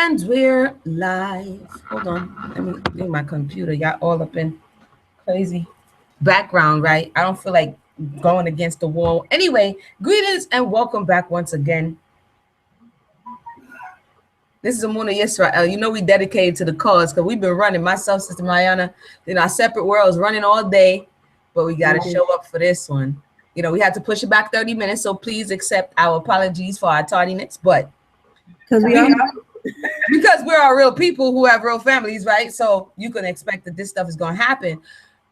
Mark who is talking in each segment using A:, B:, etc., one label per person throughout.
A: And we're live. Hold on. Let me do my computer. Y'all all up in crazy background, right? I don't feel like going against the wall. Anyway, greetings and welcome back once again. This is Emunah Yisrael. You know we dedicated to the cause because we've been running, myself, Sister Mayanah, in our separate worlds, running all day, but we got to show up for this one. You know, we had to push it back 30 minutes, so please accept our apologies for our tardiness, but because we're all real people who have real families, right? So you can expect that this stuff is going to happen.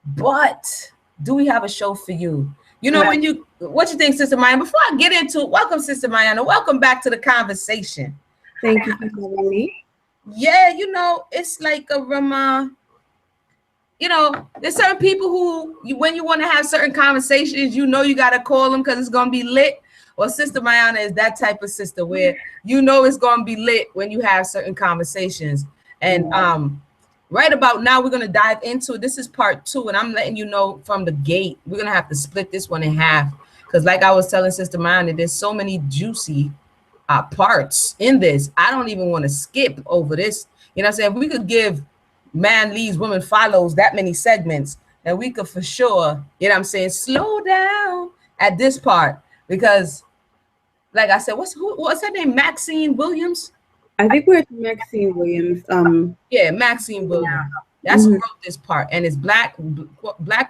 A: But do we have a show for you? You know, what you think, Sister Mayanah? Before I get into it, welcome, Sister Mayanah. Welcome back to the conversation.
B: Thank you for having me.
A: Yeah, you know, it's like a you know, there's certain people who, when you want to have certain conversations, you know you got to call them because it's going to be lit. Well, Sister Mayanah is that type of sister where you know it's going to be lit when you have certain conversations. And right about now, we're going to dive into it. This is part 2, and I'm letting you know from the gate, we're going to have to split this one in half. Because like I was telling Sister Mayanah, there's so many juicy parts in this. I don't even want to skip over this. You know what I'm saying? If we could give man leads, woman follows that many segments, and we could for sure, you know what I'm saying, slow down at this part. Because, like I said, what's her name? Maxine Williams?
B: I think we're Maxine Williams.
A: Yeah, Maxine Williams. That's who wrote this part. And it's black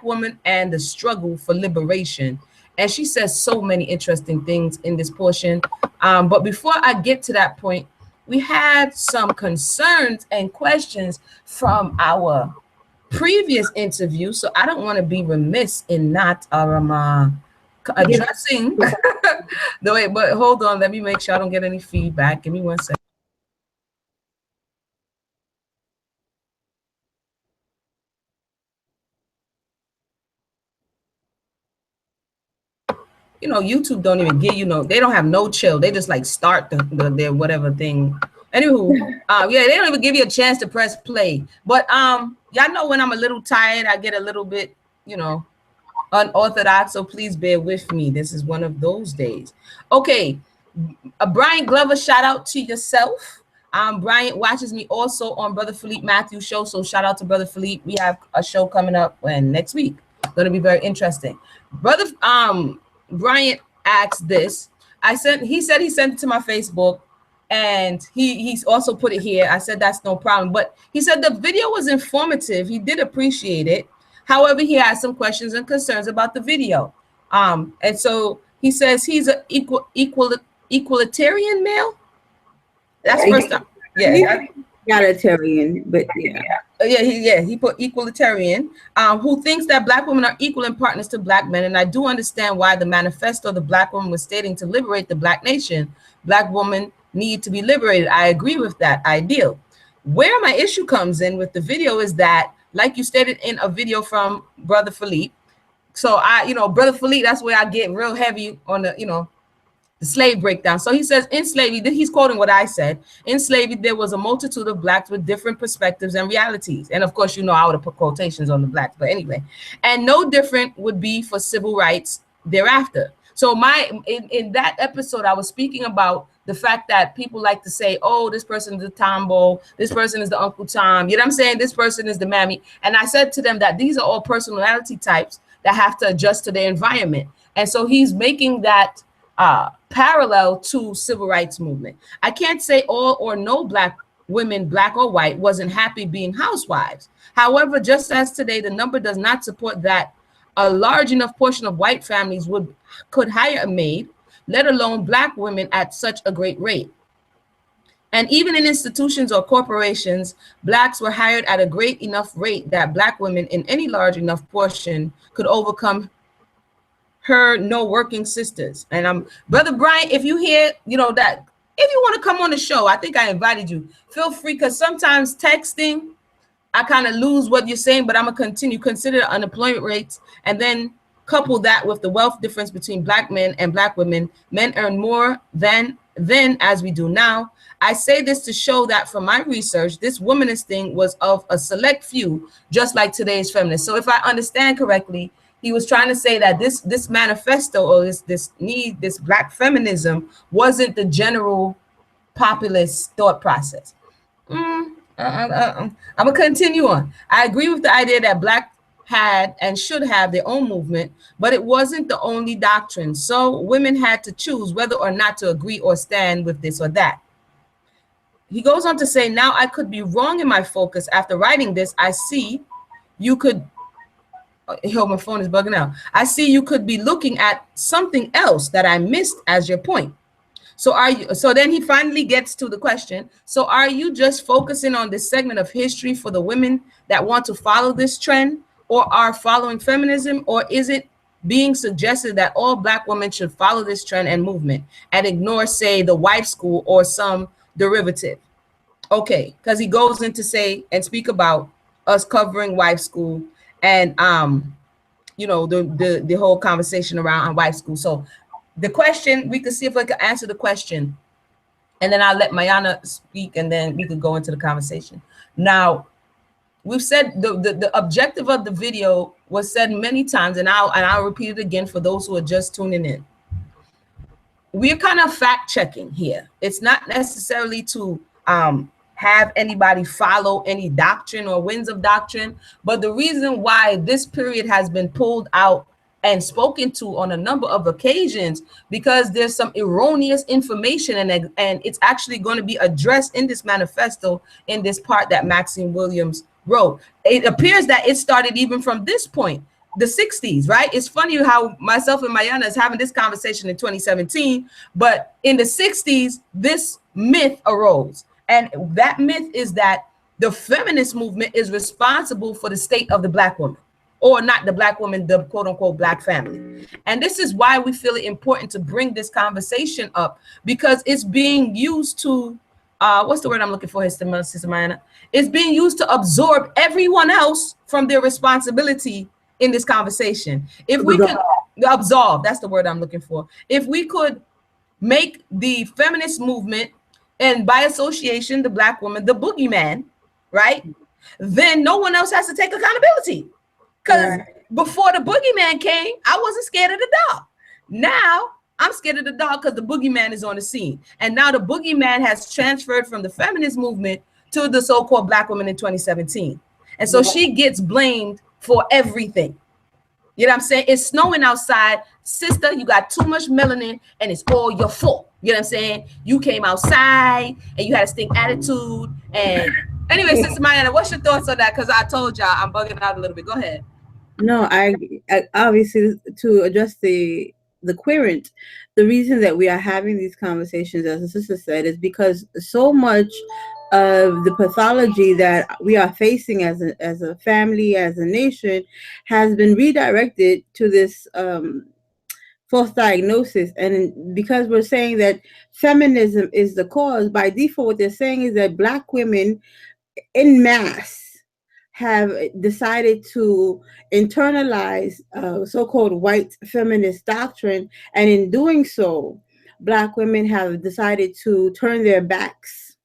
A: woman and the struggle for liberation. And she says so many interesting things in this portion. But before I get to that point, we had some concerns and questions from our previous interview. So I don't want to be remiss in not addressing the way, but hold on, let me make sure I don't get any feedback. Give me 1 second. You know, YouTube don't even give you they don't have no chill. They just like start their whatever thing. Anywho, yeah, they don't even give you a chance to press play. But y'all know when I'm a little tired, I get a little bit, you know, unorthodox, so please bear with me. This is one of those days. Okay, Brian Glover, shout out to yourself. Brian watches me also on Brother Philippe Matthew's show, so shout out to Brother Philippe. We have a show coming up next week. Going to be very interesting. Brother Brian asked this. He said he sent it to my Facebook, and he's also put it here. I said that's no problem, but he said the video was informative. He did appreciate it. However, he has some questions and concerns about the video. And so he says he's an equalitarian male. That's first time. Yeah.
B: Egalitarian, but yeah.
A: He put equalitarian, who thinks that black women are equal in partners to black men. And I do understand why the manifesto of the black woman was stating to liberate the black nation. Black women need to be liberated. I agree with that ideal. Where my issue comes in with the video is that, like you stated in a video from Brother Philippe. So Brother Philippe, that's where I get real heavy on the slave breakdown. So he says in slavery, he's quoting what I said. In slavery, there was a multitude of blacks with different perspectives and realities. And of course, I would have put quotations on the blacks, but anyway. And no different would be for civil rights thereafter. So in that episode, I was speaking about the fact that people like to say, oh, this person is the Tombo, this person is the Uncle Tom, you know what I'm saying? This person is the Mammy. And I said to them that these are all personality types that have to adjust to their environment. And so he's making that parallel to civil rights movement. I can't say all or no black women, black or white, wasn't happy being housewives. However, just as today, the number does not support that a large enough portion of white families could hire a maid, let alone black women at such a great rate. And even in institutions or corporations, blacks were hired at a great enough rate that black women in any large enough portion could overcome her no working sisters. And Brother Brian, if you hear, that if you want to come on the show, I think I invited you, feel free, because sometimes texting, I kind of lose what you're saying, but I'm gonna continue. Consider unemployment rates and then couple that with the wealth difference between black men and black women. Men earn more than as we do now. I say this to show that from my research, this womanist thing was of a select few, just like today's feminists. So if I understand correctly, he was trying to say that this manifesto or this black feminism wasn't the general populist thought process. I'm gonna continue on. I agree with the idea that Black had and should have their own movement, but it wasn't the only doctrine. So women had to choose whether or not to agree or stand with this or that. He goes on to say, now I could be wrong in my focus. After writing this, I see you could, oh, my phone is bugging out. I see you could be looking at something else that I missed as your point. So are you, so then he finally gets to the question. So are you just focusing on this segment of history for the women that want to follow this trend or are following feminism, or is it being suggested that all Black women should follow this trend and movement and ignore, say, the wife school or some derivative? Okay, because he goes in to say and speak about us covering wife school and you know, the whole conversation around wife school. So the question, we could see if I could answer the question, and then I'll let Mayanah speak, and then we could go into the conversation. Now, we've said the objective of the video was said many times, and I'll repeat it again for those who are just tuning in. We're kind of fact checking here. It's not necessarily to have anybody follow any doctrine or winds of doctrine, but the reason why this period has been pulled out and spoken to on a number of occasions, because there's some erroneous information, and it's actually going to be addressed in this manifesto, in this part that Maxine Williams wrote. It appears that it started even from this point, the 60s, right? It's funny how myself and Mayanah is having this conversation in 2017, but in the 60s, this myth arose. And that myth is that the feminist movement is responsible for the state of the Black woman, or not the Black woman, the quote unquote Black family. And this is why we feel it important to bring this conversation up, because it's being used to, what's the word I'm looking for, Sister Mayanah? It's being used to absorb everyone else from their responsibility in this conversation. If we could absolve, that's the word I'm looking for. If we could make the feminist movement, and by association, the Black woman, the boogeyman, right? Then no one else has to take accountability. Because before the boogeyman came, I wasn't scared of the dog. Now I'm scared of the dog because the boogeyman is on the scene. And now the boogeyman has transferred from the feminist movement to the so-called Black woman in 2017. And so she gets blamed for everything. You know what I'm saying? It's snowing outside. Sister, you got too much melanin and it's all your fault. You know what I'm saying? You came outside and you had a stink attitude. And anyway, Sister Mayanah, what's your thoughts on that? Because I told y'all I'm bugging out a little bit. Go ahead.
B: No, I obviously, to address the querent, the reason that we are having these conversations, as the sister said, is because so much of the pathology that we are facing as a family, as a nation, has been redirected to this false diagnosis. And because we're saying that feminism is the cause, by default, what they're saying is that Black women en masse have decided to internalize so-called white feminist doctrine, and in doing so, Black women have decided to turn their backs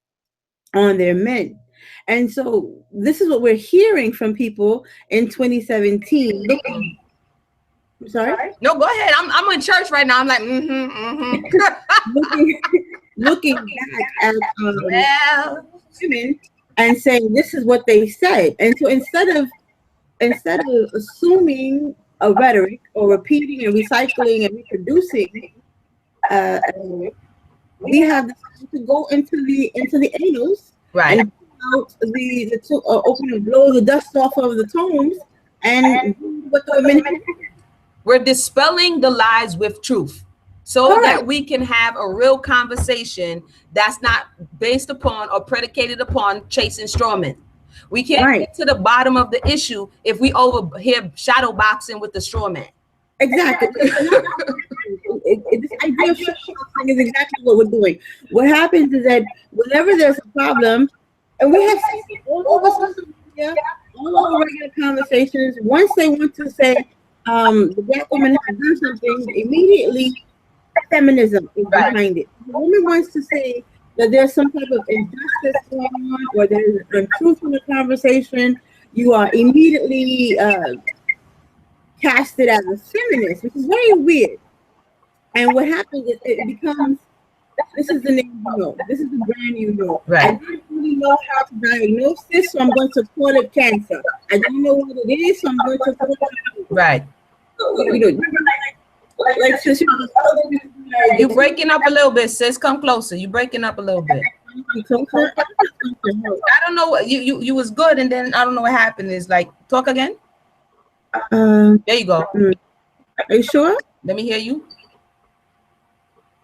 B: on their men. And so this is what we're hearing from people in 2017. I'm sorry?
A: No, go ahead. I'm in church right now. I'm like,
B: looking back at women and saying this is what they said. And so instead of assuming a rhetoric or repeating and recycling and reproducing, we have to go into the annals,
A: right,
B: and out open and blow the dust off of the tomes and what the women.
A: We're dispelling the lies with truth, so that we can have a real conversation that's not based upon or predicated upon chasing strawmen. We can't get to the bottom of the issue if we over here shadow boxing with the straw man.
B: Exactly. This idea of shadow boxing is exactly what we're doing. What happens is that whenever there's a problem, and we have all over social media, all over regular conversations, once they want to say the Black woman has done something, immediately feminism is behind it. The woman wants to say that there's some type of injustice going on, or there's untruth in the conversation, you are immediately casted as a feminist, which is very weird. And what happens is it becomes, this is the name you know, this is the brand you know.
A: Right.
B: And really know how to diagnose this, so I'm going to call it cancer. I don't know what it is, so I'm going to call it.
A: Right.
B: You know, like sis,
A: You're breaking up a little bit, sis. Come closer. You're breaking up a little bit. I don't know what you was good, and then I don't know what happened. Is like talk again. There you go.
B: Are you sure?
A: Let me hear you.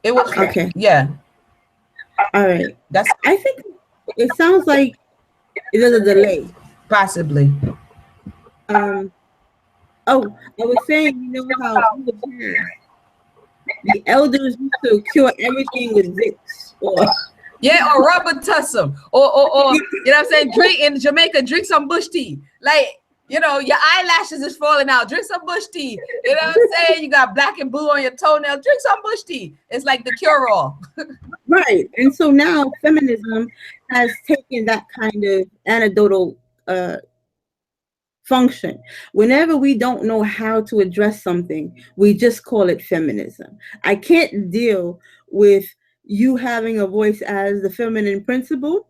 A: It was
B: okay.
A: Yeah.
B: All right.
A: That's.
B: I think it sounds like there's a delay.
A: Possibly.
B: Oh, I was saying, you know how the elders used to cure everything with Vicks, or
A: rubber tussle, or you know what I'm saying? Drink in Jamaica, drink some bush tea. Like, you know, your eyelashes is falling out. Drink some bush tea. You know what I'm saying? You got black and blue on your toenail. Drink some bush tea. It's like the cure-all.
B: Right. And so now feminism has taken that kind of anecdotal function. Whenever we don't know how to address something, we just call it feminism. I can't deal with you having a voice as the feminine principle.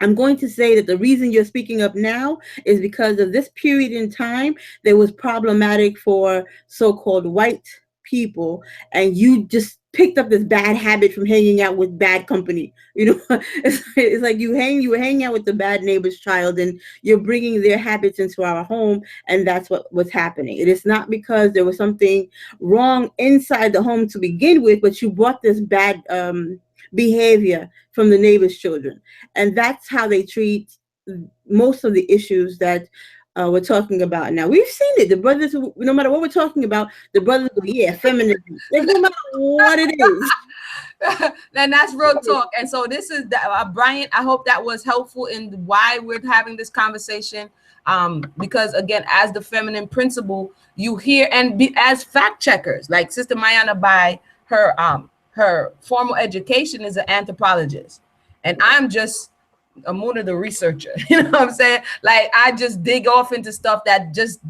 B: I'm going to say that the reason you're speaking up now is because of this period in time that was problematic for so-called white people, and you just picked up this bad habit from hanging out with bad company. You know, it's like you were hanging out with the bad neighbor's child, and you're bringing their habits into our home, and that's what's happening. It is not because there was something wrong inside the home to begin with, but you brought this bad behavior from the neighbor's children, and that's how they treat most of the issues that we're talking about now. We've seen it. The brothers, no matter what we're talking about, the brothers go, yeah, feminism. Like, no matter what it is.
A: Then that's real talk. And so this is Brian. I hope that was helpful in why we're having this conversation. Because again, as the feminine principle, you hear, and as fact checkers, like Sister Mayanah, by her formal education is an anthropologist, and I'm just Emunah the researcher. You know what I'm saying? Like, I just dig off into stuff that just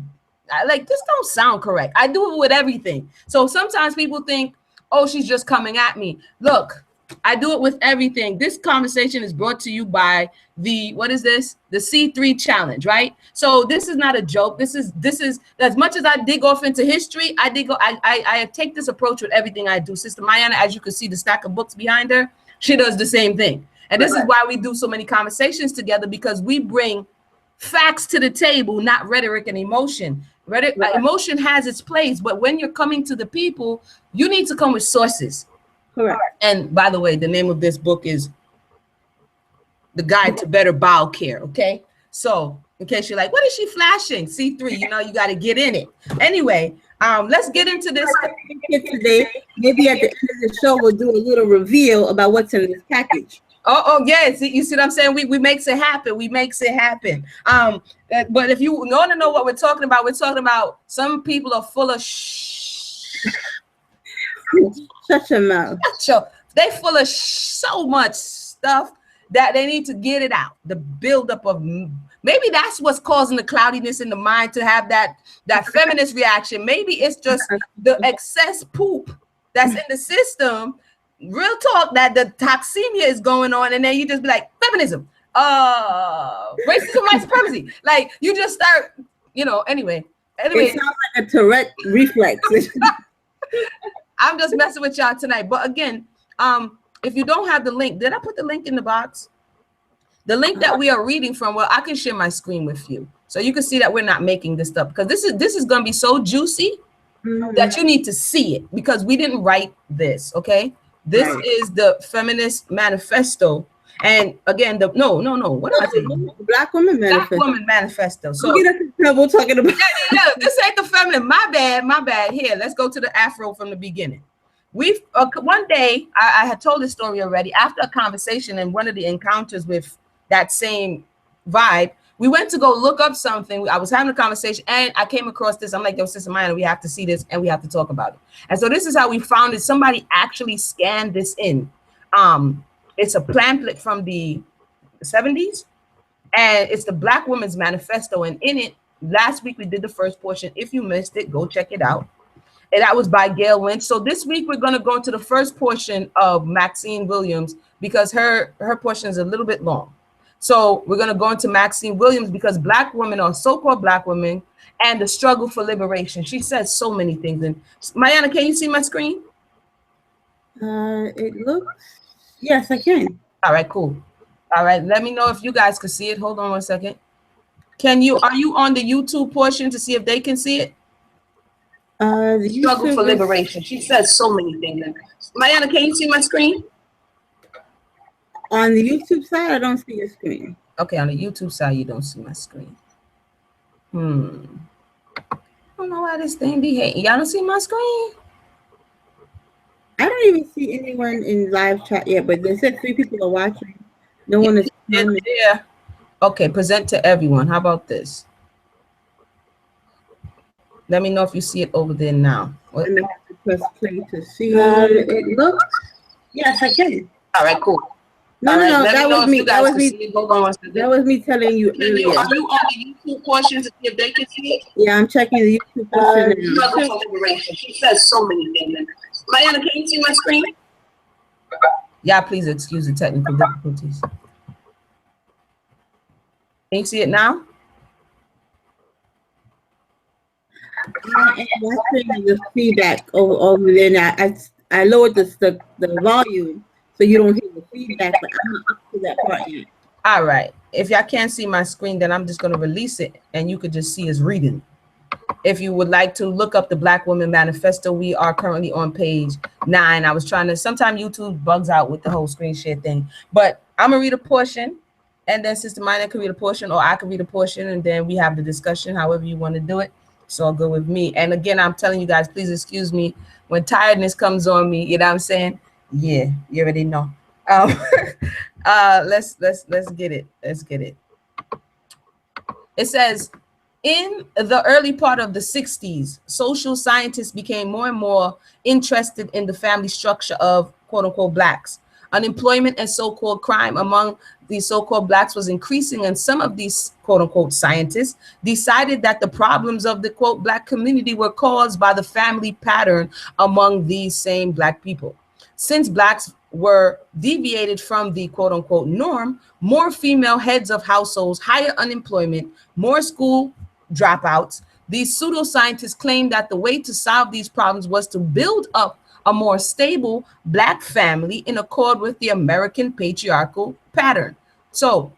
A: this don't sound correct. I do it with everything. So sometimes people think, oh, she's just coming at me. Look, I do it with everything. This conversation is brought to you by the C3 challenge, right? So this is not a joke. This is as much as I dig off into history, I take this approach with everything I do. Sister Mayanah, as you can see the stack of books behind her, she does the same thing. And this is why we do so many conversations together, because we bring facts to the table, not rhetoric and emotion. Emotion has its place, but when you're coming to the people, you need to come with sources.
B: Correct.
A: And by the way, the name of this book is The Guide to Better Bowel Care. Okay. So in case you're like, what is she flashing? C3, you know, you got to get in it. Anyway, let's get into this
B: today. Maybe at the end of the show, we'll do a little reveal about what's in this package.
A: Oh yes, you see what I'm saying? We makes it happen. We makes it happen. But if you want to know what we're talking about some people are full of shut
B: your mouth.
A: They full of so much stuff that they need to get it out. The buildup of maybe that's what's causing the cloudiness in the mind to have that feminist reaction. Maybe it's just the excess poop that's in the system. Real talk, that the toxemia is going on, and then you just be like, feminism, racism, white supremacy. Like, you just start, you know, anyway.
B: It sounds like a Tourette reflex.
A: I'm just messing with y'all tonight. But again, if you don't have the link, did I put the link in the box? The link that we are reading from, well, I can share my screen with you, so you can see that we're not making this stuff, because this is going to be so juicy that you need to see it, because we didn't write this, okay? This is the Feminist Manifesto. And again, what am I saying?
B: Black Woman Manifesto.
A: Black Woman Manifesto. So
B: we get up in trouble talking about
A: this ain't the feminine. My bad. Here, let's go to the Afro from the beginning. We've one day, I had told this story already, after a conversation and one of the encounters with that same vibe, we went to go look up something. I was having a conversation and I came across this. I'm like, yo, Sister Mayanah, we have to see this and we have to talk about it. And so this is how we found it. Somebody actually scanned this in. It's a pamphlet from the 70s, and it's the Black Women's Manifesto. And in it, last week we did the first portion. If you missed it, go check it out. And that was by Gail Lynch. So this week we're going to go to the first portion of Maxine Williams, because her portion is a little bit long. So we're going to go into Maxine Williams because Black women or so-called Black women and the struggle for liberation. She says so many things. And Mayanah, can you see my screen?
B: It looks, yes, I can.
A: All right, cool. All right, let me know if you guys can see it. Hold on one second. Are you on the YouTube portion to see if they can see it?
B: The
A: struggle for liberation. She says so many things. Mayanah, can you see my screen?
B: On the YouTube side, I don't see your screen.
A: Okay, on the YouTube side, you don't see my screen. I don't know why this thing be hating. Y'all don't see my screen?
B: I don't even see anyone in live chat yet, but they said 3 people are watching. No one is.
A: Yeah. Okay, present to everyone. How about this? Let me know if you see it over there now.
B: I have to press play to see. It looks. Yes, I can.
A: All right, cool.
B: No, that was me. That was me. That was me telling you earlier.
A: Are you on the YouTube portion to see if they can see it?
B: Yeah, I'm checking the YouTube portion.
A: She says so many things. Mayanah, can you see my screen? Yeah, please excuse the technical difficulties. Can you see it now?
B: I'm watching the feedback over there now. I lowered the volume so you don't hear the feedback, but I'm not up to that part yet.
A: All right. If y'all can't see my screen, then I'm just going to release it and you could just see us reading. If you would like to look up the Black Woman Manifesto, we are currently on page 9. I was trying to, sometimes YouTube bugs out with the whole screen share thing, but I'm going to read a portion and then Sister Mayanah can read a portion or I can read a portion and then we have the discussion, however you want to do it. It's all good with me. And again, I'm telling you guys, please excuse me when tiredness comes on me. You know what I'm saying? Yeah, you already know. Let's get it. Let's get it. It says, in the early part of the 60s, social scientists became more and more interested in the family structure of quote unquote Blacks. Unemployment and so-called crime among these so-called Blacks was increasing, and some of these quote unquote scientists decided that the problems of the quote Black community were caused by the family pattern among these same Black people. Since Blacks were deviated from the quote unquote norm, more female heads of households, higher unemployment, more school dropouts, these pseudoscientists claimed that the way to solve these problems was to build up a more stable Black family in accord with the American patriarchal pattern. So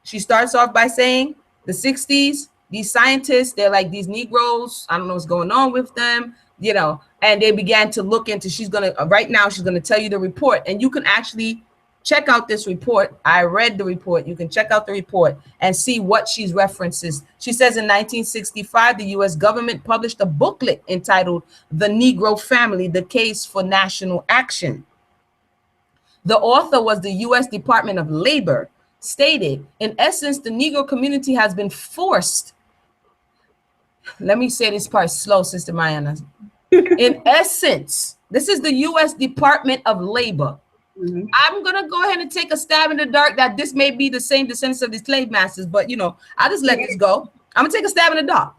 A: she starts off by saying the 60s, these scientists, they're like these Negroes, I don't know what's going on with them, you know, and they began to look into, right now she's gonna tell you the report, and you can actually check out this report. I read the report. You can check out the report and see what she's references. She says in 1965, the US government published a booklet entitled The Negro Family, The Case for National Action. The author was the US Department of Labor, stated, in essence, the Negro community has been forced. Let me say this part slow, Sister Mayanah. In essence, this is the US Department of Labor. I'm going to go ahead and take a stab in the dark that this may be the same descendants of the slave masters, but, you know, I'll just let this go. I'm going to take a stab in the dark.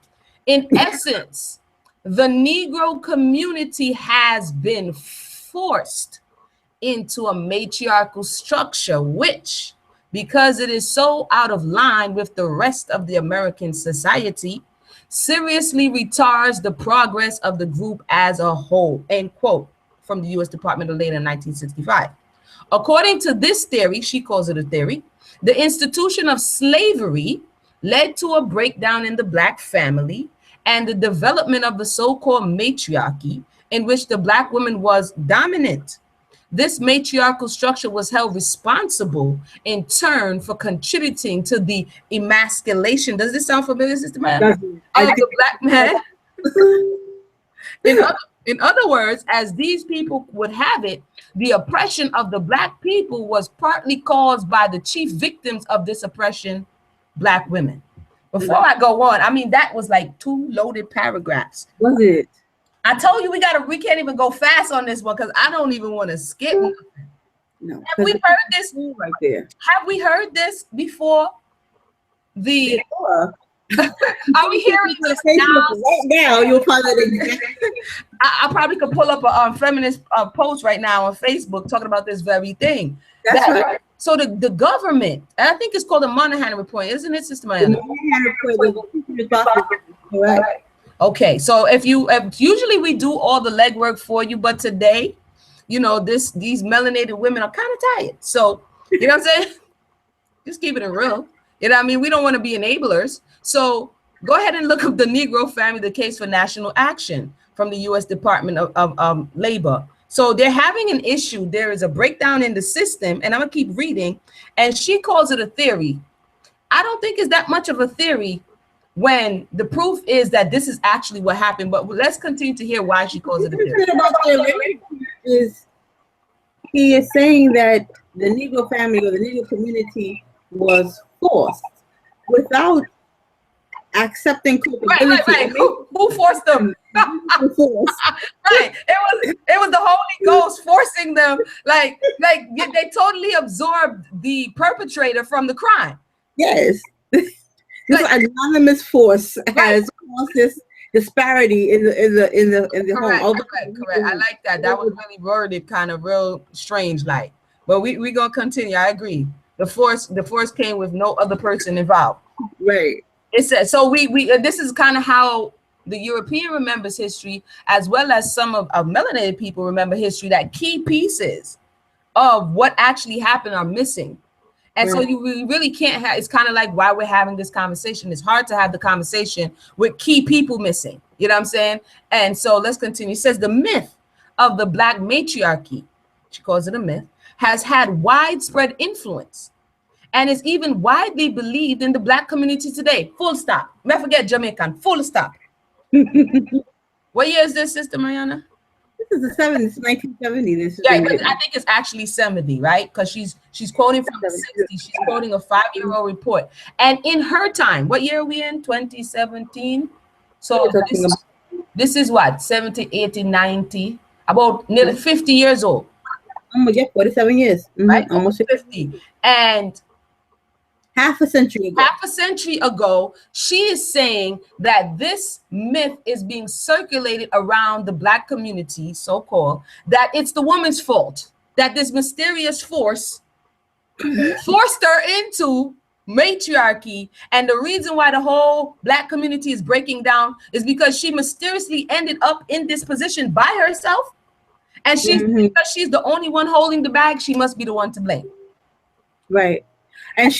A: In essence, the Negro community has been forced into a matriarchal structure, which, because it is so out of line with the rest of the American society, seriously retards the progress of the group as a whole, end quote, from the U.S. Department of Labor in 1965. According to this theory, she calls it a theory, the institution of slavery led to a breakdown in the Black family and the development of the so-called matriarchy in which the Black woman was dominant. This matriarchal structure was held responsible in turn for contributing to the emasculation. Does this sound familiar, Sister Mayanah? Of the Black man. In other words, as these people would have it, the oppression of the Black people was partly caused by the chief victims of this oppression, Black women. Before I go on, I mean, that was like 2 loaded paragraphs.
B: Was it?
A: I told you we can't even go fast on this one because I don't even want to skip.
B: No.
A: Have we heard this
B: right there?
A: Have we heard this before? Are we hearing this now?
B: Right now, you'll find that
A: I probably could pull up a feminist post right now on Facebook talking about this very thing.
B: That's right.
A: So the government, and I think it's called the Monahan report, isn't it, Sister Mayanah?
B: The Monahan report. Correct.
A: Okay, so if usually we do all the legwork for you, but today, you know, these melanated women are kind of tired. So, you know what I'm saying? Just keep it real. You know what I mean? We don't want to be enablers. So go ahead and look up the Negro Family, the Case for National Action from the U.S. Department of Labor. So they're having an issue. There is a breakdown in the system, and I'm going to keep reading. And she calls it a theory. I don't think it's that much of a theory when the proof is that this is actually what happened. But let's continue to hear why she calls it a theory.
B: He is saying that the Negro family or the Negro community was forced without accepting culpability.
A: Right. Who forced them? Right. It was the Holy Ghost forcing them. Like they totally absorbed the perpetrator from the crime.
B: Yes. This anonymous force has caused this disparity in the home.
A: Correct. I like that. That was really worded kind of real strange, like. But we gonna continue. I agree. The force came with no other person involved.
B: Right.
A: It says so. We this is kind of how the European remembers history, as well as some of melanated people remember history. That key pieces of what actually happened are missing. And so you really can't have, it's kind of like why we're having this conversation. It's hard to have the conversation with key people missing. You know what I'm saying? And so let's continue. It says the myth of the Black matriarchy, she calls it a myth, has had widespread influence and is even widely believed in the Black community today. Full stop. Never forget Jamaican. Full stop. What year is this, Sister Mayanah?
B: This is the 70s, 1970. This is
A: I think it's actually 70, right? Because she's quoting from the 60s. She's quoting a 5-year-old report. And in her time, what year are we in? 2017. So this is what? 70, 80, 90, about nearly 50 years old.
B: Oh, yeah, 47 years.
A: Right? Almost 50. And
B: half a century ago,
A: she is saying that this myth is being circulated around the Black community, so-called, that it's the woman's fault, that this mysterious force forced her into matriarchy, and the reason why the whole Black community is breaking down is because she mysteriously ended up in this position by herself, and because she's the only one holding the bag, she must be the one to blame.
B: Right. And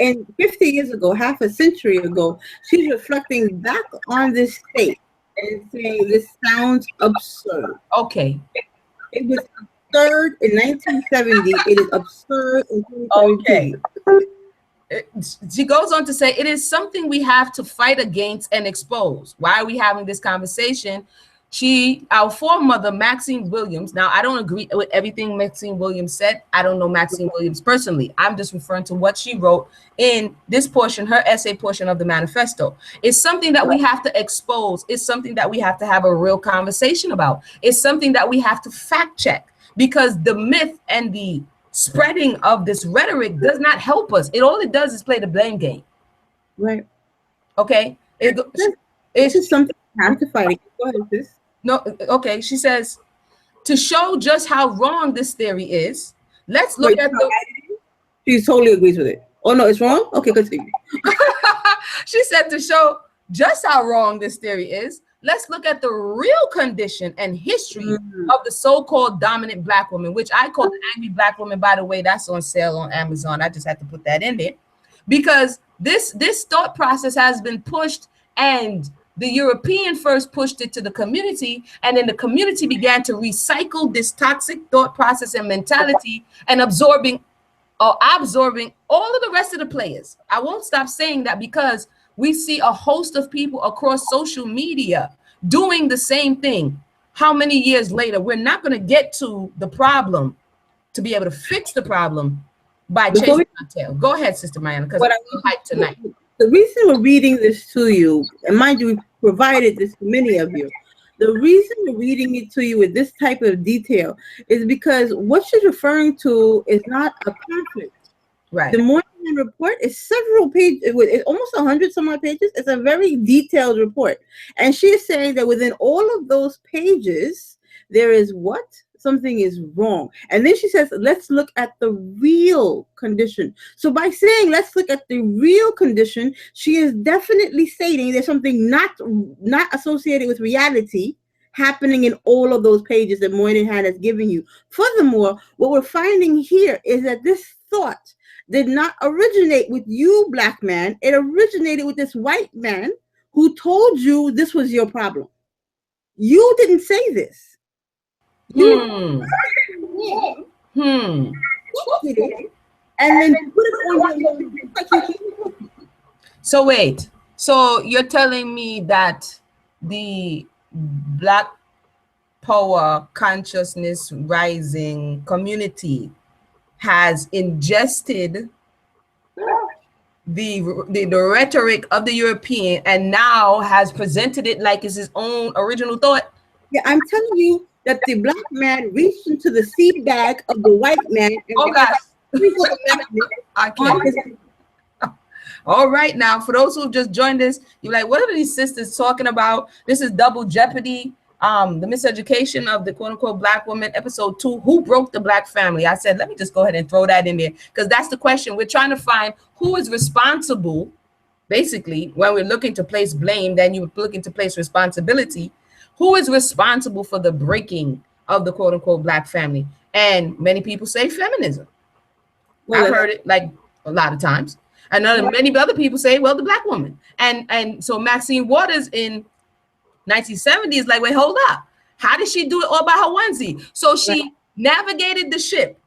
B: and 50 years ago, half a century ago, she's reflecting back on this state and saying this sounds absurd.
A: Okay.
B: It was absurd in 1970. It is absurd in 2017.
A: Okay. She goes on to say, it is something we have to fight against and expose. Why are we having this conversation? Our foremother, Maxine Williams. Now, I don't agree with everything Maxine Williams said. I don't know Maxine Williams personally. I'm just referring to what she wrote in this portion, her essay portion of the manifesto. It's something that we have to expose. It's something that we have to have a real conversation about. It's something that we have to fact check, because the myth and the spreading of this rhetoric does not help us. All it does is play the blame game.
B: Right.
A: Okay.
B: It's just something we have to fight against. Go ahead, sis.
A: No, okay. She says, to show just how wrong this theory is, let's look at the.
B: She totally agrees with it. Oh no, it's wrong? Okay, continue.
A: She said, to show just how wrong this theory is, let's look at the real condition and history of the so-called dominant Black woman, which I call the angry Black woman. By the way, that's on sale on Amazon. I just had to put that in there, because this thought process has been pushed, and the European first pushed it to the community, and then the community began to recycle this toxic thought process and mentality and absorbing all of the rest of the players. I won't stop saying that, because we see a host of people across social media doing the same thing. How many years later? We're not going to get to the problem to be able to fix the problem by chasing our tail. Go ahead, Sister Mayanah, because I'm hyped tonight.
B: The reason we're reading this to you, and mind you, we provided this to many of you. The reason we're reading it to you with this type of detail is because what she's referring to is not a pamphlet.
A: Right.
B: The Monahan report is several pages, it's almost 100 some odd pages. It's a very detailed report. And she is saying that within all of those pages, there is what? something is wrong. And then she says, let's look at the real condition. So by saying let's look at the real condition, she is definitely stating there's something not associated with reality happening in all of those pages that Moynihan has given you. Furthermore, what we're finding here is that this thought did not originate with you, black man. It originated with this white man who told you this was your problem. You didn't say this. You and then put it on.
A: So wait. So you're telling me that the Black Power consciousness rising community has ingested the rhetoric of the European and now has presented it like it's his own original thought?
B: Yeah, I'm telling you that the black man reached into the seed bag of the white man. And
A: oh gosh. I can't. All right, now for those who just joined us, you're like, what are these sisters talking about? This is Double Jeopardy, the miseducation of the quote unquote black woman, episode 2. Who broke the black family? I said, let me just go ahead and throw that in there because that's the question. We're trying to find who is responsible. Basically, when we're looking to place blame, then you're looking to place responsibility. Who is responsible for the breaking of the quote unquote black family? And many people say feminism. Well, I've heard it like a lot of times. And many other people say, well, the black woman. And so Maxine Waters in 1970 is like, wait, hold up. How did she do it all by her onesie? So she navigated the ship.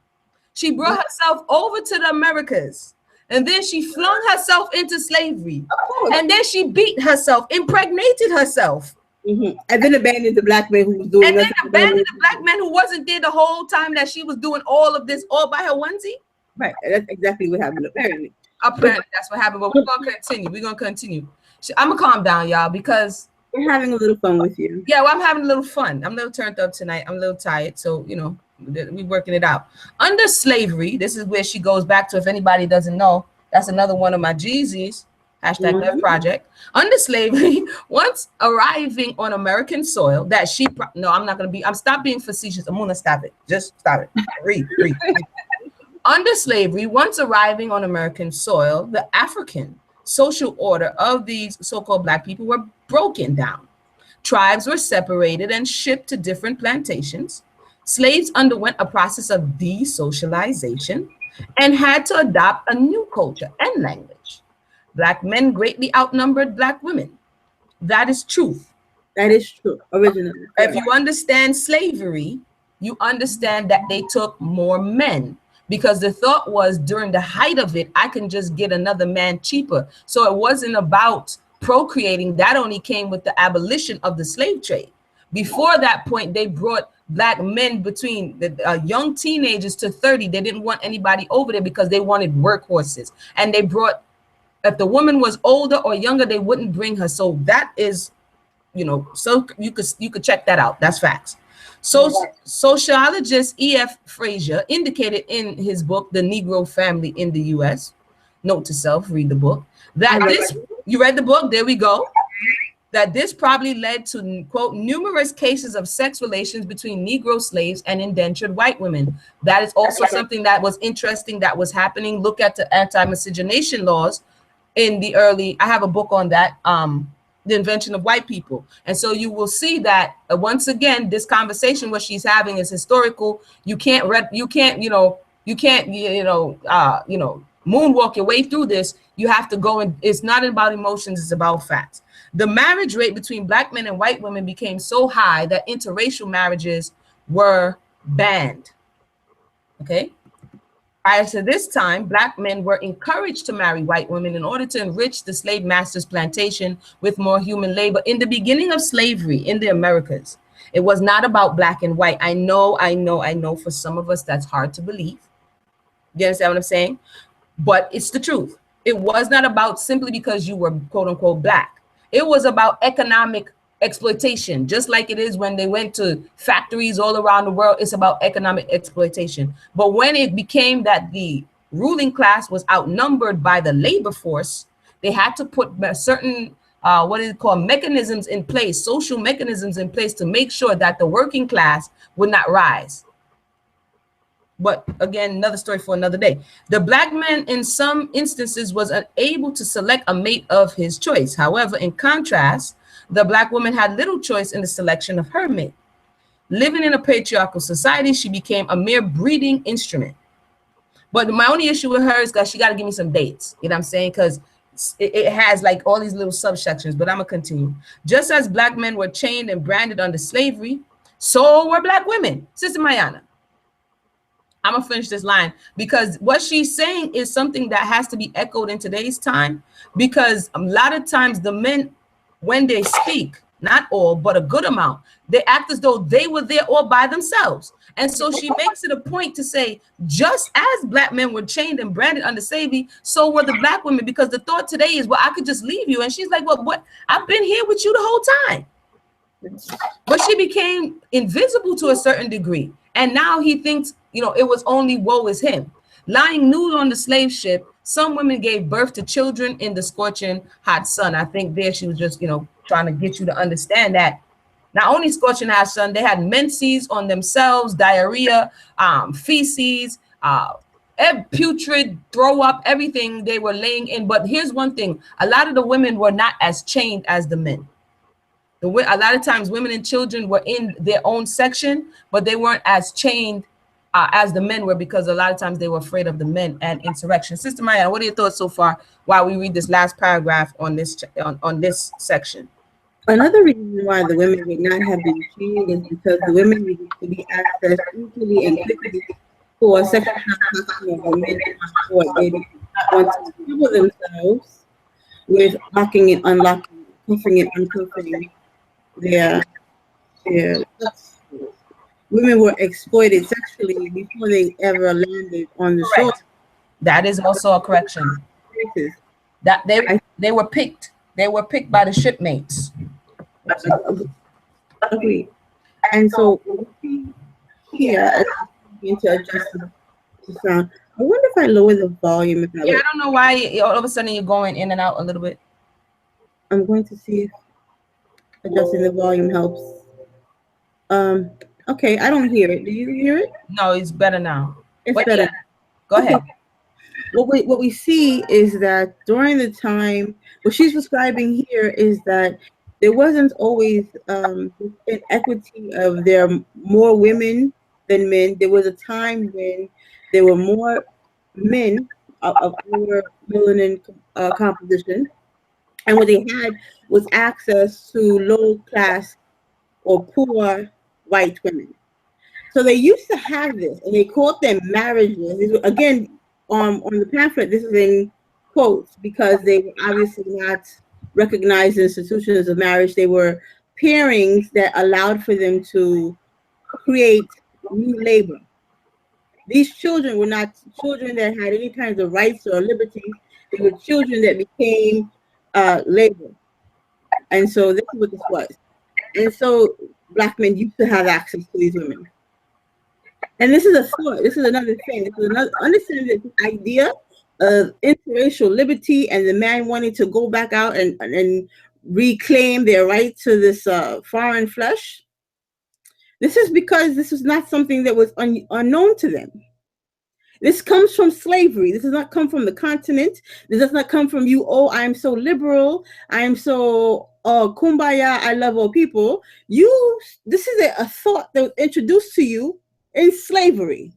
A: She brought herself over to the Americas. And then she flung herself into slavery. And then she beat herself, impregnated herself.
B: And then abandoned the black man who was doing
A: And then abandoned the black man who wasn't there the whole time that she was doing all of this all by her onesie.
B: Right. That's exactly what happened, apparently.
A: Apparently, that's what happened. But we're going to continue. We're going to continue. I'm going to calm down, y'all, because
B: we're having a little fun with you.
A: Yeah, well, I'm having a little fun. I'm a little turned up tonight. I'm a little tired. So, you know, we're working it out. Under slavery, this is where she goes back to, if anybody doesn't know, that's another one of my Jeezys. Hashtag Love Project. Under slavery, once arriving on American soil, that she, no, I'm not going to be, I'm stop being facetious. Emunah, stop it. Just stop it. Read. Under slavery, once arriving on American soil, the African social order of these so-called black people were broken down. Tribes were separated and shipped to different plantations. Slaves underwent a process of desocialization and had to adopt a new culture and language. Black men greatly outnumbered black women. That is truth.
B: That is true, originally.
A: If you understand slavery, you understand that they took more men. Because the thought was during the height of it, I can just get another man cheaper. So it wasn't about procreating. That only came with the abolition of the slave trade. Before that point, they brought black men between the young teenagers to 30. They didn't want anybody over there because they wanted workhorses. And they brought, if the woman was older or younger, they wouldn't bring her. So that is, you know, so you could check that out. That's facts. So sociologist E.F. Frazier indicated in his book, The Negro Family in the U.S., note to self, read the book, that this, you read the book, there we go, that this probably led to, quote, numerous cases of sex relations between Negro slaves and indentured white women. That is also something that was interesting that was happening. Look at the anti-miscegenation laws in the early, I have a book on that, the invention of white people. And so you will see that once again, this conversation what she's having is historical. You can't moonwalk your way through this. You have to go, and it's not about emotions, it's about facts. The marriage rate between black men and white women became so high that interracial marriages were banned. Okay. Prior to this time, black men were encouraged to marry white women in order to enrich the slave master's plantation with more human labor. In the beginning of slavery in the Americas, it was not about black and white. I know for some of us that's hard to believe. You understand what I'm saying? But it's the truth. It was not about simply because you were quote unquote black. It was about economic exploitation, just like it is when they went to factories all around the world. It's about economic exploitation. But when it became that the ruling class was outnumbered by the labor force, they had to put certain what is it called, mechanisms in place, social mechanisms in place to make sure that the working class would not rise. But again, another story for another day. The black man in some instances was unable to select a mate of his choice. However, in contrast, the black woman had little choice in the selection of her mate. Living in a patriarchal society, she became a mere breeding instrument. But my only issue with her is that she got to give me some dates. You know what I'm saying? Because it has like all these little subsections, but I'm going to continue. Just as black men were chained and branded under slavery, so were black women. Sister Mayanah, I'm going to finish this line because what she's saying is something that has to be echoed in today's time, because a lot of times the men, when they speak, not all, but a good amount, they act as though they were there all by themselves. And so she makes it a point to say, just as black men were chained and branded under slavery, so were the black women, because the thought today is, well, I could just leave you. And she's like, well, what? I've been here with you the whole time. But she became invisible to a certain degree. And now he thinks, you know, it was only woe is him. Lying nude on the slave ship, some women gave birth to children in the scorching hot sun. I think there she was just, you know, trying to get you to understand that not only scorching hot sun, they had menses on themselves, diarrhea, feces, putrid, throw up, everything they were laying in. But here's one thing. A lot of the women were not as chained as the men. A lot of times women and children were in their own section, but they weren't as chained as the men were, because a lot of times they were afraid of the men and insurrection. Sister Maya, what are your thoughts so far while we read this last paragraph on this section?
B: Another reason why the women would not have been chained is because the women needed to be accessed easily and quickly for sexual transmission of men before they did not want to trouble themselves with locking and unlocking, cuffing and uncuffing their women were exploited sexually before they ever landed on the shore.
A: That is also a correction. That they were picked. They were picked by the shipmates.
B: Agreed. And so here, to adjust the sound. I wonder if I lower the volume.
A: I don't know why all of a sudden you're going in and out a little bit.
B: I'm going to see if adjusting the volume helps. Okay, I don't hear it. Do you hear it?
A: No, it's better now.
B: It's better.
A: Yeah. Go ahead.
B: What we see is that during the time, what she's describing here is that there wasn't always an equity of there more women than men. There was a time when there were more men of our melanin composition, and what they had was access to low class or poor white women. So they used to have this, and they called them marriages. These were, again, on the pamphlet, this is in quotes because they were obviously not recognized institutions of marriage. They were pairings that allowed for them to create new labor. These children were not children that had any kinds of rights or liberties. They were children that became labor. And so this is what this was. And so black men used to have access to these women. And this is a thought. This is another thing. This is another understanding that the idea of interracial liberty and the man wanting to go back out and reclaim their right to this foreign flesh. This is because this is not something that was unknown to them. This comes from slavery. This does not come from the continent. This does not come from you. Oh, I am so liberal. I am so kumbaya. I love all people. This is a thought that was introduced to you in slavery.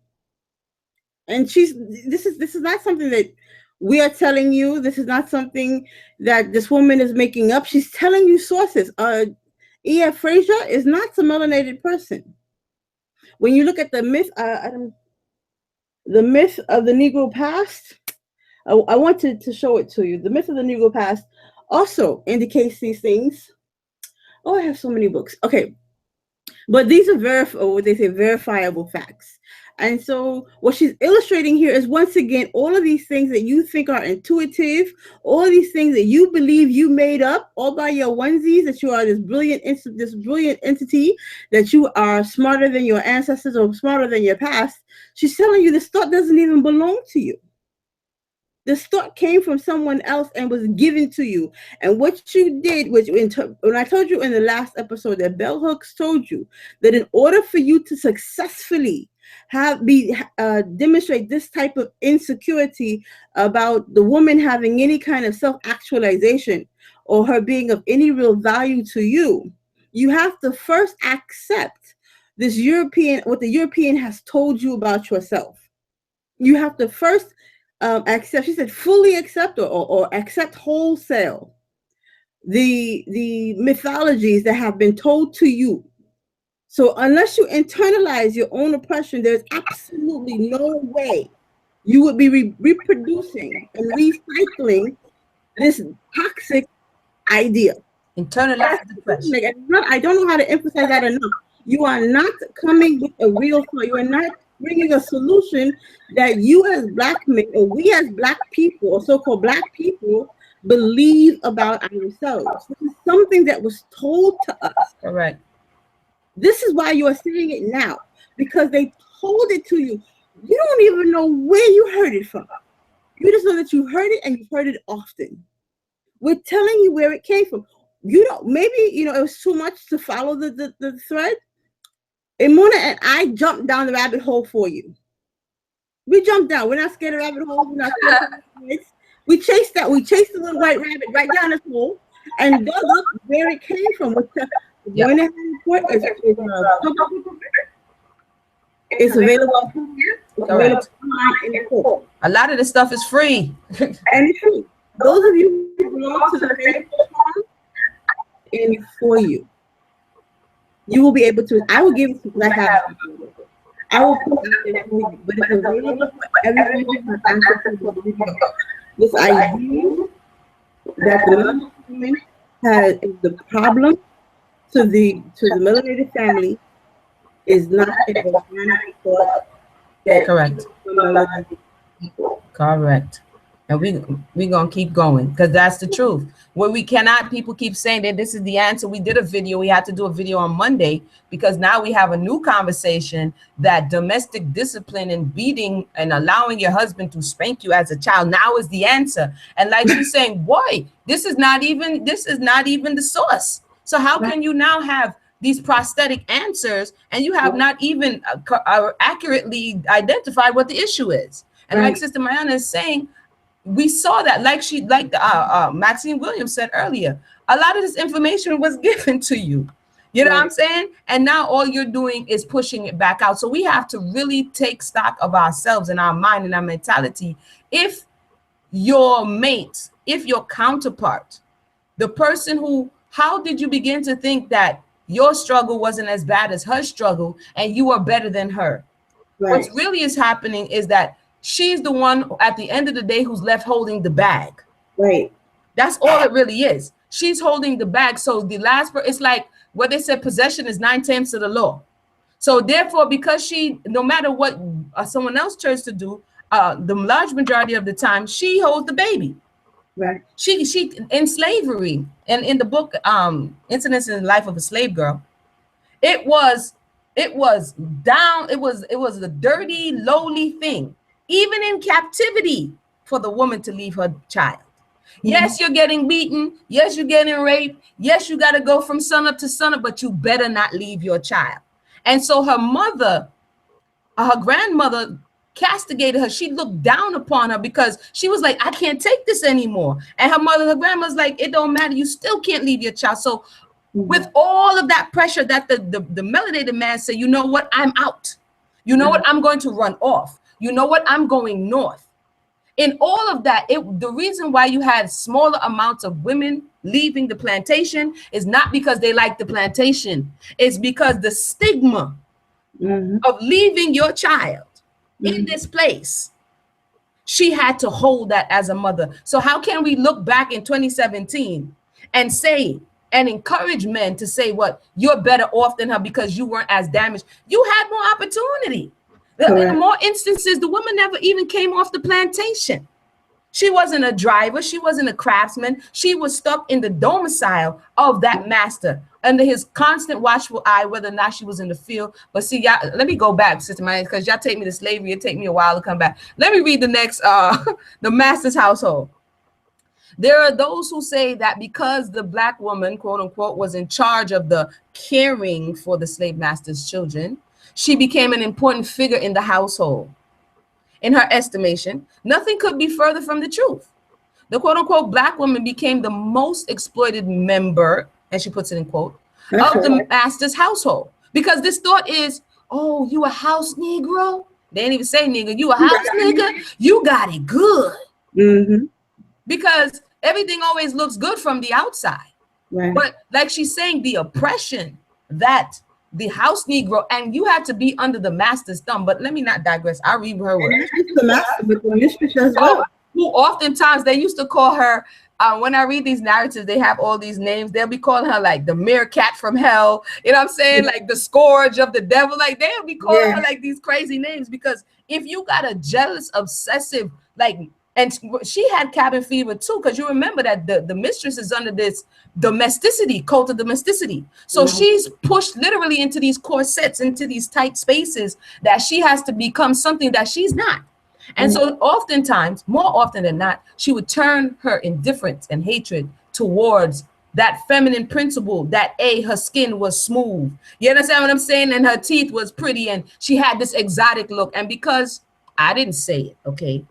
B: And this is not something that we are telling you. This is not something that this woman is making up. She's telling you sources. E.F. Frazier is not a melanated person. When you look at the myth, the myth of the Negro past, I wanted to show it to you. The myth of the Negro past also indicates these things. Oh, I have so many books. Okay. But these are verifiable facts. And so what she's illustrating here is, once again, all of these things that you think are intuitive, all of these things that you believe you made up all by your onesies, that you are this brilliant entity, that you are smarter than your ancestors or smarter than your past. She's telling you this thought doesn't even belong to you. This thought came from someone else and was given to you. And what you did, which when I told you in the last episode that bell hooks told you that in order for you to successfully demonstrate this type of insecurity about the woman having any kind of self-actualization or her being of any real value to you, you have to first accept what the European has told you about yourself. You have to first accept, she said, fully accept or accept wholesale the mythologies that have been told to you. So unless you internalize your own oppression, there's absolutely no way you would be reproducing and recycling this toxic idea.
A: Internalize depression.
B: I don't know how to emphasize that enough. You are not coming with a real thought. You are not bringing a solution that you as Black men, or we as Black people, or so-called Black people, believe about ourselves. This is something that was told to us.
A: Correct.
B: This is why you are saying it now, because they told it to you. You don't even know where you heard it from. You just know that you heard it, and you've heard it often. We're telling you where it came from. You don't, maybe, it was too much to follow the thread. Emunah and I jumped down the rabbit hole for you. We jumped down. We're not scared of rabbit holes. We're not scared of rabbits. We chased that. We chased the little white rabbit right down this hole and dug up where it came from. Womanhood report is available. It's available in the court.
A: A lot of this stuff is free.
B: And it's free. Those of you who belong to the Facebook forum, in for you. You will be able to, I will give it to you. I will put it for you, but it's available for everyone who has access to the video. This idea that the woman has the problem to the melanated family is not an organic thought.
A: Correct. Correct. And we gonna keep going because that's the truth. Where we cannot, people keep saying that this is the answer. We did a video. We had to do a video on Monday because now we have a new conversation that domestic discipline and beating and allowing your husband to spank you as a child now is the answer. And like she's saying, boy, this is not even the source. So how can you now have these prosthetic answers and you have not even accurately identified what the issue is? And like Sister Mayanah is saying, we saw that, like Maxine Williams said earlier, a lot of this information was given to you. You know what I'm saying? And now all you're doing is pushing it back out. So we have to really take stock of ourselves and our mind and our mentality. If your mate, if your counterpart, the person who, how did you begin to think that your struggle wasn't as bad as her struggle and you are better than her? What's really is happening is that she's the one at the end of the day who's left holding the bag. Right. That's all it really is. She's holding the bag. So the last part, it's like what they said, possession is 9/10 of the law. So therefore, because she, no matter what someone else chose to do, the large majority of the time, she holds the baby. Right. She in slavery and in the book, Incidents in the Life of a Slave Girl, it was a dirty, lowly thing. Even in captivity, for the woman to leave her child. Yes, you're getting beaten. Yes, you're getting raped. Yes, you got to go from sunup to sunup, but you better not leave your child. And so her mother, her grandmother castigated her. She looked down upon her because she was like, I can't take this anymore. And her grandma's like, it don't matter. You still can't leave your child. So with all of that pressure that the melanated man said, you know what? I'm out. You know what? I'm going to run off. You know what? I'm going north. In all of that, the reason why you had smaller amounts of women leaving the plantation is not because they like the plantation. It's because the stigma of leaving your child in this place, she had to hold that as a mother. So how can we look back in 2017 and say and encourage men to say, what, you're better off than her because you weren't as damaged? You had more opportunity. In more instances, the woman never even came off the plantation. She wasn't a driver. She wasn't a craftsman. She was stuck in the domicile of that master. under his constant watchful eye, whether or not she was in the field. But see, y'all, let me go back, Sister Maya, because y'all take me to slavery. It take me a while to come back. Let me read the next, the master's household. There are those who say that because the black woman, quote unquote, was in charge of the caring for the slave master's children, she became an important figure in the household. In her estimation, nothing could be further from the truth. The quote unquote black woman became the most exploited member, and she puts it in quote, of the master's household. Because this thought is, oh, you a house Negro? They didn't even say nigga, you a house nigga? You got it good.
B: Mm-hmm.
A: Because everything always looks good from the outside.
B: Right.
A: But like she's saying, the oppression that the house Negro, and you had to be under the master's thumb. But let me not digress. I'll read her words.
B: The master, but the mistress as well.
A: Who oftentimes they used to call her, when I read these narratives, they have all these names. They'll be calling her like the meerkat from hell. You know what I'm saying? Like the scourge of the devil. Like they'll be calling her like these crazy names, because if you got a jealous, obsessive, like, and she had cabin fever too, because you remember that the mistress is under this domesticity, cult of domesticity. So she's pushed literally into these corsets, into these tight spaces, that she has to become something that she's not. And so oftentimes, more often than not, she would turn her indifference and hatred towards that feminine principle that her skin was smooth. You understand what I'm saying? And her teeth was pretty, and she had this exotic look. And because I didn't say it, okay,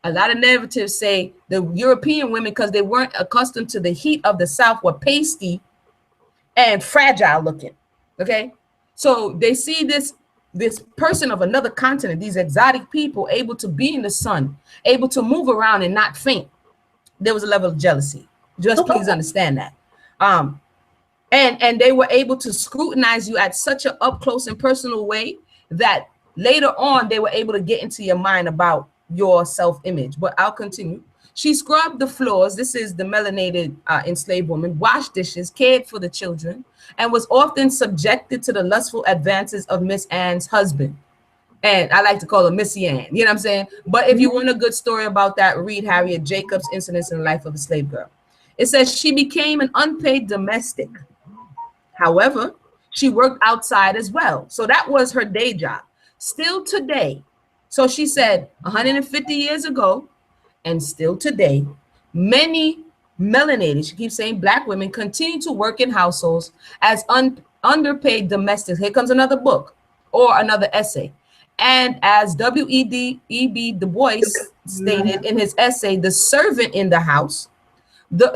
A: a lot of narratives say the European women, because they weren't accustomed to the heat of the South, were pasty and fragile looking. Okay, so they see this person of another continent, these exotic people, able to be in the sun, able to move around and not faint. There was a level of jealousy. Just please understand that. And they were able to scrutinize you at such an up close and personal way that later on they were able to get into your mind about your self-image. But I'll continue. She scrubbed the floors. This is the melanated enslaved woman, washed dishes, cared for the children, and was often subjected to the lustful advances of Miss Ann's husband. And I like to call her Missy Ann, you know what I'm saying? But if you want a good story about that, read Harriet Jacobs' Incidents in the Life of a Slave Girl. It says she became an unpaid domestic. However, she worked outside as well. So that was her day job. Still today. So she said 150 years ago, and still today, many melanated, she keeps saying black women, continue to work in households as underpaid domestics. Here comes another book or another essay. And as W.E.B. Du Bois stated in his essay, The Servant in the House,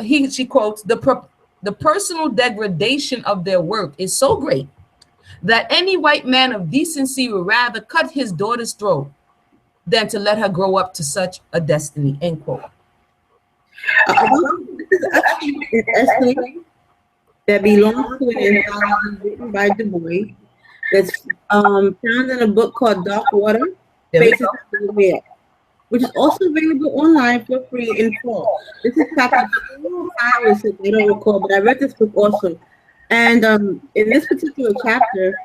A: she quotes, the personal degradation of their work is so great that any white man of decency would rather cut his daughter's throat than to let her grow up to such a destiny, end quote.
B: This is actually an essay that belongs to an anthology written by Du Bois that's found in a book called Dark Water, Faces of the Real, which is also available online for free in full. This is chapter 4 hours, if I don't recall, but I read this book also. And in this particular chapter,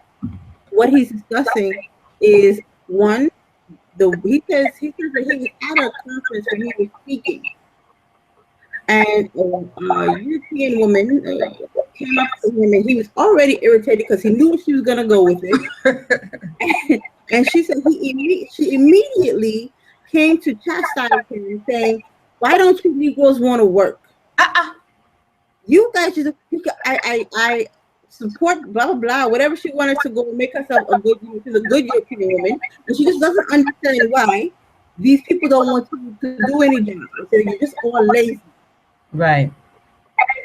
B: what he's discussing is one, he says that he was at a conference where he was speaking, and a European woman came up to him, and he was already irritated because he knew she was gonna go with it. and she said she immediately came to chastise him and saying, "Why don't you Negroes want to work? You guys just I support blah blah blah, whatever she wanted to go and make herself a good European woman, and she just doesn't understand why these people don't want to do any job. So you're just all lazy."
A: Right.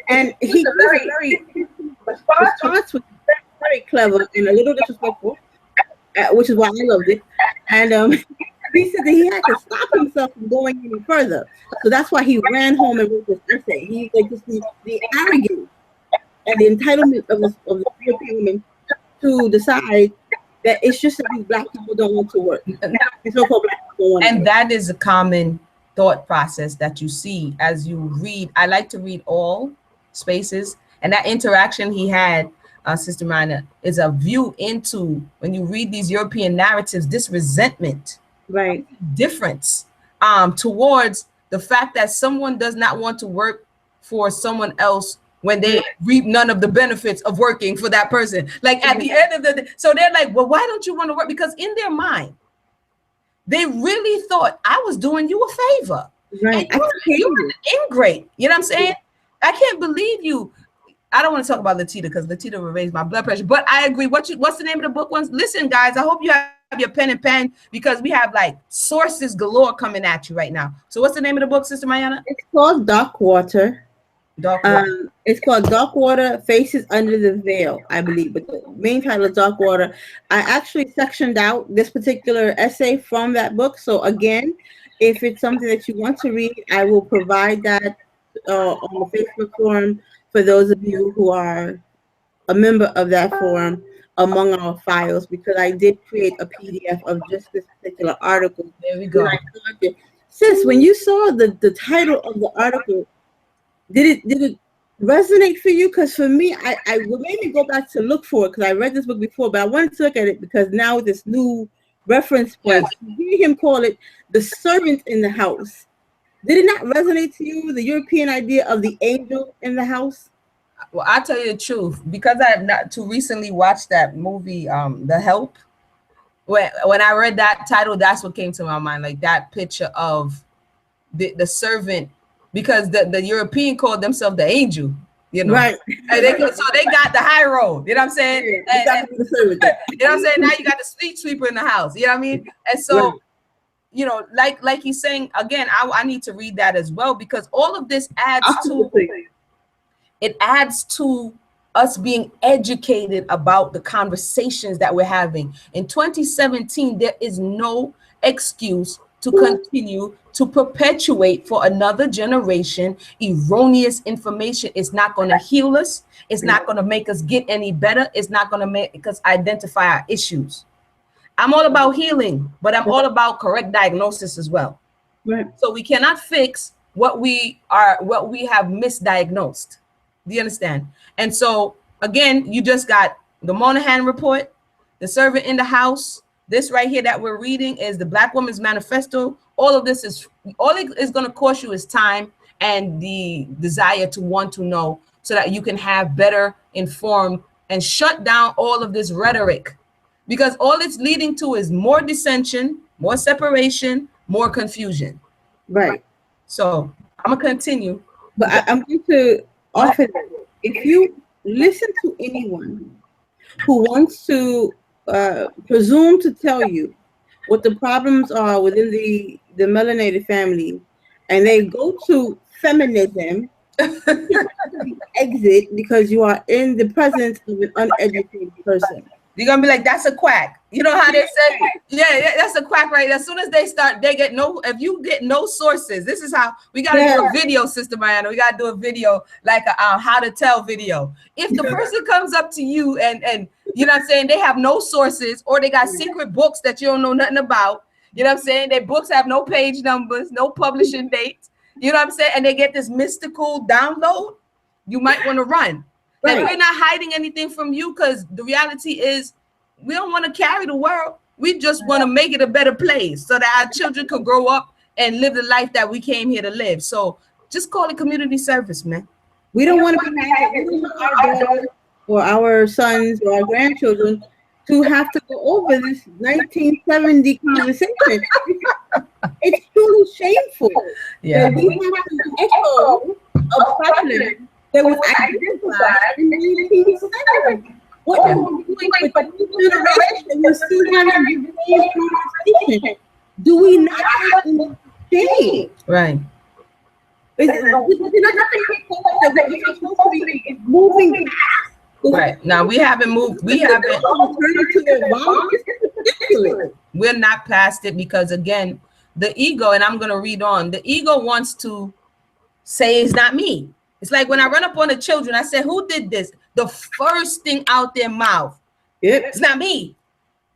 B: And he very response was very clever and a little disrespectful, which is why I loved it. And he said that he had to stop himself from going any further. So that's why he ran home and wrote this essay. He's like just the arrogance and the entitlement of the European women to decide that it's just that these black people don't want to work. These so-called black people don't want to work.
A: That is a common thought process that you see as you read. I like to read all spaces, and that interaction he had, Sister Mayanah, is a view into, when you read these European narratives, this resentment,
B: right,
A: difference towards the fact that someone does not want to work for someone else when they reap none of the benefits of working for that person. Like at the end of the day, so they're like, well, why don't you want to work? Because in their mind, they really thought I was doing you a favor.
B: Right.
A: You're an ingrate. You know what I'm saying? I can't believe you. I don't want to talk about Latita because Latita will raise my blood pressure. But I agree. What's the name of the book? Listen, guys, I hope you have your pen and pen because we have like sources galore coming at you right now. So what's the name of the book, Sister Mayanah?
B: It's called Dark Water.
A: Dark Water.
B: It's called Dark Water, Faces Under the Veil, I believe. But the main title is Dark Water. I actually sectioned out this particular essay from that book. So again, if it's something that you want to read, I will provide that on the Facebook forum for those of you who are a member of that forum among our files, because I did create a PDF of just this particular article.
A: There we go.
B: Sis, when you saw the title of the article, did it resonate for you? Because for me, I made me go back to look for it because I read this book before, but I wanted to look at it because now with this new reference point, you hear him call it the servant in the house. Did it not resonate to you, the European idea of the angel in the house?
A: Well, I'll tell you the truth, because I have not too recently watched that movie, The Help. When I read that title, that's what came to my mind, like that picture of the servant, because the European called themselves the angel, you know.
B: Right.
A: And they got the high road, you know what I'm saying?
B: Yeah,
A: you know what I'm saying? Now you got the street sweeper in the house, you know what I mean? And so, right. You know, like he's saying, again, I need to read that as well, because all of this adds to us being educated about the conversations that we're having. In 2017, there is no excuse to continue to perpetuate for another generation erroneous information. It's not going to heal us. It's not going to make us get any better. It's not going to make us identify our issues. I'm all about healing, but I'm all about correct diagnosis as well. Right. So we cannot fix what we have misdiagnosed. Do you understand? And so again, you just got the Moynihan report, the servant in the house. This right here that we're reading is the Black Woman's Manifesto. All of this is all it is going to cost you is time and the desire to want to know, so that you can have better informed and shut down all of this rhetoric, because all it's leading to is more dissension, more separation, more confusion.
B: Right.
A: So I'm gonna continue.
B: But I'm going to offer that if you listen to anyone who wants to presume to tell you what the problems are within the melanated family, and they go to feminism, exit because you are in the presence of an uneducated person.
A: You're gonna be like, that's a quack. You know how they say, yeah, that's a quack, right? As soon as they start, they get no, if you get no sources, this is how we gotta do a video, Sister Mayanah. We gotta do a video, like a how to tell video. If the person comes up to you and you know what I'm saying, they have no sources, or they got secret books that you don't know nothing about, you know what I'm saying? Their books have no page numbers, no publishing dates, you know what I'm saying? And they get this mystical download, you might want to run. Right. And we're not hiding anything from you, because the reality is we don't want to carry the world. We just want to make it a better place so that our children could grow up and live the life that we came here to live. So just call it community service, man.
B: We don't want to be our daughters or our sons or our grandchildren to have to go over this 1970 conversation. It's truly shameful. Yeah. That we have to echo a problem that was identified in 1970. What are we doing with the new generation? We're still having the same conversation. Do we not have enough shame?
A: Right.
B: Moving past.
A: Right. Now we haven't moved. We haven't. We're not past it, because again, the ego, and I'm going to read on, the ego wants to say it's not me. It's like when I run up on the children, I say, who did this? The first thing out their mouth, it's not me.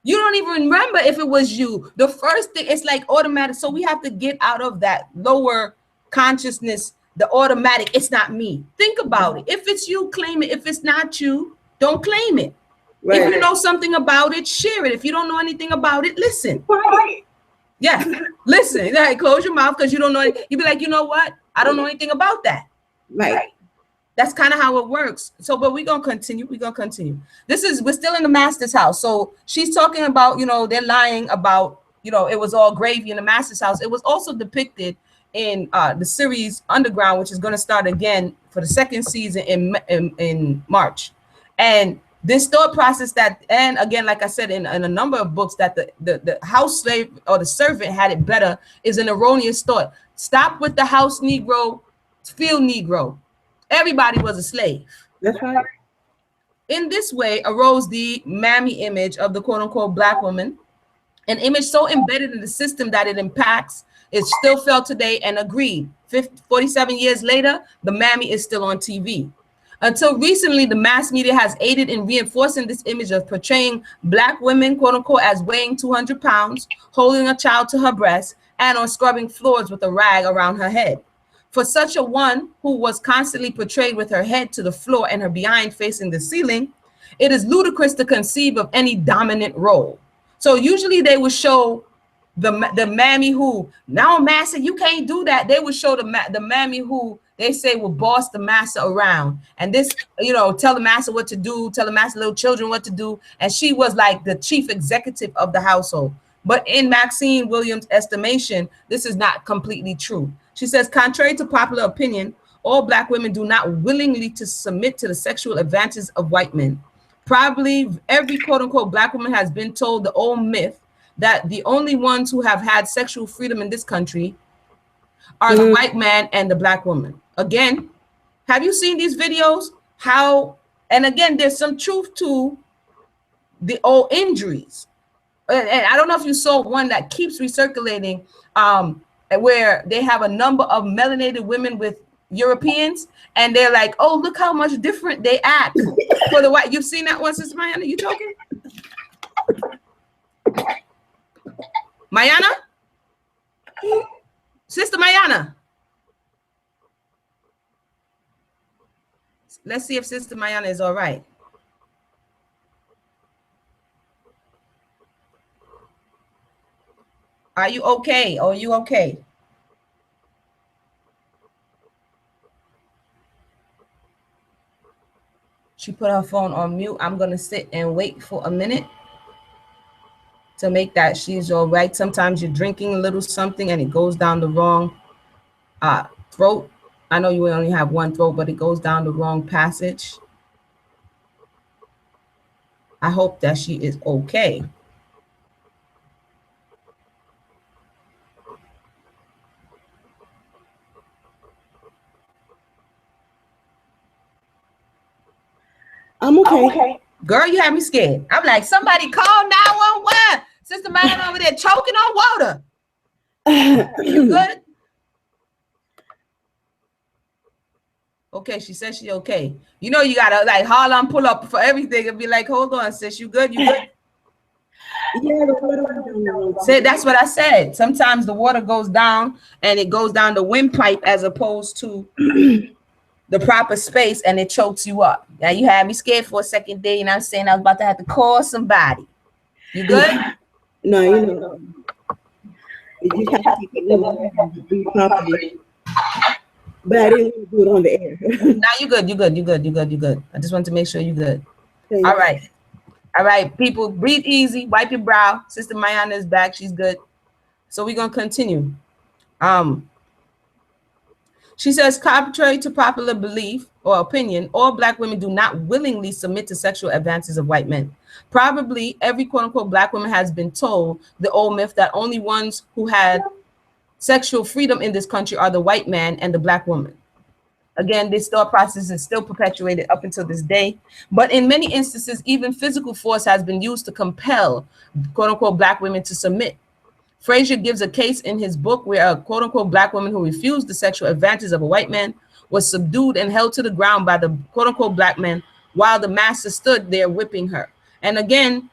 A: You don't even remember if it was you. The first thing, it's like automatic. So we have to get out of that lower consciousness, the automatic, it's not me. Think about it. If it's you, claim it. If it's not you, don't claim it. Right. If you know something about it, share it. If you don't know anything about it, listen. Right. Yeah, listen. Right. Close your mouth because you don't know it. You be like, you know what? I don't know anything about that.
B: Right.
A: That's kind of how it works. So, but we're gonna continue. We're gonna continue. We're still in the master's house. So she's talking about, they're lying about, it was all gravy in the master's house. It was also depicted in the series Underground, which is going to start again for the second season in March. And this thought process and again, like I said, in a number of books, that the house slave or the servant had it better, is an erroneous thought. Stop with the house Negro, field Negro. Everybody was a slave.
B: That's right.
A: In this way arose the mammy image of the quote-unquote Black woman, an image so embedded in the system that it impacts, is still felt today, and agreed. 47 years later, the mammy is still on TV. Until recently, the mass media has aided in reinforcing this image of portraying Black women, quote-unquote, as weighing 200 pounds, holding a child to her breast, and on scrubbing floors with a rag around her head. For such a one who was constantly portrayed with her head to the floor and her behind facing the ceiling, it is ludicrous to conceive of any dominant role. So usually they would show the mammy who, now master, you can't do that. They would show the mammy who they say will boss the master around. And this, tell the master what to do, tell the master little children what to do. And she was like the chief executive of the household. But in Maxine Williams' estimation, this is not completely true. She says, contrary to popular opinion, all Black women do not willingly to submit to the sexual advances of white men. Probably every quote-unquote Black woman has been told the old myth that the only ones who have had sexual freedom in this country are the white man and the Black woman. Again, have you seen these videos? And again, there's some truth to the old injuries. And I don't know if you saw one that keeps recirculating, where they have a number of melanated women with Europeans, and they're like, oh, look how much different they act for the white. You've seen that one, Sister Mayanah? You talking? Mayanah? Sister Mayanah? Let's see if Sister Mayanah is all right. Are you okay? Are you okay? She put her phone on mute. I'm going to sit and wait for a minute to make that she's all right. Sometimes you're drinking a little something and it goes down the wrong throat. I know you only have one throat, but it goes down the wrong passage. I hope that she is okay.
B: I'm okay.
A: Girl, you have me scared. I'm like, somebody call 911. Sister Mayanah over there choking on water. You good? Okay, she says she okay. You know, you gotta like Harlem pull up for everything and be like, hold on, sis, you good? You good?
B: Yeah,
A: Say, that's what I said. Sometimes the water goes down and it goes down the windpipe as opposed to the proper space, and it chokes you up. Now you had me scared for a second there, and I'm saying I was about to have to call somebody. You good?
B: No, you know. You just have to keep it properly. But I didn't do it on the air.
A: Now you good. You good. You good. You good. You good. I just want to make sure you good. Okay. All right. All right, people, breathe easy. Wipe your brow. Sister Mayanah is back. She's good. So we're gonna continue. She says, contrary to popular belief or opinion, all Black women do not willingly submit to sexual advances of white men. Probably every quote-unquote Black woman has been told the old myth that only ones who had sexual freedom in this country are the white man and the Black woman. Again, this thought process is still perpetuated up until this day. But in many instances, even physical force has been used to compel quote-unquote Black women to submit. Frazier gives a case in his book where a quote-unquote Black woman who refused the sexual advances of a white man was subdued and held to the ground by the quote-unquote Black man while the master stood there whipping her. And again,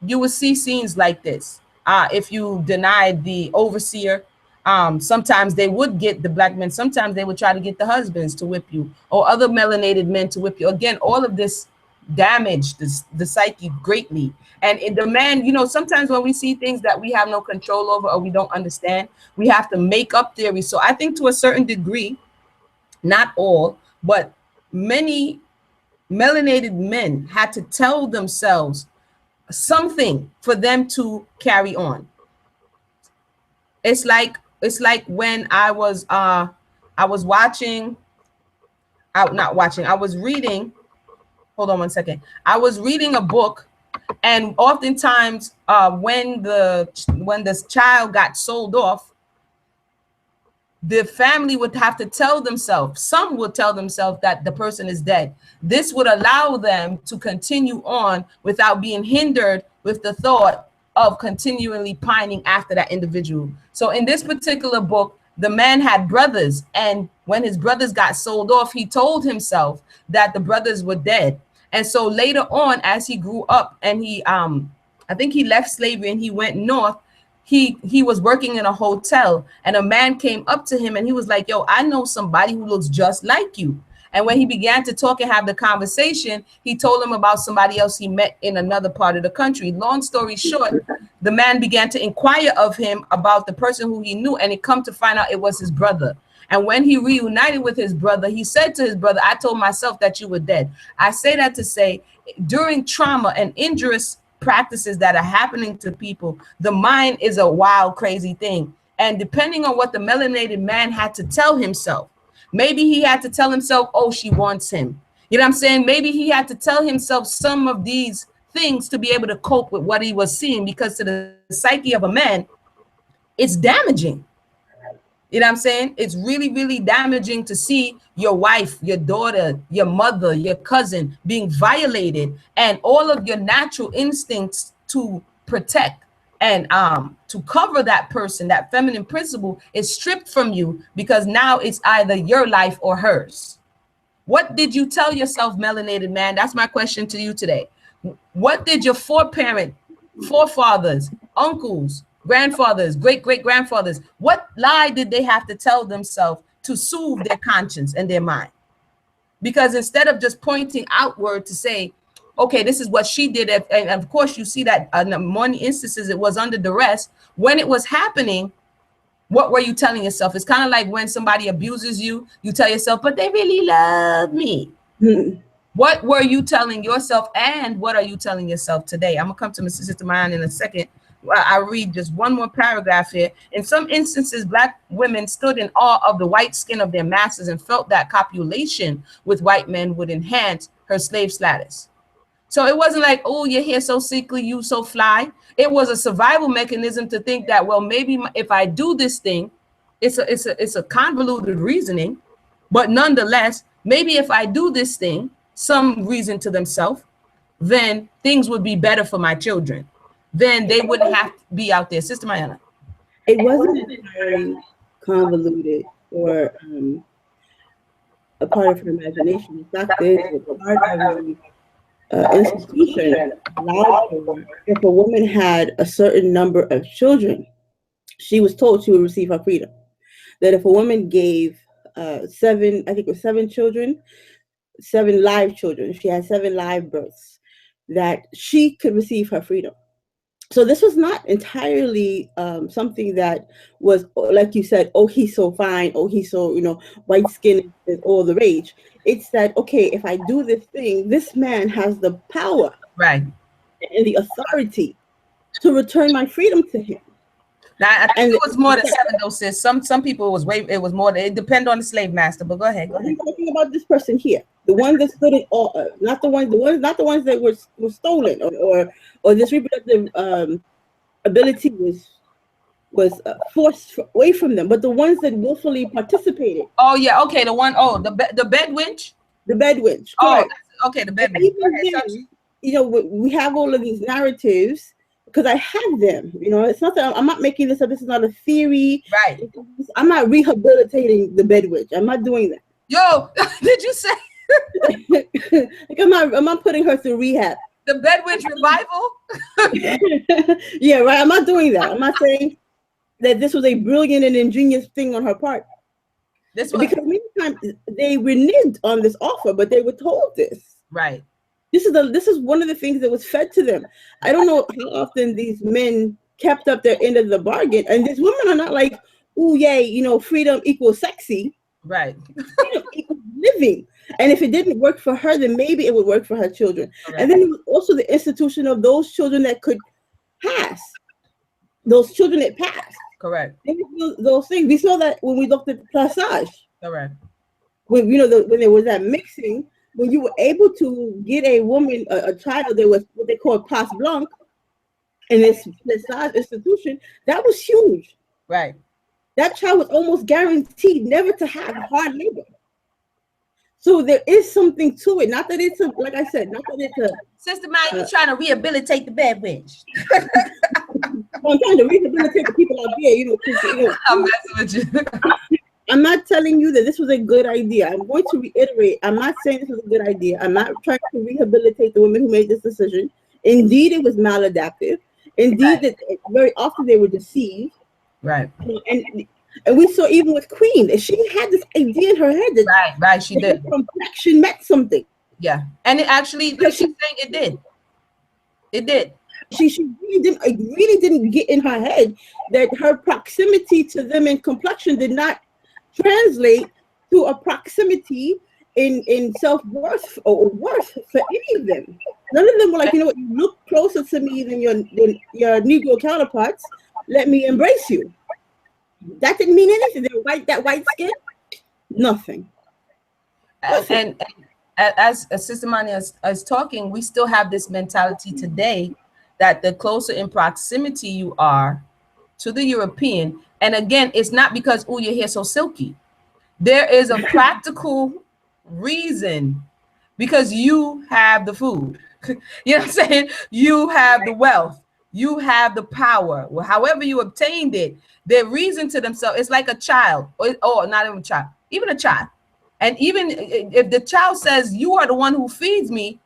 A: you will see scenes like this. If you denied the overseer, sometimes they would get the Black men. Sometimes they would try to get the husbands to whip you or other melanated men to whip you. Again, all of this damaged the psyche greatly. And in the man, you know, sometimes when we see things that we have no control over or we don't understand, we have to make up theories. So I think to a certain degree, not all, but many melanated men had to tell themselves something for them to carry on. It's like when I was watching, not watching, I was reading, hold on one second. I was reading a book, and oftentimes when this child got sold off, the family would have to tell themselves, some would tell themselves that the person is dead. This would allow them to continue on without being hindered with the thought of continually pining after that individual. So in this particular book, the man had brothers, and when his brothers got sold off, he told himself that the brothers were dead. And so later on, as he grew up and he, I think he left slavery and he went north, he was working in a hotel, and a man came up to him and he was like, yo, I know somebody who looks just like you. And when he began to talk and have the conversation, he told him about somebody else he met in another part of the country. Long story short, the man began to inquire of him about the person who he knew, and it come to find out it was his brother. And when he reunited with his brother, he said to his brother, I told myself that you were dead. I say that to say, during trauma and injurious practices that are happening to people, the mind is a wild, crazy thing. And depending on what the melanated man had to tell himself, maybe he had to tell himself, oh, she wants him. You know what I'm saying? Maybe he had to tell himself some of these things to be able to cope with what he was seeing, because to the psyche of a man, it's damaging. You know what I'm saying? It's really, really damaging to see your wife, your daughter, your mother, your cousin being violated, and all of your natural instincts to protect and to cover that person, that feminine principle, is stripped from you, because now it's either your life or hers. What did you tell yourself, melanated man? That's my question to you today. What did your forefathers, uncles, grandfathers, great-great-grandfathers, what lie did they have to tell themselves to soothe their conscience and their mind? Because instead of just pointing outward to say, okay, this is what she did, and of course you see that in many instances it was under duress. When it was happening, what were you telling yourself? It's kind of like when somebody abuses you, you tell yourself, but they really love me. What were you telling yourself, and what are you telling yourself today? I'm gonna come to Mr. Sister Mayanah in a second. I'll read just one more paragraph here. In some instances, Black women stood in awe of the white skin of their masters and felt that copulation with white men would enhance her slave status. So it wasn't like, oh, your hair so sickly, you so fly. It was a survival mechanism to think that, well, maybe if I do this thing, it's a convoluted reasoning, but nonetheless, maybe if I do this thing, some reason to themselves, then things would be better for my children. Then they wouldn't have to be out there. Sister Mayanah.
B: It wasn't very convoluted or a part of her imagination. The fact is, it was part of the institution allowed for, if a woman had a certain number of children, she was told she would receive her freedom. That if a woman gave 7 children, 7 live children, if she had 7 live births, that she could receive her freedom. So this was not entirely something that was, like you said, oh, he's so fine, oh, he's so, white skin is all the rage. It's that, okay, if I do this thing, this man has the power,
A: right,
B: and the authority to return my freedom to him.
A: Now, I think it was more than 7 doses. Some people it was more. It depended on the slave master. But go ahead.
B: I'm talking about this person here, the one that stood in awe, not the ones that were stolen, or this reproductive ability was forced away from them, but the ones that willfully participated.
A: Oh yeah, okay, the one, the bed wench.
B: The bed wench.
A: Oh, okay, the bed wench.
B: We have all of these narratives, because I have them. It's not that I'm not making this up. This is not a theory.
A: Right.
B: I'm not rehabilitating the bed witch. I'm not doing that.
A: Yo, did you say?
B: Like I'm not putting her through rehab.
A: The bed witch revival?
B: Yeah, right. I'm not doing that. I'm not saying that this was a brilliant and ingenious thing on her part. Because many times they reneged on this offer, but they were told this.
A: Right.
B: This is one of the things that was fed to them. I don't know how often these men kept up their end of the bargain, and these women are not like, "Ooh, yay, freedom equals sexy."
A: Right.
B: Freedom equals living. And if it didn't work for her, then maybe it would work for her children.
A: Correct.
B: And then it was also the institution of those children that could pass. Those children that passed.
A: Correct.
B: Those things. We saw that when we looked at the passage.
A: Correct.
B: When when there was that mixing, when you were able to get a woman, a child that was what they call passe blanc in this passage institution, that was huge.
A: Right.
B: That child was almost guaranteed never to have hard labor. So there is something to it. Not that it's a, like I said, not that it's a.
A: Sister Maya, you're trying to rehabilitate the bad witch.
B: I'm trying to rehabilitate the people out there, you know.
A: I'm messing with you.
B: I'm not telling you that this was a good idea. I'm going to reiterate. I'm not saying this was a good idea. I'm not trying to rehabilitate the women who made this decision. Indeed, it was maladaptive. Indeed, that very often they were deceived.
A: Right.
B: And we saw even with Queen that she had this idea in her head that
A: right, she did.
B: Complexion meant something.
A: Yeah, and it actually, like she's saying, it did. It did.
B: She really didn't get in her head that her proximity to them in complexion did not translate to a proximity in self-worth or worth for any of them. None of them were like, you know what, you look closer to me than your Negro counterparts. Let me embrace you. That didn't mean anything. That white skin, nothing.
A: And as Sister Mani is talking, we still have this mentality today that the closer in proximity you are to the European, and again, it's not because, oh, your hair so silky. There is a practical reason, because you have the food. You know what I'm saying? You have the wealth. You have the power. Well, however you obtained it, their reason to themselves, it's like a child, or not even a child, even a child. And even if the child says, you are the one who feeds me,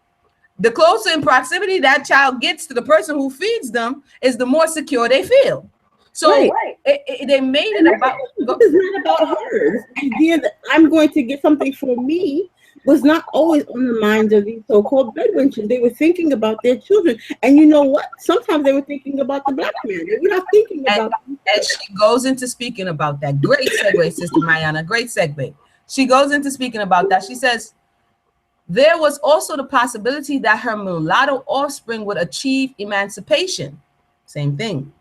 A: the closer in proximity that child gets to the person who feeds them is the more secure they feel. So they made it about.
B: This is not about her. This idea that I'm going to get something for me was not always on the minds of these so-called bedwenches. They were thinking about their children. And you know what? Sometimes they were thinking about the black man. They were not thinking about
A: and she goes into speaking about that. Great segue, Sister Mayanah. Great segue. She goes into speaking about that. She says, there was also the possibility that her mulatto offspring would achieve emancipation. Same thing.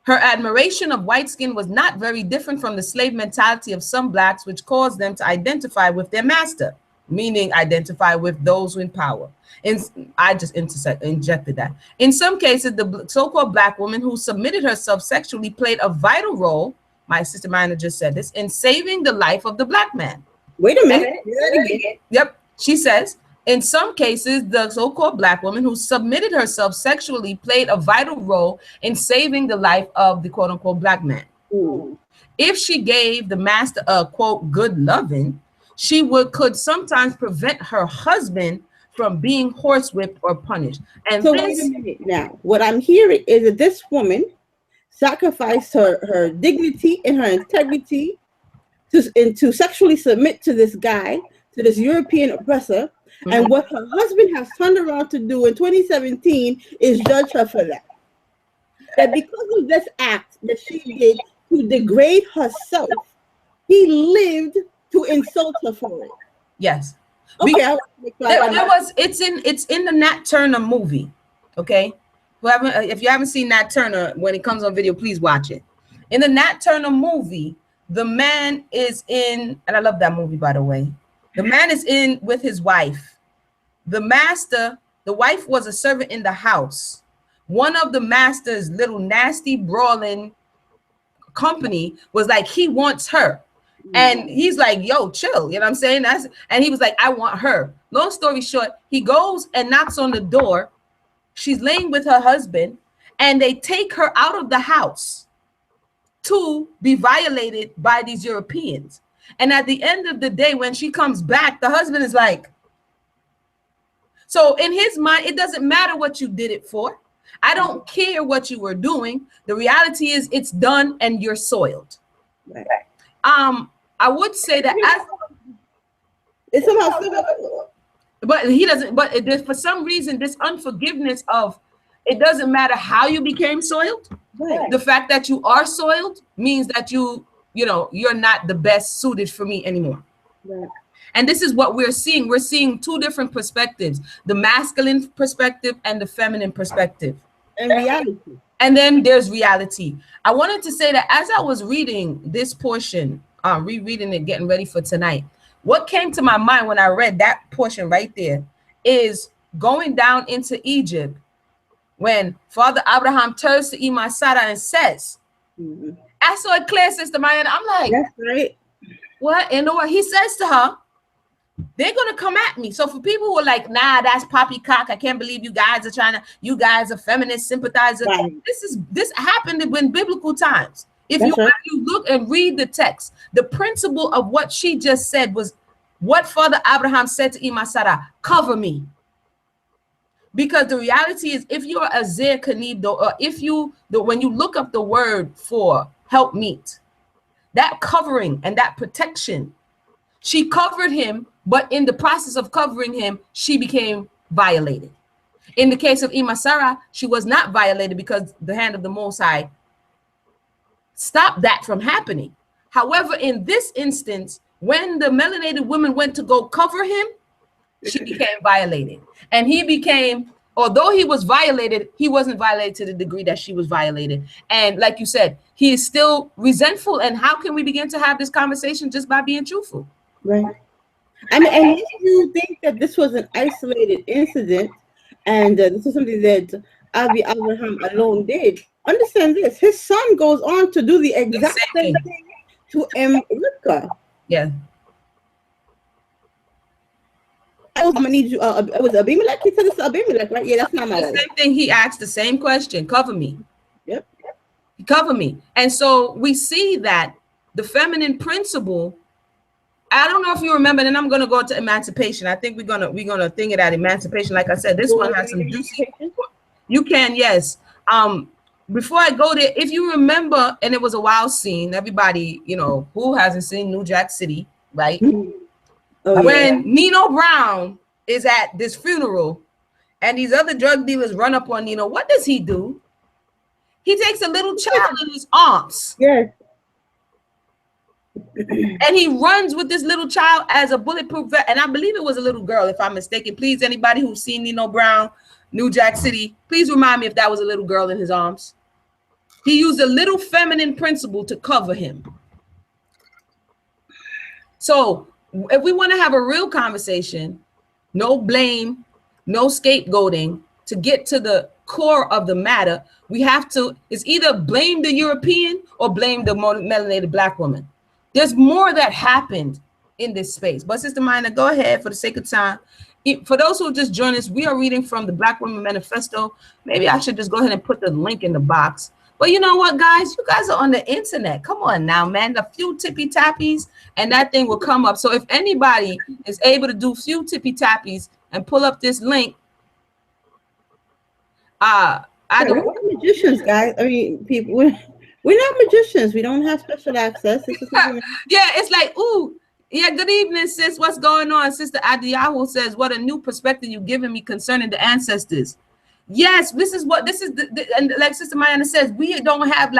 A: Her admiration of white skin was not very different from the slave mentality of some blacks, which caused them to identify with their master, meaning identify with those in power. And I just injected that. In some cases, the so-called black woman who submitted herself sexually played a vital role, my sister Mayanah just said this, in saving the life of the black man.
B: Wait a minute.
A: Yep. She says, in some cases, the so-called black woman who submitted herself sexually played a vital role in saving the life of the quote-unquote black man.
B: Ooh.
A: If she gave the master a, quote, good loving, she could sometimes prevent her husband from being horsewhipped or punished. And
B: so wait a minute now. What I'm hearing is that this woman sacrificed her dignity and her integrity to sexually submit to this guy, to this European oppressor. Mm-hmm. And what her husband has turned around to do in 2017 is judge her for that. That because of this act that she did to degrade herself, he lived to insult her for it.
A: Yes.
B: Okay.
A: It's in the Nat Turner movie. Okay. If you haven't seen Nat Turner, when it comes on video, please watch it. In the Nat Turner movie, the man is in, and I love that movie, by the way. The man is in with his wife. The wife was a servant in the house. One of the master's little nasty brawling company was like, he wants her. And he's like, yo, chill. You know what I'm saying? And he was like, I want her. Long story short, he goes and knocks on the door. She's laying with her husband, and they take her out of the house to be violated by these Europeans. And at the end of the day, when she comes back, the husband is like, so in his mind, it doesn't matter what you did it for. I don't care what you were doing. The reality is it's done and you're soiled.
B: Right.
A: I would say that
B: it's somehow,
A: but he doesn't, but for some reason, this unforgiveness of it doesn't matter how you became soiled. Right. The fact that you are soiled means that you're not the best suited for me anymore.
B: Right.
A: And this is what we're seeing. We're seeing two different perspectives, the masculine perspective and the feminine perspective.
B: And reality.
A: And then there's reality. I wanted to say that as I was reading this portion, rereading it, getting ready for tonight, what came to my mind when I read that portion right there is going down into Egypt when Father Abraham turns to Emunah and says, I saw it clear, Sister Mayanah. I'm like,
B: that's right.
A: What? And what he says to her, they're gonna come at me. So for people who are like, nah, that's poppycock, I can't believe you guys are feminist sympathizers. Right. This happened in biblical times. If you look and read the text, the principle of what she just said was what Father Abraham said to Emunah, cover me. Because the reality is, if you're a Zer Kanibdo, or if when you look up the word for help meet, that covering and that protection, she covered him, but in the process of covering him, she became violated. In the case of Emunah, she was not violated because the hand of the Most High stopped that from happening. However, in this instance, when the melanated woman went to go cover him, she became violated. And he became, although he was violated, he wasn't violated to the degree that she was violated. And like you said, he is still resentful. And how can we begin to have this conversation? Just by being truthful.
B: Right. And if you think that this was an isolated incident and this is something that Abi Abraham alone did, understand this. His son goes on to do the exact same thing to Rivka.
A: Yeah.
B: I'm gonna need you. It was Abimelech. He said it's Abimelech, right? Yeah, that's not my.
A: The same thing. He asked the same question. Cover me.
B: Yep.
A: Cover me. And so we see that the feminine principle. I don't know if you remember. Then I'm gonna go to emancipation. I think we're gonna think it at emancipation. Like I said, this one has some juicy. You can, yes. Before I go there, if you remember, and it was a wild scene. Everybody, who hasn't seen New Jack City, right? Oh, when Nino Brown is at this funeral and these other drug dealers run up on Nino, what does he do? He takes a little child in his arms.
B: Yes.
A: And he runs with this little child as a bulletproof vest. And I believe it was a little girl, if I'm mistaken. Please, anybody who's seen Nino Brown, New Jack City, please remind me if that was a little girl in his arms. He used a little feminine principle to cover him. So if we want to have a real conversation, no blame, no scapegoating, to get to the core of the matter, we have to, it's either blame the European or blame the melanated Black woman. There's more that happened in this space. But Sister Mayanah, go ahead for the sake of time. For those who just joined us, we are reading from the Black Women Manifesto. Maybe I should just go ahead and put the link in the box. But you know what, guys? You guys are on the internet. Come on now, man. A few tippy tappies and that thing will come up. So if anybody is able to do few tippy tappies and pull up this link, I don't.
B: We're not magicians, guys. I mean, people, we're not magicians. We don't have special access.
A: Yeah, it's like, ooh, yeah. Good evening, sis. What's going on? Sister Adiyahu says, "What a new perspective you've given me concerning the ancestors." Yes, this is and like Sister Mayanah says, we don't have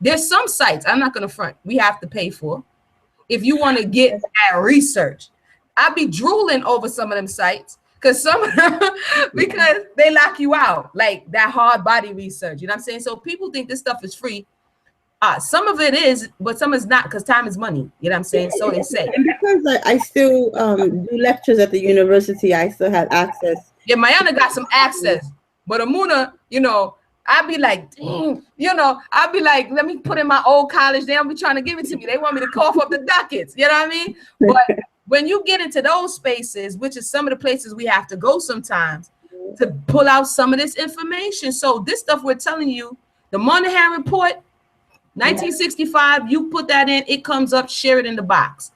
A: there's some sites, I'm not going to front, we have to pay for. If you want to get at research, I'd be drooling over some of them sites because because they lock you out, like that hard body research. You know what I'm saying? So people think this stuff is free. Some of it is, but some is not because time is money. You know what I'm saying? So they say.
B: And because I still do lectures at the university, I still have access.
A: Yeah, Mayanah got some access. But Emunah, I'd be like, dang, I'd be like, let me put in my old college. They don't be trying to give it to me. They want me to cough up the ducats. You know what I mean? But when you get into those spaces, which is some of the places we have to go sometimes to pull out some of this information. So this stuff we're telling you, the Moynihan Report, 1965, you put that in, it comes up, share it in the box.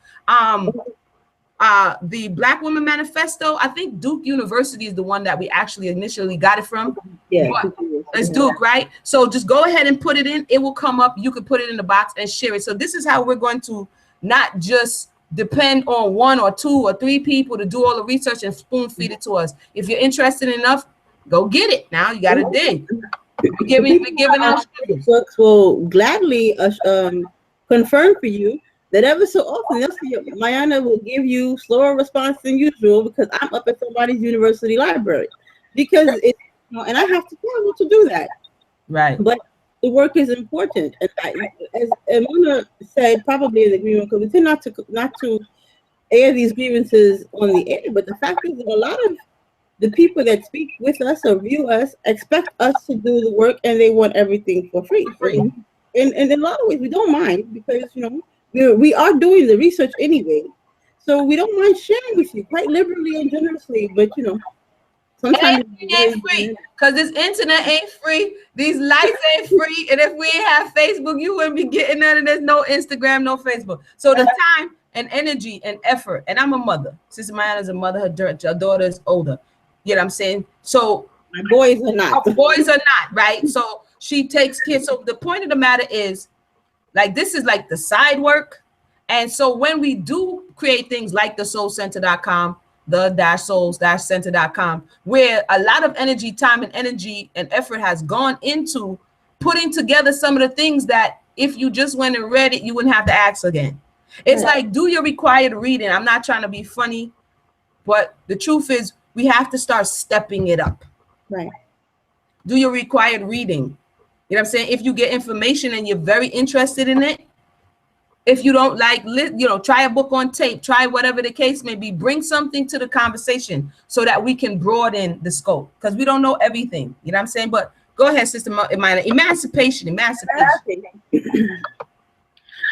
A: The Black Women Manifesto, I think Duke University is the one that we actually initially got it from.
B: Yeah,
A: it's Duke, right? So just go ahead and put it in. It will come up. You can put it in the box and share it. So this is how we're going to not just depend on 1 or 2 or 3 people to do all the research and spoon feed it to us. If you're interested enough, go get it. Now you got to dig. We're giving our
B: books will gladly confirm for you that ever so often they'll see Mayanah will give you slower response than usual because I'm up at somebody's university library, because it's, you know, and I have to tell them to do that.
A: Right.
B: But the work is important, and as Emunah said, probably in agreement, because we tend not to air these grievances on the air. But the fact is that a lot of the people that speak with us or view us expect us to do the work, and they want everything for free. And in a lot of ways, we don't mind, because, you know, we are doing the research anyway, so we don't mind sharing with you quite liberally and generously. But, you know, sometimes
A: it ain't free, because this internet ain't free, these lights ain't free, and if we ain't have Facebook, you wouldn't be getting none of this. No Instagram, no Facebook. So the time and energy and effort, and I'm a mother. Sister Mayanah's a mother. Her daughter is older. You know what I'm saying? So
B: my boys are not.
A: Our boys are not, right? So she takes care. So the point of the matter is, like, this is like the side work. And so when we do create things like the soulcenter.com, the-souls-center.com, where a lot of energy, time and effort has gone into putting together some of the things that if you just went and read it, you wouldn't have to ask again. It's like, do your required reading. I'm not trying to be funny, but the truth is we have to start stepping it up.
B: Right.
A: Do your required reading. You know what I'm saying? If you get information and you're very interested in it, if you don't like, you know, try a book on tape, try whatever the case may be, bring something to the conversation so that we can broaden the scope, because we don't know everything. You know what I'm saying? But go ahead, Sister Mayanah. Emancipation.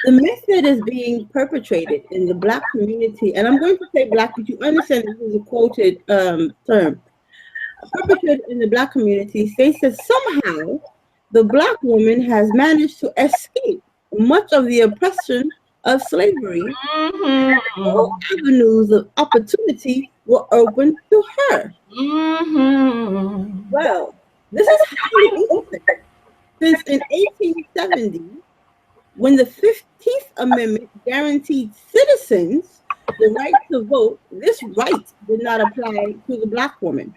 B: The myth that is being perpetrated in the Black community, and I'm going to say Black, but you understand this is a quoted term, perpetrated in the Black community, states that somehow the Black woman has managed to escape much of the oppression of slavery. All avenues of opportunity were open to her. Well, this is highly interesting, since in 1870, when the 15th Amendment guaranteed citizens the right to vote, this right did not apply to the Black woman.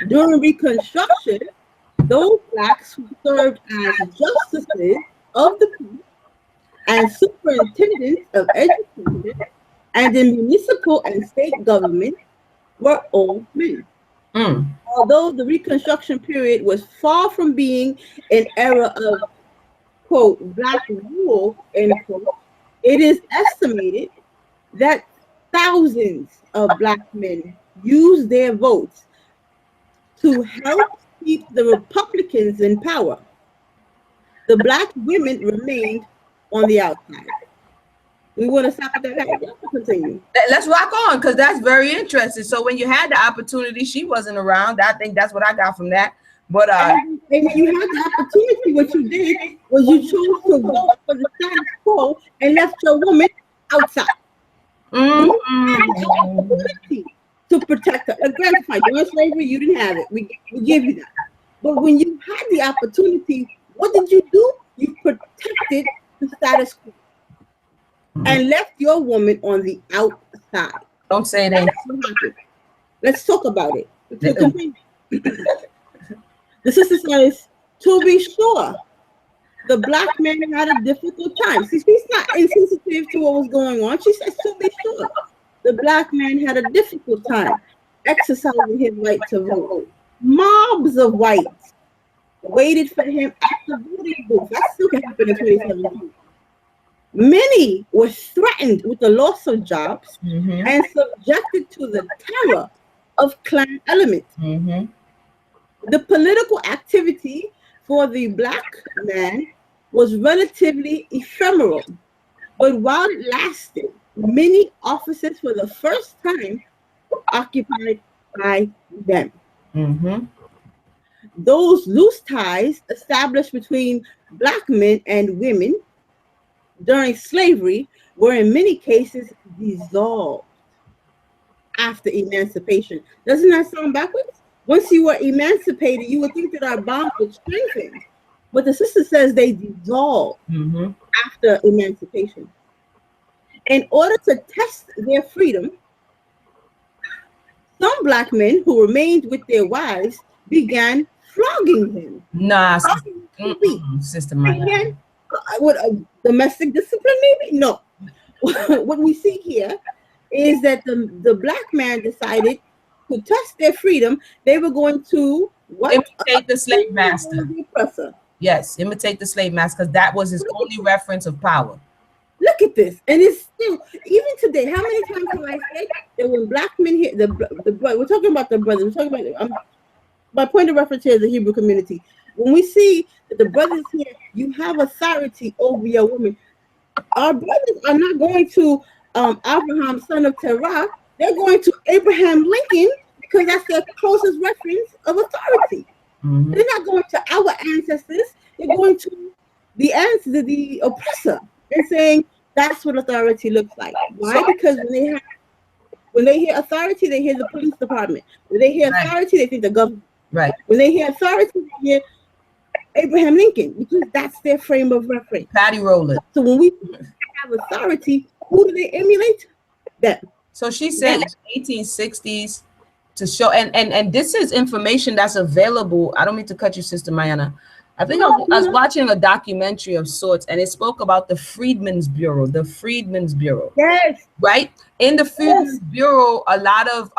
B: During Reconstruction, those Blacks who served as justices of the peace and superintendents of education and in municipal and state government were all men. Although the Reconstruction period was far from being an era of, quote, Black rule, end quote, it is estimated that thousands of Black men used their votes to help keep the Republicans in power. The Black women remained on the outside. We want to stop at that. Continue.
A: Let's rock on, because that's very interesting. So when you had the opportunity, she wasn't around. I think that's what I got from that. But
B: and when you had the opportunity, what you did was you chose to vote for the status quo and left your woman outside. You had the opportunity to protect her. Again, fine, during slavery, you didn't have it. We give you that. But when you had the opportunity, what did you do? You protected the status quo and left your woman on the outside.
A: Don't say that.
B: Let's talk about it. The sister says, to be sure, the Black man had a difficult time. See, she's not insensitive to what was going on. She says, to be sure, the Black man had a difficult time exercising his right to vote. Mobs of whites waited for him at the voting booth. That still happened in 2017. Many were threatened with the loss of jobs and subjected to the terror of Klan elements. The political activity for the Black man was relatively ephemeral, but while it lasted, many offices for the first time were occupied by them. Those loose ties established between Black men and women during slavery were in many cases dissolved after emancipation. Doesn't that sound backwards? Once you were emancipated, you would think that our bonds would strengthen. But the sister says they dissolved after emancipation. In order to test their freedom, some Black men who remained with their wives began flogging them.
A: Nah, Sister Mayanah.
B: Again, what, domestic discipline maybe? No. what we see here is that the black man decided to test their freedom. They were going to what?
A: Imitate the slave master.
B: The oppressor.
A: Yes, imitate the slave master, because that was his only reference of power.
B: Look at this, and it's still even today. How many times have I said that when black men here, we're talking about the brothers. We're talking about my point of reference here is the Hebrew community. When we see that the brothers here, you have authority over your woman. Our brothers are not going to Abraham, son of Terah. They're going to Abraham Lincoln because that's their closest reference of authority. Mm-hmm. They're not going to our ancestors. They're going to the oppressor and saying that's what authority looks like. Why? Because when they hear authority, they hear the police department. When they hear authority, they think the government.
A: Right.
B: When they hear authority, they hear Abraham Lincoln, because that's their frame of reference.
A: Patty Roller.
B: So when we have authority, who do they emulate? Them.
A: So she said in the 1860s to show, and this is information that's available. I don't mean to cut you, Sister Mayanah. I think I was watching a documentary of sorts, and it spoke about the Freedmen's Bureau. The Freedmen's Bureau.
B: Yes.
A: Right? In the Freedmen's Bureau, a lot of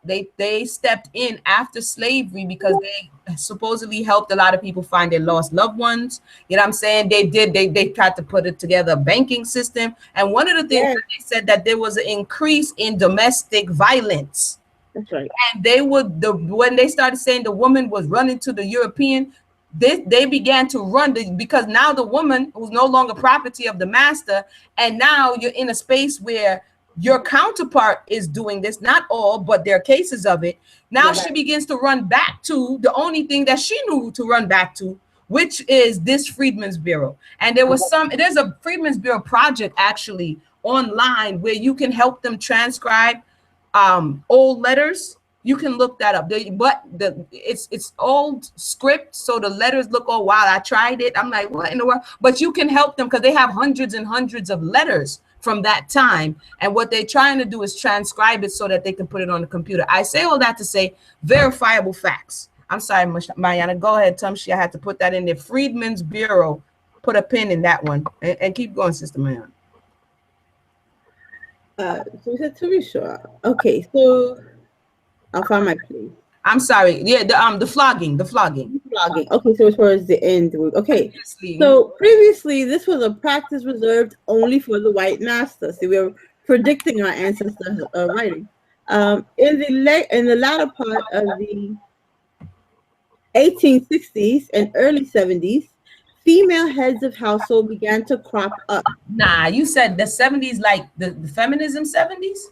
A: they stepped in after slavery because they supposedly helped a lot of people find their lost loved ones. You know what I'm saying? They tried to put it together, a banking system. And one of the things that they said that there was an increase in domestic violence.
B: That's right.
A: And they would when they started saying the woman was running to the European, they began to run because now the woman who's no longer property of the master, and now you're in a space where your counterpart is doing this, not all, but there are cases of it. Now she begins to run back to the only thing that she knew to run back to, which is this Freedmen's Bureau. And there's a Freedmen's Bureau project actually online where you can help them transcribe old letters. You can look that up. It's old script, so the letters look all wild. I tried it. I'm like, what in the world? But you can help them because they have hundreds and hundreds of letters from that time. And what they're trying to do is transcribe it so that they can put it on the computer. I say all that to say verifiable facts. I'm sorry, Mayanah. Go ahead, Tumshi. I had to put that in there. Freedmen's Bureau. Put a pin in that one. And keep going, Sister Mayanah.
B: So we said to be sure. Okay, so I'll find my place.
A: I'm sorry. Yeah, the flogging.
B: Okay, so as far as the end. Okay. So previously, this was a practice reserved only for the white master. See, we were predicting our ancestors' writing. In the latter part of the 1860s and early 70s, female heads of household began to crop up.
A: Nah, you said the 70s, like the feminism 70s?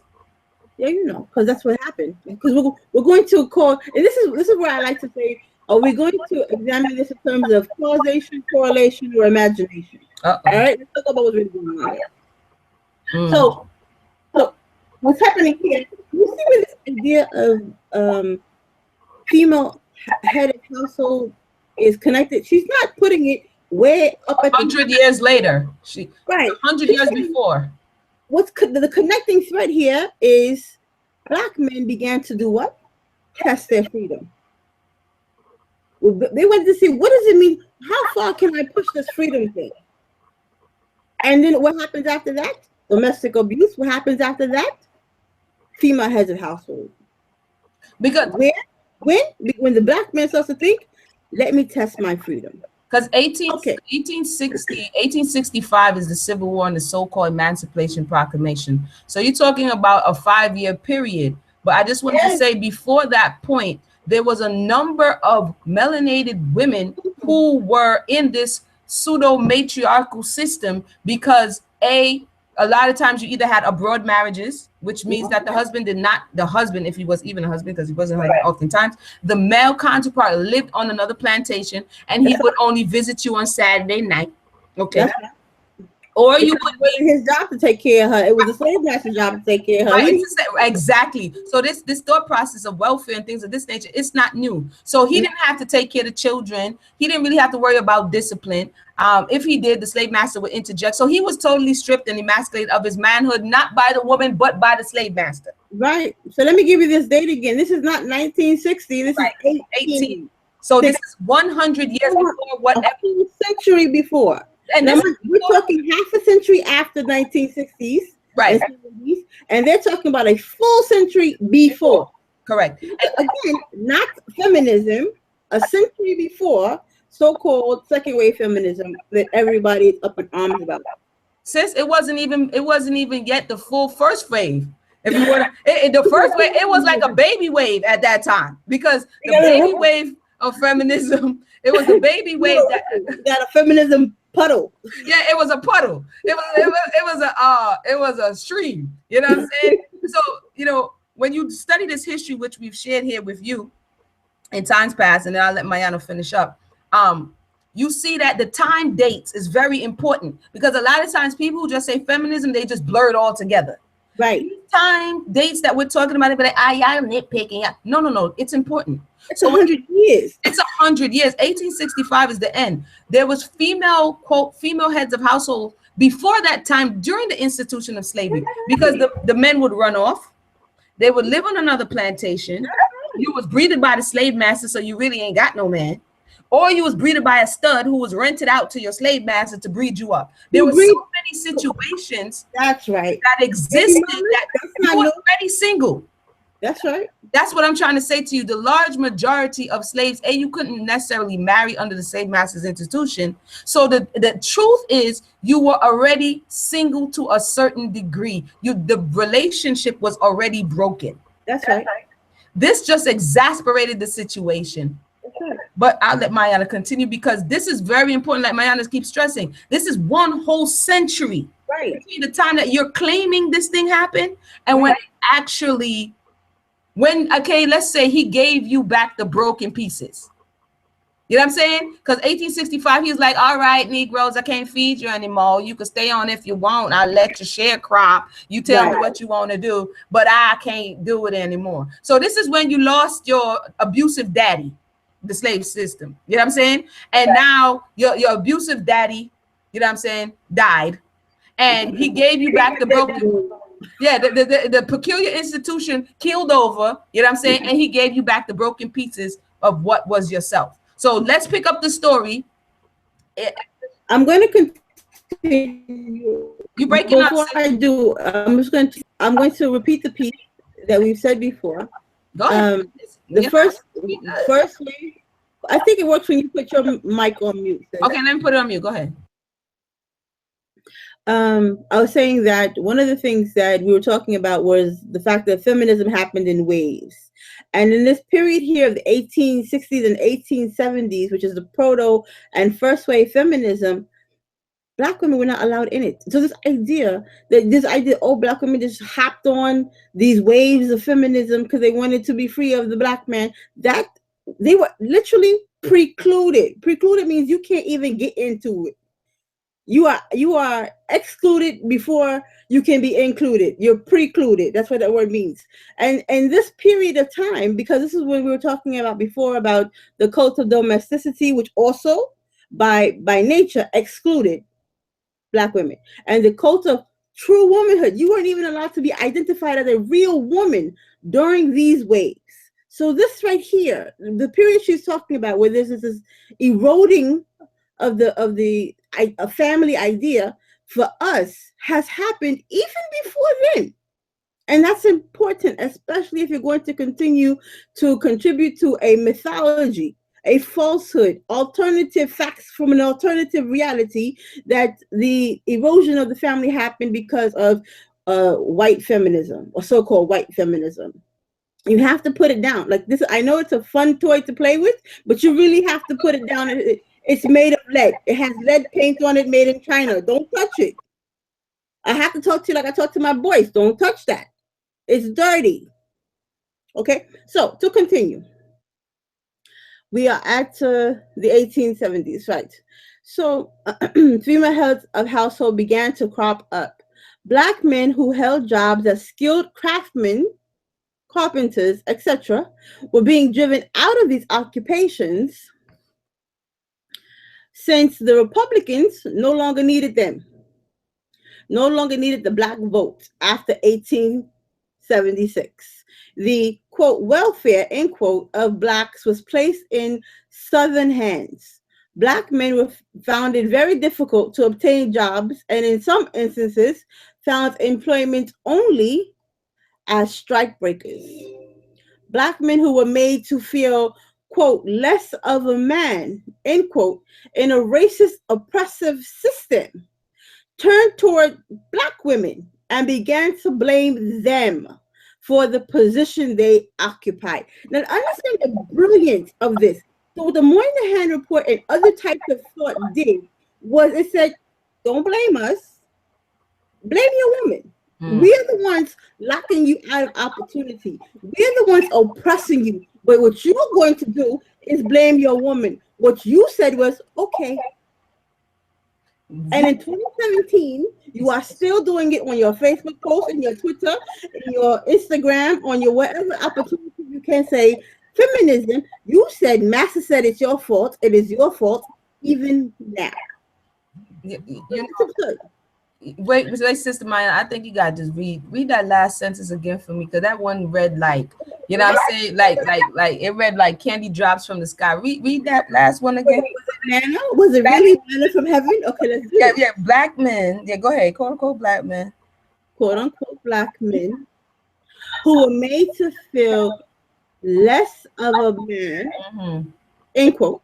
B: Yeah, you know, because that's what happened. Because we're going to call, and this is where I like to say, are we going to examine this in terms of causation, correlation, or imagination? All right, let's talk about what's really going on here. So what's happening here? You see where this idea of female head of household is connected? She's not putting it way up at
A: 100 years later. 100 years before.
B: What's the connecting thread here is black men began to do what? Test their freedom. They went to see, what does it mean? How far can I push this freedom thing? And then what happens after that? Domestic abuse. What happens after that? Female heads of household.
A: Because
B: when the black man starts to think, let me test my freedom.
A: Because 1865 is the Civil War and the so-called Emancipation Proclamation. So you're talking about a 5-year period. But I just wanted to say, before that point, there was a number of melanated women who were in this pseudo-matriarchal system because a lot of times you either had abroad marriages, which means that the husband, if he was even a husband, because he wasn't like oftentimes, the male counterpart lived on another plantation and he would only visit you on Saturday night. Okay. Or you would
B: be his job to take care of her. It was the slave master's job to take care of her.
A: Right, exactly. So this thought process of welfare and things of this nature, it's not new. So he didn't have to take care of the children. He didn't really have to worry about discipline. If he did, the slave master would interject. So he was totally stripped and emasculated of his manhood, not by the woman, but by the slave master.
B: Right. So let me give you this date again. This is not 1960. This is 18.
A: So this is 100 years before whatever.
B: A century before.
A: And
B: we're talking half a century after 1960s,
A: right,
B: and 70s, and they're talking about a full century before.
A: Correct.
B: Again, not feminism, a century before, so-called second wave feminism that everybody's up in arms about.
A: Sis, it wasn't even yet the full first wave. If you want the first wave, it was like a baby wave at that time, because the baby wave of feminism, it was the baby wave that
B: got a feminism puddle.
A: Yeah, it was a puddle. It was a stream. You know what I'm saying? So, when you study this history, which we've shared here with you in times past, and then I'll let Mayanah finish up. You see that the time dates is very important, because a lot of times people who just say feminism, they just blur it all together.
B: Right.
A: Time dates that we're talking about, like, y'all nitpicking. No, it's important.
B: It's 100 years.
A: It's 100 years. 1865 is the end. There was female heads of household before that time, during the institution of slavery, because the men would run off. They would live on another plantation. You was breeded by the slave master, so you really ain't got no man. Or you was breeded by a stud who was rented out to your slave master to breed you up. There were so many situations
B: that
A: existed that you were already single.
B: That's right.
A: That's what I'm trying to say to you. The large majority of slaves, you couldn't necessarily marry under the slave master's institution. So the truth is, you were already single to a certain degree. The relationship was already broken.
B: That's right.
A: This just exasperated the situation. But I'll let Mayanah continue, because this is very important. Like Mayanah keeps stressing, this is one whole century.
B: Right.
A: Between the time that you're claiming this thing happened and when it actually, let's say he gave you back the broken pieces. You know what I'm saying? Because 1865, he was like, all right, Negroes, I can't feed you anymore. You can stay on if you want. I'll let you share crop. You tell me what you want to do, but I can't do it anymore. So this is when you lost your abusive daddy, the slave system. You know what I'm saying? And now your abusive daddy, you know what I'm saying, died. And he gave you back the broken. Yeah, the peculiar institution killed over, you know what I'm saying? And he gave you back the broken pieces of what was yourself. So let's pick up the story.
B: I'm going to continue.
A: You breaking up.
B: Before I do, I'm going to repeat the piece that we've said before.
A: Go ahead.
B: The first way, I think it works when you put your mic on mute.
A: Okay, let me put it on mute. Go ahead.
B: I was saying that one of the things that we were talking about was the fact that feminism happened in waves. And in this period here of the 1860s and 1870s, which is the proto and first wave feminism, Black women were not allowed in it. So this idea, Black women just hopped on these waves of feminism because they wanted to be free of the Black man, that they were literally precluded. Precluded means you can't even get into it. You are excluded before you can be included. You're precluded. That's what that word means. And this period of time, because this is what we were talking about before, about the cult of domesticity, which also by nature excluded Black women, and the cult of true womanhood. You weren't even allowed to be identified as a real woman during these waves. So this right here, the period she's talking about, where there's this eroding of a family idea, for us has happened even before then. And that's important, especially if you're going to continue to contribute to a mythology, a falsehood, alternative facts from an alternative reality, that the erosion of the family happened because of white feminism, or so-called white feminism. You have to put it down. Like this, I know it's a fun toy to play with, but you really have to put it down. It's made of lead. It has lead paint on it, made in China. Don't touch it. I have to talk to you like I talk to my boys. Don't touch that. It's dirty. Okay, so to continue. We are at the 1870s, right? So female heads of household began to crop up. Black men who held jobs as skilled craftsmen, carpenters, etc., were being driven out of these occupations since the Republicans no longer needed them, no longer needed the Black vote after 1876. The, quote, welfare, end quote, of Blacks was placed in Southern hands. Black men were found it very difficult to obtain jobs, and in some instances found employment only as strikebreakers. Black men who were made to feel, quote, less of a man, end quote, in a racist, oppressive system, turned toward Black women and began to blame them for the position they occupied. Now, understand the brilliance of this. So, what the Moynihan Report and other types of thought did was it said, don't blame us, blame your woman. We're the ones locking you out of opportunity. We're the ones oppressing you. But what you're going to do is blame your woman. What you said was, okay. And in 2017, you are still doing it on your Facebook post, in your Twitter, in your Instagram, on your whatever opportunity you can say, feminism. You said, Master said it's your fault. It is your fault, even now.
A: Wait, Sister Maya, I think you got to just read that last sentence again for me, because that one read like, you know what I'm saying, like it read like candy drops from the sky. Read that last one again.
B: Was it manna? Was it really manna from heaven? Okay, let's do it.
A: Yeah, black men. Yeah, go ahead. Quote unquote black men.
B: Quote unquote black men who were made to feel less of a man, end quote,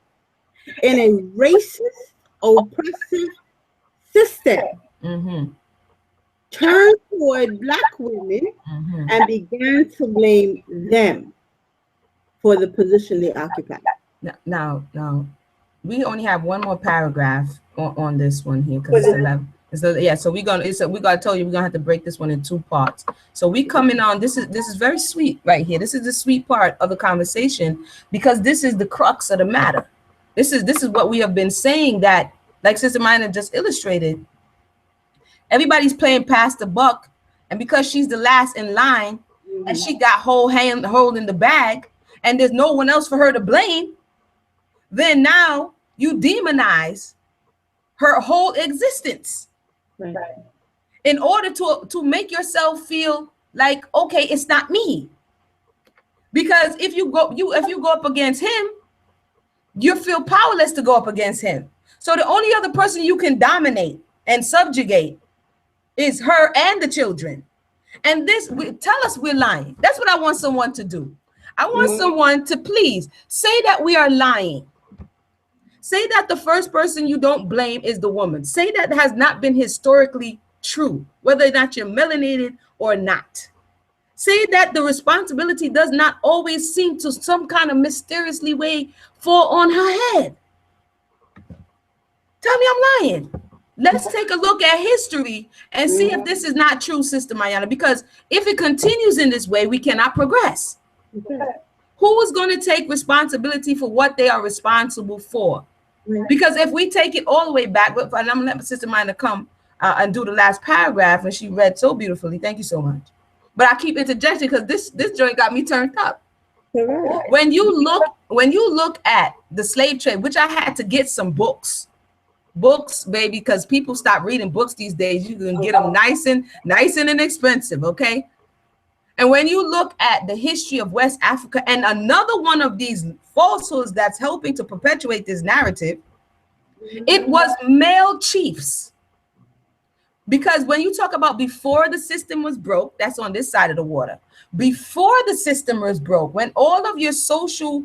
B: in a racist, oppressive system. Turned toward Black women and began to blame them for the position they occupy.
A: Now, we only have one more paragraph on this one here, because it's 11. So yeah, so we gotta tell you we're gonna have to break this one in two parts. So we coming on. This is very sweet right here. This is the sweet part of the conversation, because this is the crux of the matter. This is what we have been saying, that, like Sister Mayanah just illustrated, everybody's playing past the buck, and because she's the last in line and she got whole in the bag and there's no one else for her to blame, then now you demonize her whole existence, right, in order to make yourself feel like, okay, it's not me. Because if you go up against him, you feel powerless to go up against him. So the only other person you can dominate and subjugate is her and the children. And tell us we're lying. That's what I want someone to do. I want someone to please say that we are lying. Say that the first person you don't blame is the woman. Say that has not been historically true, whether or not you're melanated or not. Say that the responsibility does not always seem to some kind of mysteriously way fall on her head. Tell me I'm lying. Let's take a look at history and see if this is not true, Sister Mayanah, because if it continues in this way, we cannot progress. Who is going to take responsibility for what they are responsible for? Because if we take it all the way back, and I'm going to let Sister Mayanah come and do the last paragraph, and she read so beautifully. Thank you so much. But I keep interjecting because this joint got me turned up. When you look at the slave trade, which I had to get some books, baby, because people stop reading books these days. You can get them nice and inexpensive, okay? And when you look at the history of West Africa, and another one of these falsehoods that's helping to perpetuate this narrative, it was male chiefs. Because when you talk about before the system was broke, that's on this side of the water. Before the system was broke, when all of your social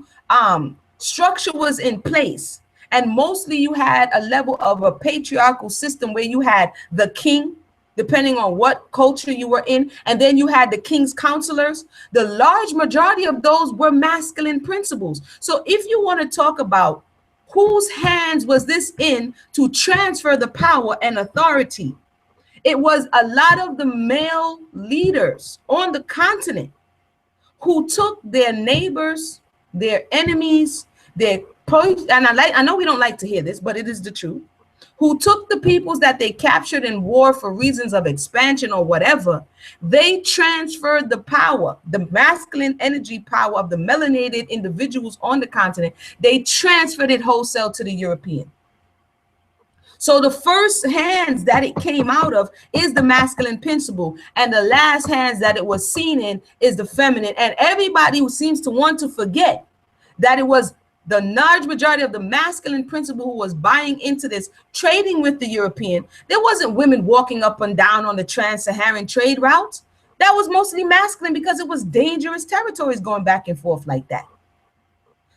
A: structure was in place, and mostly you had a level of a patriarchal system where you had the king, depending on what culture you were in, and then you had the king's counselors. The large majority of those were masculine principles. So if you want to talk about whose hands was this in to transfer the power and authority, it was a lot of the male leaders on the continent who took their neighbors, their enemies, and I know we don't like to hear this, but it is the truth, who took the peoples that they captured in war for reasons of expansion or whatever. They transferred the power, the masculine energy power of the melanated individuals on the continent. They transferred it wholesale to the European. So the first hands that it came out of is the masculine principle, and the last hands that it was seen in is the feminine. And everybody who seems to want to forget that it was the large majority of the masculine principle who was buying into this, trading with the European, there wasn't women walking up and down on the trans-Saharan trade routes. That was mostly masculine because it was dangerous territories going back and forth like that.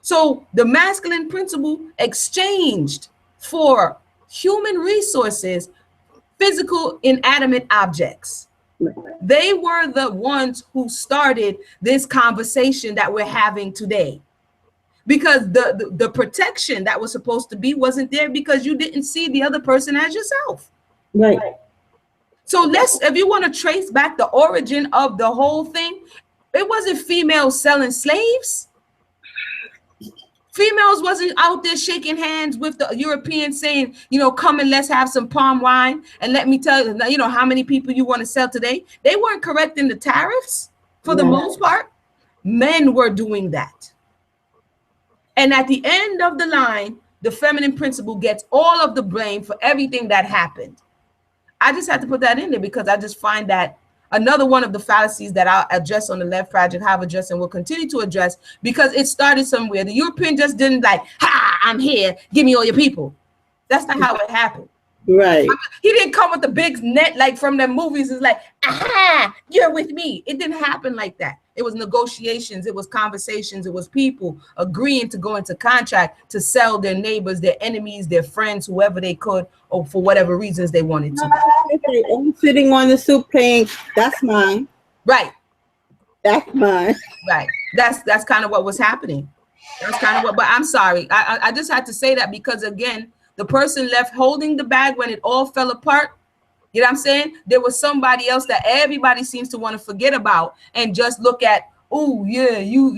A: So the masculine principle exchanged for human resources, physical inanimate objects. They were the ones who started this conversation that we're having today, because the protection that was supposed to be wasn't there because you didn't see the other person as yourself.
B: Right.
A: So if you want to trace back the origin of the whole thing, it wasn't females selling slaves. Females wasn't out there shaking hands with the Europeans saying, you know, come and let's have some palm wine and let me tell you, you know, how many people you want to sell today. They weren't correcting the tariffs for the most part. Men were doing that. And at the end of the line, the feminine principle gets all of the blame for everything that happened. I just had to put that in there because I just find that another one of the fallacies that I'll address on the left project, have addressed and will continue to address, because it started somewhere. The European just didn't like, ha, I'm here, give me all your people. That's not how it happened.
B: Right.
A: He didn't come with the big net like from the movies. It's like, aha, you're with me. It didn't happen like that. It was negotiations. It was conversations. It was people agreeing to go into contract to sell their neighbors, their enemies, their friends, whoever they could, or for whatever reasons they wanted to.
B: I'm sitting on the soup playing, that's mine.
A: Right.
B: That's mine.
A: Right. That's kind of what was happening. That's kind of what, but I'm sorry. I just had to say that because, again, the person left holding the bag when it all fell apart. You know what I'm saying? There was somebody else that everybody seems to want to forget about and just look at, oh yeah, you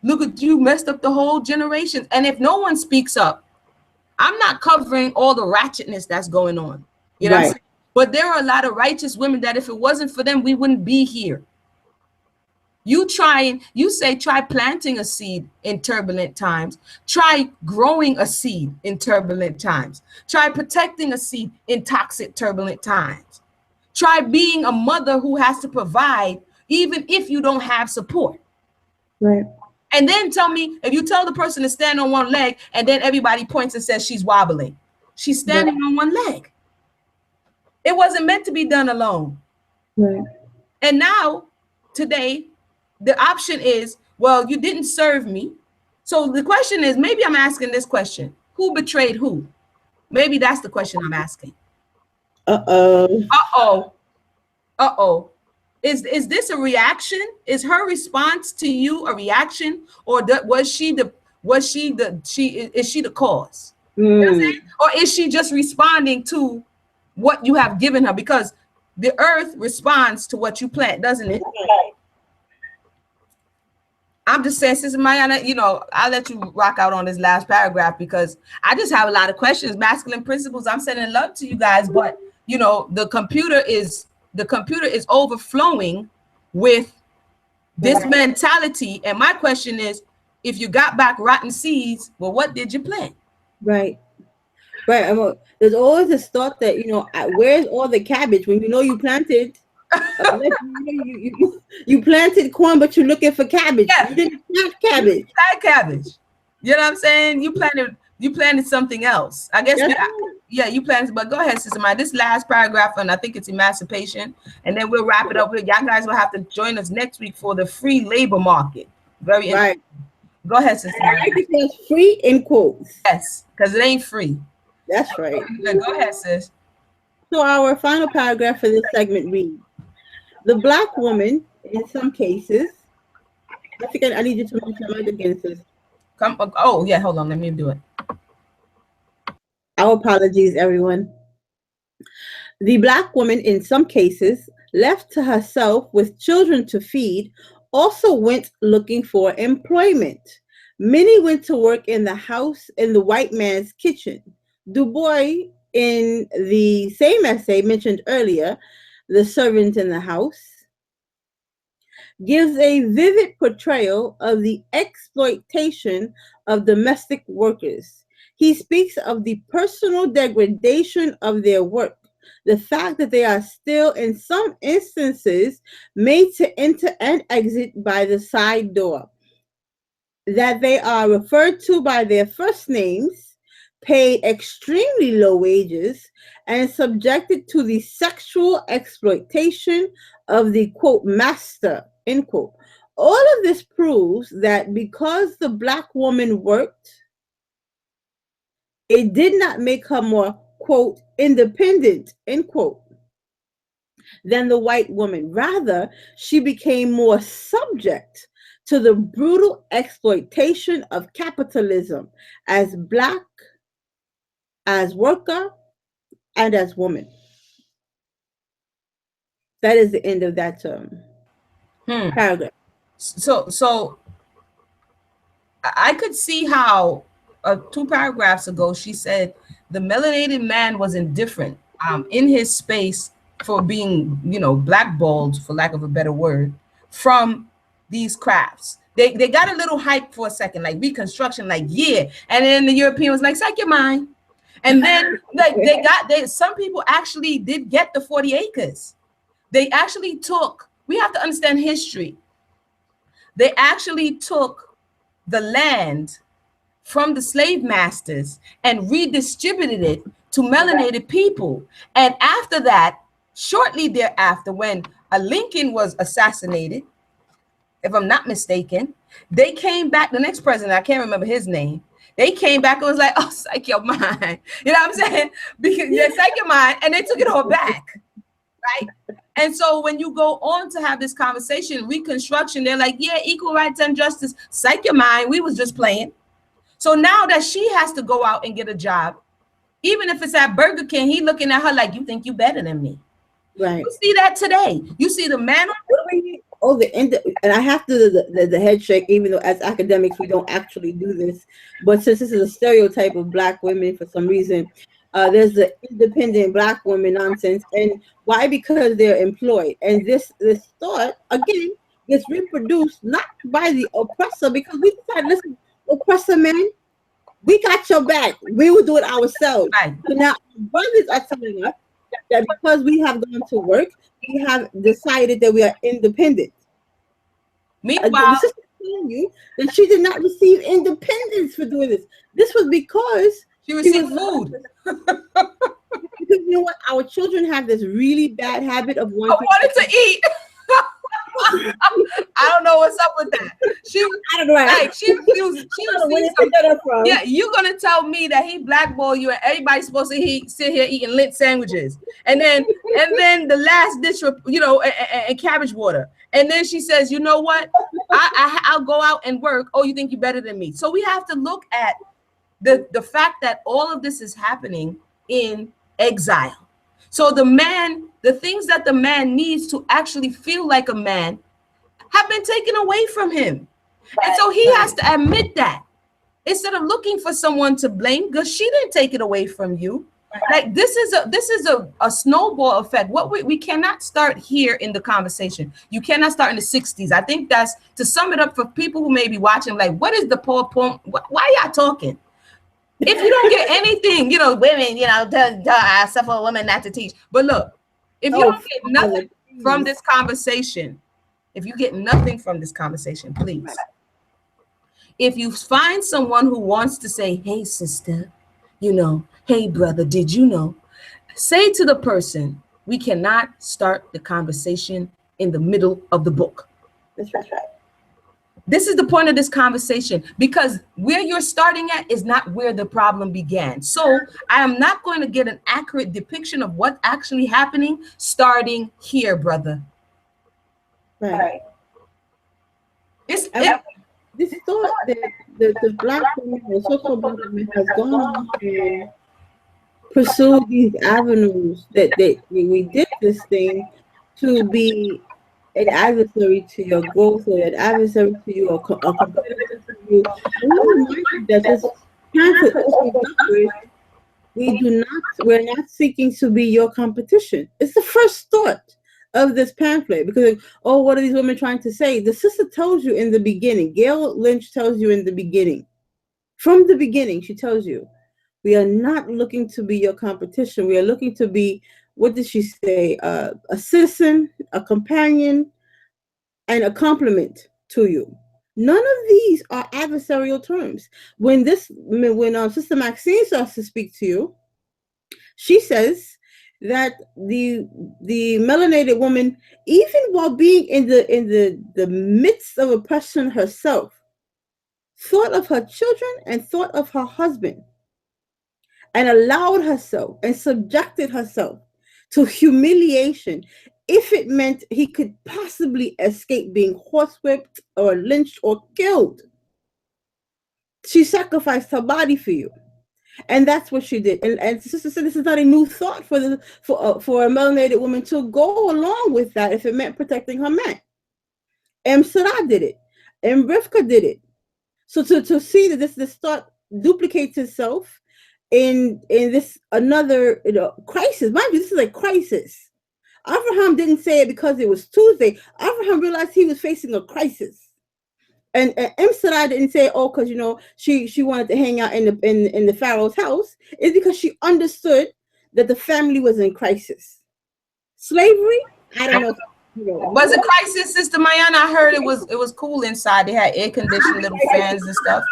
A: look at, you messed up the whole generation. And if no one speaks up, I'm not covering all the ratchetness that's going on. You know what I'm saying? But there are a lot of righteous women that if it wasn't for them, we wouldn't be here. You try planting a seed in turbulent times. Try growing a seed in turbulent times. Try protecting a seed in toxic, turbulent times. Try being a mother who has to provide even if you don't have support.
B: Right.
A: And then tell me, if you tell the person to stand on one leg and then everybody points and says she's wobbling, she's standing on one leg. It wasn't meant to be done alone.
B: Right.
A: And now, today, the option is, well, you didn't serve me. So the question is, maybe I'm asking this question: who betrayed who? Maybe that's the question I'm asking. Is this a reaction? Is her response to you a reaction, or is she the cause? You know what I'm saying? Or is she just responding to what you have given her? Because the earth responds to what you plant, doesn't it? I'm just saying, Sister Mayanah, you know, I'll let you rock out on this last paragraph because I just have a lot of questions. Masculine principles, I'm sending love to you guys, but you know, the computer is overflowing with this mentality. And my question is, if you got back rotten seeds, well, what did you plant?
B: Right. Right. There's always this thought that, you know, where's all the cabbage when you know you planted? You planted corn, but you're looking for cabbage. Yeah. You didn't plant cabbage.
A: You had cabbage. You know what I'm saying? You planted something else. I guess. You planted. But go ahead, Sister Maya. This last paragraph, and I think it's emancipation, and then we'll wrap it up. Y'all guys will have to join us next week for the free labor market. Very interesting. Go ahead, Sister Maya.
B: It's free in quotes.
A: Yes, because it ain't free.
B: That's right.
A: Go ahead, sis.
B: So our final paragraph for this segment reads: the Black woman, in some cases, I need you to mention it again, sis.
A: Oh, yeah, hold on. Let me do it.
B: Our apologies, everyone. The Black woman, in some cases, left to herself with children to feed, also went looking for employment. Many went to work in the house in the white man's kitchen. Du Bois, in the same essay mentioned earlier, The Servant in the House, gives a vivid portrayal of the exploitation of domestic workers. He speaks of the personal degradation of their work, the fact that they are still, in some instances, made to enter and exit by the side door. that they are referred to by their first names, paid extremely low wages, and subjected to the sexual exploitation of the quote master, end quote. All of this proves that because the black woman worked, it did not make her more quote independent, end quote, than the white woman. Rather, she became more subject to the brutal exploitation of capitalism as black, as worker, and as woman. That is the end of that paragraph.
A: So I could see how 2 paragraphs ago she said the melanated man was indifferent in his space for being, blackballed, for lack of a better word, from these crafts. They got a little hype for a second, like Reconstruction, like yeah, and then the European was like, "Psych your mind," and then like some people actually did get the 40 acres. They actually took. We have to understand history. They actually took the land from the slave masters and redistributed it to melanated people. And after that, shortly thereafter, when a Lincoln was assassinated, if I'm not mistaken, they came back, the next president, I can't remember his name, they came back and was like, oh, psych your mind. You know what I'm saying? Because yeah, psych your mind, and they took it all back, right? And so when you go on to have this conversation, Reconstruction, they're like, yeah, equal rights and justice, psych your mind, we was just playing. So now that she has to go out and get a job, even if it's at Burger King, he looking at her like, you think you better than me.
B: Right.
A: You see that today. You see the man.
B: Oh, and I have to the head shake, even though as academics we don't actually do this. But since this is a stereotype of black women for some reason, there's the independent black woman nonsense. And why? Because they're employed. And this thought, again, gets reproduced not by the oppressor, because we decide, listen, oppressor man, we got your back. We will do it ourselves.
A: Right.
B: So now brothers are telling us that because we have gone to work, we have decided that we are independent.
A: Meanwhile,
B: the sister telling you that she did not receive independence for doing this. This was because
A: she received food.
B: Because you know what? Our children have this really bad habit of wanting
A: to eat. I don't know what's up with that.
B: I don't know.
A: Like she refused. Yeah, you're gonna tell me that he blackball you and everybody's supposed to sit here eating lit sandwiches, and then the last dish, and cabbage water, and then she says, you know what? I'll go out and work. Oh, you think you're better than me? So we have to look at the fact that all of this is happening in exile. So the things that the man needs to actually feel like a man have been taken away from him. Right, and so he has to admit that instead of looking for someone to blame, because she didn't take it away from you. Right. Like this is a snowball effect. What we cannot start here in the conversation. You cannot start in the 60s. I think that's, to sum it up for people who may be watching, like, what is the point? Why y'all talking? If you don't get anything, women, except for women not to teach. But look, if you don't get nothing from this conversation, please. If you find someone who wants to say, hey, sister, hey, brother, did you know? Say to the person, we cannot start the conversation in the middle of the book.
B: That's right.
A: This is the point of this conversation, because where you're starting at is not where the problem began. So I am not going to get an accurate depiction of what's actually happening starting here, brother.
B: Right. This thought that the black woman, the so-called black woman, has gone on and pursued these avenues that we did this thing to be an adversary to your growth, or an adversary to you, or a competitor to you. And we remind you that this pamphlet, we're not seeking to be your competition. It's the first thought of this pamphlet, because, oh, what are these women trying to say? The sister tells you in the beginning, Gail Lynch tells you in the beginning, from the beginning, she tells you, we are not looking to be your competition. We are looking to be, what did she say? A citizen, a companion, and a complement to you. None of these are adversarial terms. When Sister Maxine starts to speak to you, she says that the melanated woman, even while being in the midst of oppression herself, thought of her children and thought of her husband, and allowed herself and subjected herself to humiliation if it meant he could possibly escape being horsewhipped or lynched or killed. She sacrificed her body for you. And that's what she did. And Sister said this is not a new thought for a melanated woman to go along with that if it meant protecting her man. Sarah did it. Rivka did it. So to see that this thought duplicates itself in this another crisis. Mind you, this is a crisis. Abraham didn't say it because it was Tuesday. Abraham realized he was facing a crisis. And Sarai didn't say, oh, because she wanted to hang out in the Pharaoh's house. It's because she understood that the family was in crisis. Slavery, I don't know.
A: Was it crisis, Sister Mayanah? I heard it was cool inside. They had air conditioned little fans and stuff.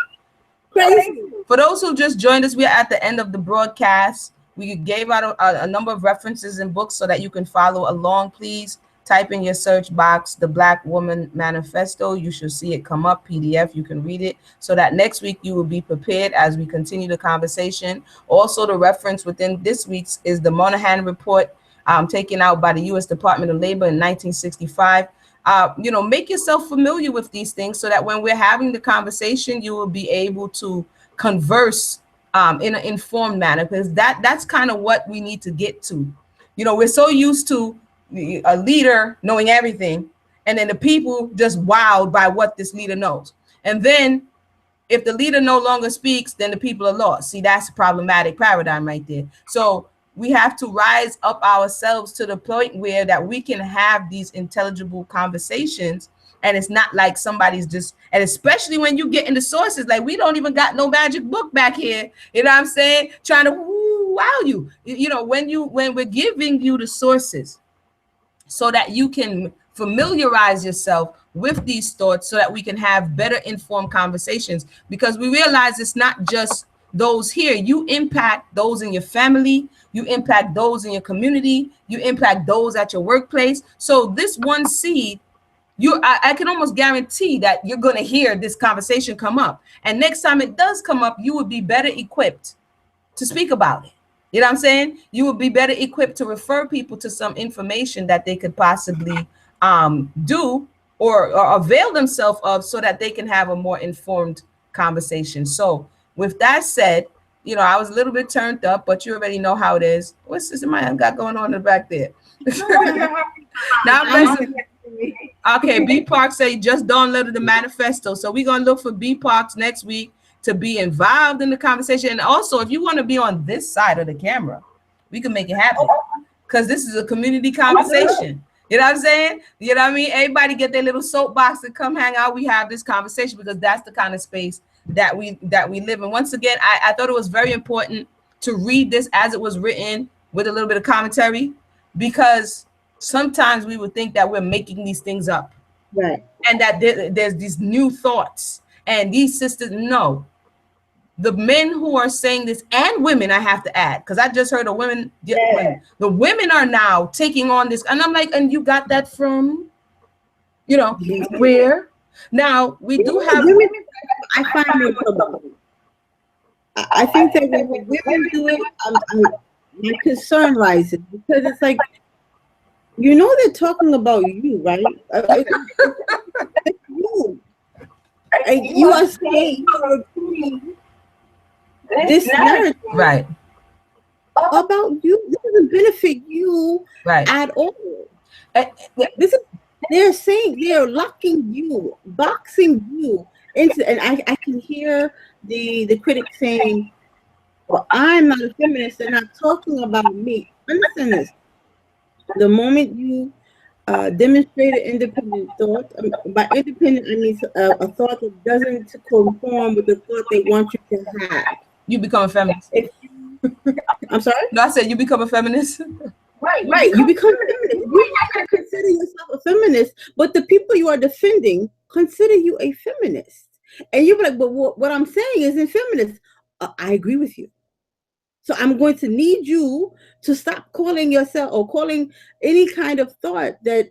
B: Crazy.
A: For those who just joined us, we are at the end of the broadcast. We gave out a number of references and books so that you can follow along. Please type in your search box, The Black Woman Manifesto. You should see it come up, PDF. You can read it so that next week you will be prepared as we continue the conversation. Also, the reference within this week's is the Moynihan Report, taken out by the U.S. Department of Labor in 1965. Make yourself familiar with these things so that when we're having the conversation, you will be able to converse in an informed manner, because that's kind of what we need to get to. We're so used to a leader knowing everything, and then the people just wowed by what this leader knows. And then if the leader no longer speaks, then the people are lost. See, that's a problematic paradigm right there. So we have to rise up ourselves to the point where that we can have these intelligible conversations. And it's not like somebody's just, and especially when you get into sources, like we don't even got no magic book back here. You know what I'm saying? Trying to wow you. When we're giving you the sources so that you can familiarize yourself with these thoughts so that we can have better informed conversations, because we realize it's not just those here. You impact those in your family, you impact those in your community, you impact those at your workplace. So this one seed, I can almost guarantee that you're going to hear this conversation come up. And next time it does come up, you will be better equipped to speak about it. You know what I'm saying? You will be better equipped to refer people to some information that they could possibly do or avail themselves of so that they can have a more informed conversation. So with that said, I was a little bit turned up, but you already know how it is. What's Sister Maya got going on in the back there? Now, okay, B Park say just downloaded the manifesto. So we're going to look for B Parks next week to be involved in the conversation. And also, if you want to be on this side of the camera, we can make it happen, because this is a community conversation. You know what I'm saying? You know what I mean? Everybody get their little soapbox and come hang out. We have this conversation because that's the kind of space that we live in. Once again, I thought it was very important to read this as it was written with a little bit of commentary, because sometimes we would think that we're making these things up,
B: right? And
A: that there's these new thoughts, and these sisters, no. The men who are saying this, and women, I have to add, because I just heard women, the women are now taking on this. And I'm like, and you got that from, where? Now, we do have...
B: I find it trouble. I think that when women do it, my concern rises, because it's like, they're talking about you, right? It's you. You are saying this narrative,
A: right,
B: about you. This doesn't benefit you,
A: right,
B: at all. They're saying they're locking you, boxing you into, and I can hear the critics saying, well, I'm not a feminist, they're not talking about me. Understand this. The moment you demonstrate an independent thought, by independent I mean a thought that doesn't conform with the thought they want you to have,
A: you become a feminist.
B: I'm sorry?
A: No, I said you become a feminist.
B: Right. You become a feminist. You have to consider yourself a feminist, but the people you are defending consider you a feminist. And you're like, but what I'm saying isn't feminist. I agree with you. So I'm going to need you to stop calling yourself or calling any kind of thought that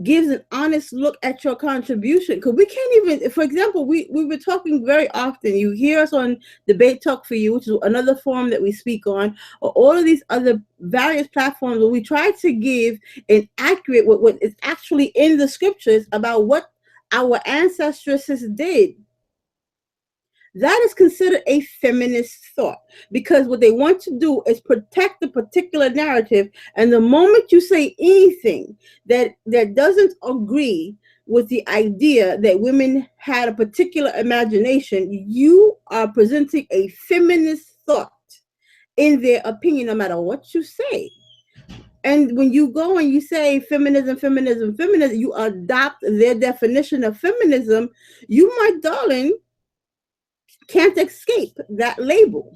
B: gives an honest look at your contribution. Because we can't even, for example, we were talking very often. You hear us on Debate Talk for You, which is another forum that we speak on, or all of these other various platforms where we try to give an accurate what is actually in the scriptures about what our ancestresses did. That is considered a feminist thought, because what they want to do is protect the particular narrative. And the moment you say anything that doesn't agree with the idea that women had a particular imagination, you are presenting a feminist thought in their opinion, no matter what you say. And when you go and you say feminism, you adopt their definition of feminism, you, my darling, can't escape that label.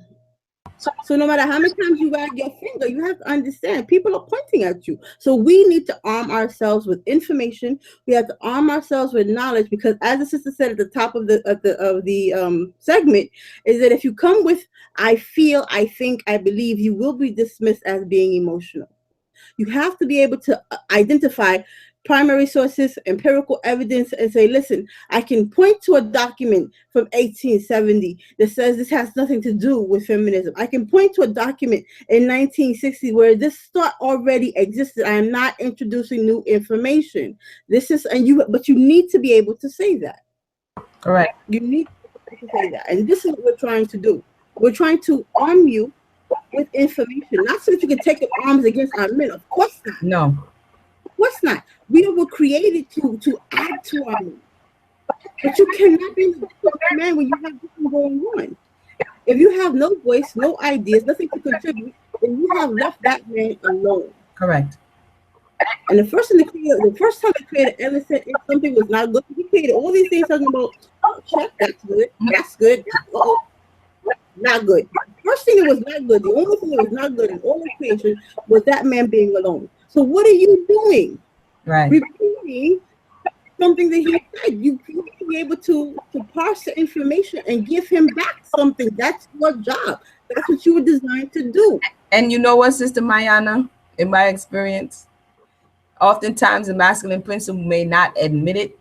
B: So no matter how many times you wag your finger, you have to understand people are pointing at you. So we need to arm ourselves with information. We have to arm ourselves with knowledge, because as the sister said at the top of the segment, is that if you come with I feel, I think, I believe, you will be dismissed as being emotional. You have to be able to identify primary sources, empirical evidence, and say, listen, I can point to a document from 1870 that says this has nothing to do with feminism. I can point to a document in 1960 where this thought already existed. I am not introducing new information. But you need to be able to say that.
A: Correct.
B: You need to say that. And this is what we're trying to do. We're trying to arm you with information, not so that you can take up arms against our men. Of course not.
A: No.
B: Of course not. We were created to add to our men. But you cannot be a man when you have nothing going on. If you have no voice, no ideas, nothing to contribute, then you have left that man alone.
A: Correct.
B: And the first time they created Ellison, if something was not good, he created all these things talking about, oh, check, that's good, that's good, not good. The first thing that was not good, the only thing that was not good in all the creation was that man being alone. So what are you doing?
A: Right.
B: Repeating something that he said. You need to be able to parse the information and give him back something. That's your job. That's what you were designed to do.
A: And you know what, Sister Mayanah, in my experience, oftentimes the masculine principle may not admit it,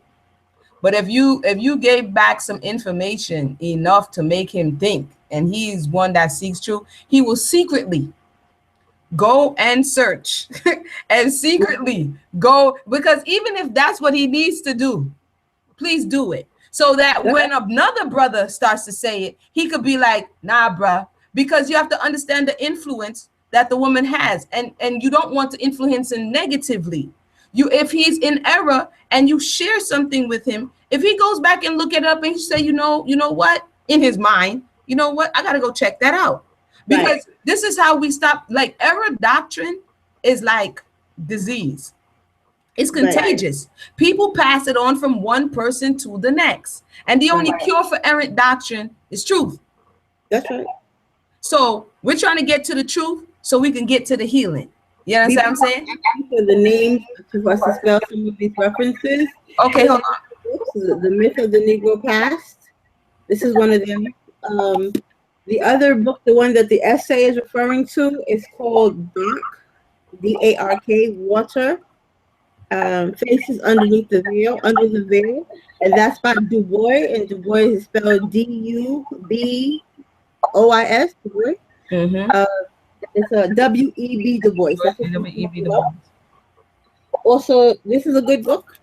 A: but if you gave back some information enough to make him think, and he's one that seeks truth, he will secretly go and search and secretly go, because even if that's what he needs to do, please do it, so that when another brother starts to say it, he could be like, nah, bruh, because you have to understand the influence that the woman has, and you don't want to influence him negatively. If he's in error and you share something with him, if he goes back and look it up and say, you know what, in his mind, you know what, I gotta go check that out. Because this is how we stop. Like, error doctrine is like disease. It's contagious. Right. People pass it on from one person to the next. And the only cure for errant doctrine is truth.
B: That's right.
A: So we're trying to get to the truth so we can get to the healing. You understand what I'm saying?
B: For the names to us to spell some of these references.
A: Okay, hold on.
B: The Myth of the Negro Past. This is one of them. The other book, the one that the essay is referring to, is called Dark, D-A-R-K, Water, Faces Underneath the Veil, Under the Veil, and that's by Du Bois, and Du Bois is spelled D-U-B-O-I-S, Du Bois. Mm-hmm. It's a W-E-B Du Bois. W-E-B Du Bois. Also, this is a good book.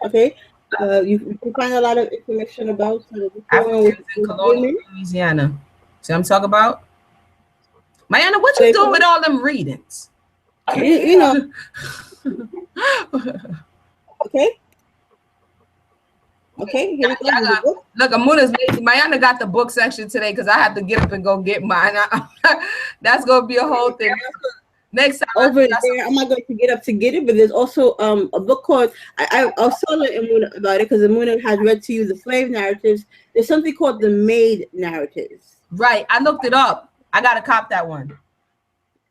B: Okay. You can find a lot of information about
A: Africans in colonial Louisiana. See what I'm talking about? Mayanah, what you doing with all them readings?
B: You know. Okay. Okay. Here we go.
A: Look, Emunah's lazy. Mayanah got the book section today because I have to get up and go get mine. That's gonna be a whole thing. Next time
B: over there, I'm not going to get up to get it, but there's also a book called, I was telling Emunah about it because Emunah had read to you the slave narratives. There's something called the maid narratives.
A: Right, I looked it up. I gotta cop that one.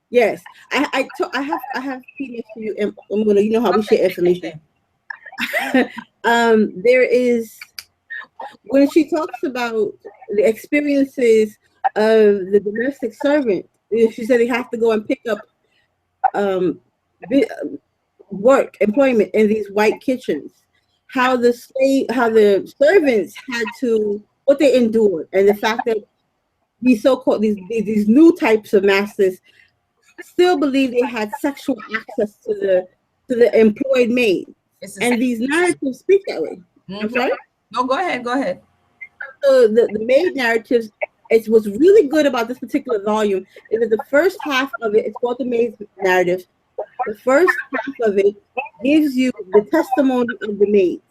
B: Yes, I have PDFs for you, Emunah. You know how we share information. there is, when she talks about the experiences of the domestic servant, she said they have to go and pick up um, work, employment in these white kitchens. How the servants had to, what they endured, and the fact that these so-called these new types of masters still believe they had sexual access to the employed maid, and these narratives speak that way. I'm sorry.
A: No, go ahead. Go ahead.
B: So the maid narratives. It's what's really good about this particular volume is that the first half of it, it's called the maid narrative. The first half of it gives you the testimony of the maids.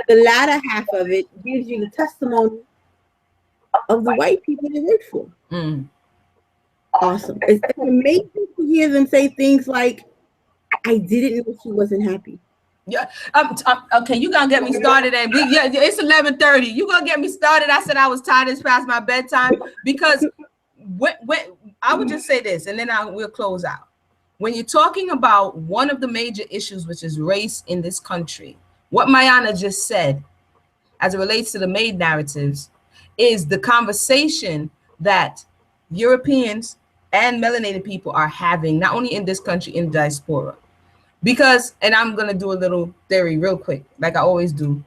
B: The latter half of it gives you the testimony of the white people they worked for. Awesome. It's amazing to hear them say things like, I didn't know she wasn't happy.
A: Yeah. Okay, you gonna get me started, and it's 11:30. You gonna get me started. I said I was tired. It's past my bedtime, because when I would just say this, and then we'll close out. When you're talking about one of the major issues, which is race in this country, what Mayanah just said, as it relates to the maid narratives, is the conversation that Europeans and melanated people are having, not only in this country, in diaspora. Because, and I'm going to do a little theory real quick, like I always do.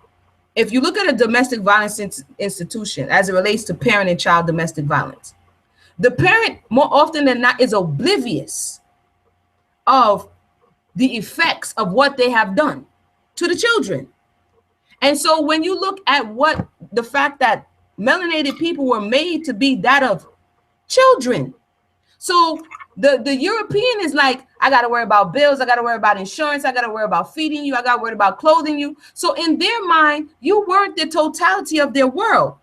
A: If you look at a domestic violence institution as it relates to parent and child domestic violence, the parent more often than not is oblivious of the effects of what they have done to the children. And so when you look at what the fact that melanated people were made to be that of children. So the European is like, I got to worry about bills. I got to worry about insurance. I got to worry about feeding you. I got to worry about clothing you. So in their mind, you weren't the totality of their world,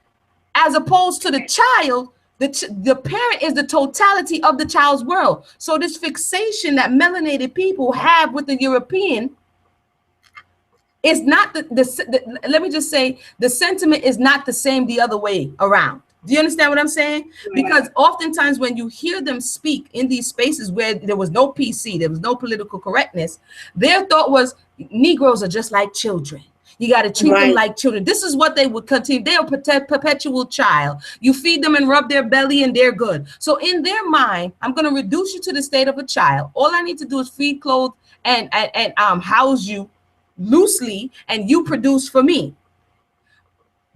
A: as opposed to the child. The parent is the totality of the child's world. So this fixation that melanated people have with the European is not let me just say, the sentiment is not the same the other way around. Do you understand what I'm saying? Because oftentimes when you hear them speak in these spaces where there was no PC, there was no political correctness, their thought was Negroes are just like children. You got to treat them like children. This is what they would continue. They're a perpetual child. You feed them and rub their belly and they're good. So in their mind, I'm going to reduce you to the state of a child. All I need to do is feed, clothe, and house you loosely, and you produce for me.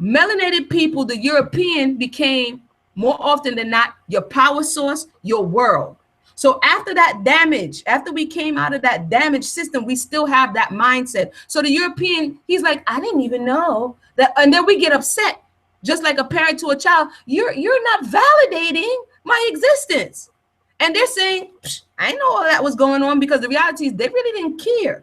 A: Melanated people, the European, became more often than not your power source, your world. So after that damage, after we came out of that damaged system, we still have that mindset. So the European, he's like, I didn't even know that. And then we get upset, just like a parent to a child. You're not validating my existence. And they're saying, I know all that was going on, because the reality is they really didn't care.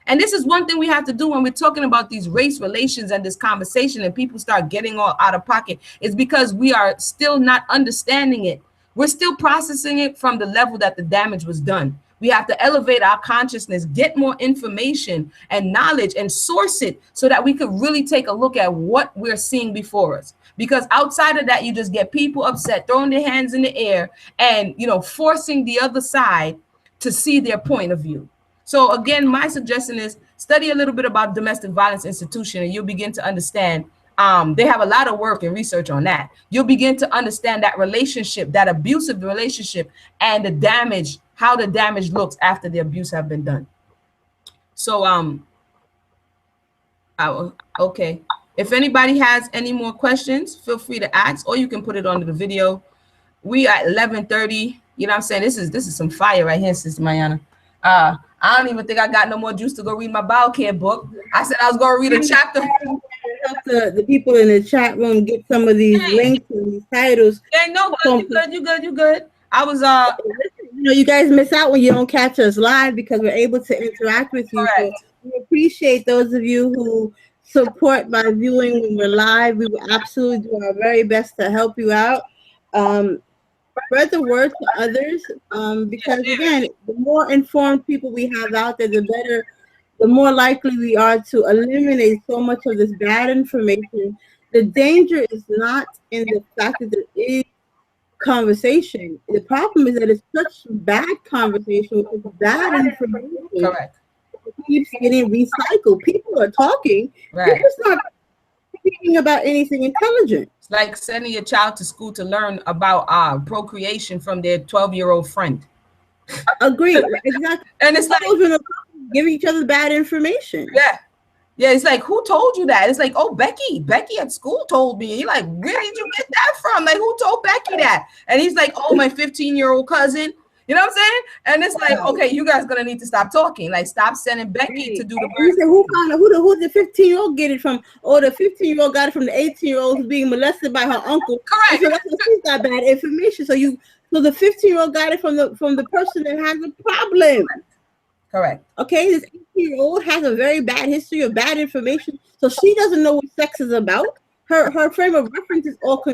A: And this is one thing we have to do when we're talking about these race relations and this conversation, and people start getting all out of pocket, is because we are still not understanding it. We're still processing it from the level that the damage was done. We have to elevate our consciousness, get more information and knowledge, and source it so that we could really take a look at what we're seeing before us. Because outside of that, you just get people upset, throwing their hands in the air, and forcing the other side to see their point of view. So again, my suggestion is study a little bit about domestic violence institution, and you'll begin to understand. They have a lot of work and research on that. You'll begin to understand that relationship, that abusive relationship, and the damage, how the damage looks after the abuse have been done. So, okay. If anybody has any more questions, feel free to ask, or you can put it under the video. We at 11:30. You know what I'm saying? This is some fire right here, Sister Mayanah. I don't even think I got no more juice to go read my bowel care book. I said I was going to read a chapter.
B: Help the people in the chat room get some of these links and these titles.
A: Yeah, no, you good. I was
B: you guys miss out when you don't catch us live, because we're able to interact with you. So we appreciate those of you who support by viewing when we're live. We will absolutely do our very best to help you out. Spread the word to others, because again, the more informed people we have out there, the better, the more likely we are to eliminate so much of this bad information. The danger is not in the fact that there is conversation. The problem is that it's such bad conversation with bad information.
A: Correct.
B: keeps getting recycled. People are talking.
A: Right.
B: People's not thinking about anything intelligent.
A: It's like sending your child to school to learn about procreation from their 12-year-old friend.
B: Agree. Exactly.
A: And it's like
B: children are giving each other bad information.
A: Yeah. Yeah, it's like, who told you that? It's like, oh, Becky at school told me. You're like, where did you get that from? Like, who told Becky that? And he's like, oh, my 15-year-old cousin. You know what I'm saying? And it's like, okay, you guys gonna need to stop talking. Like, stop sending Becky to do the
B: work. Who the 15-year-old get it from? Or the 15-year-old got it from the 18-year-old who's being molested by her uncle.
A: Correct.
B: So that's what she's got bad information. So the 15-year-old got it from the person that has a problem.
A: Correct.
B: Okay, this 18-year-old has a very bad history of bad information, so she doesn't know what sex is about. Her frame of reference is all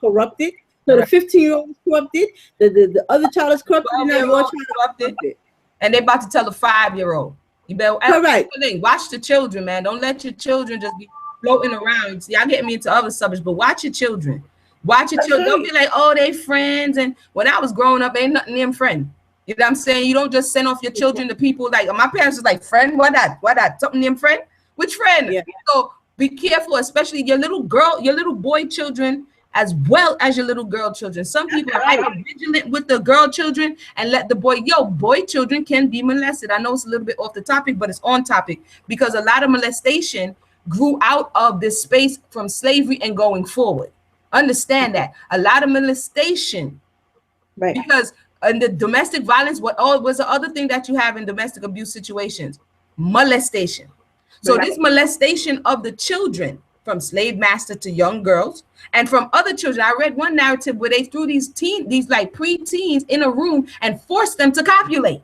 B: corrupted. So the 15-year-old is corrupted. The other child is corrupted. And now your child is corrupted.
A: And they about to tell a 5-year-old. You better watch the children, man. Don't let your children just be floating around. See, y'all getting me into other subjects, but watch your children. Watch your children. Don't be like, oh, they friends. And when I was growing up, ain't nothing them friend. You know what I'm saying? You don't just send off your children to people like my parents was like, friend, what that? Something them friend? Which friend?
B: Yeah.
A: So be careful, especially your little boy children, as well as your little girl children. Some people are vigilant with the girl children and let the boy children can be molested. I know it's a little bit off the topic, but it's on topic because a lot of molestation grew out of this space from slavery and going forward. Understand that. A lot of molestation.
B: Right.
A: Because and the domestic violence, what was the other thing that you have in domestic abuse situations? Molestation. So this molestation of the children from slave master to young girls and from other children. I read one narrative where they threw these like pre-teens in a room and forced them to copulate.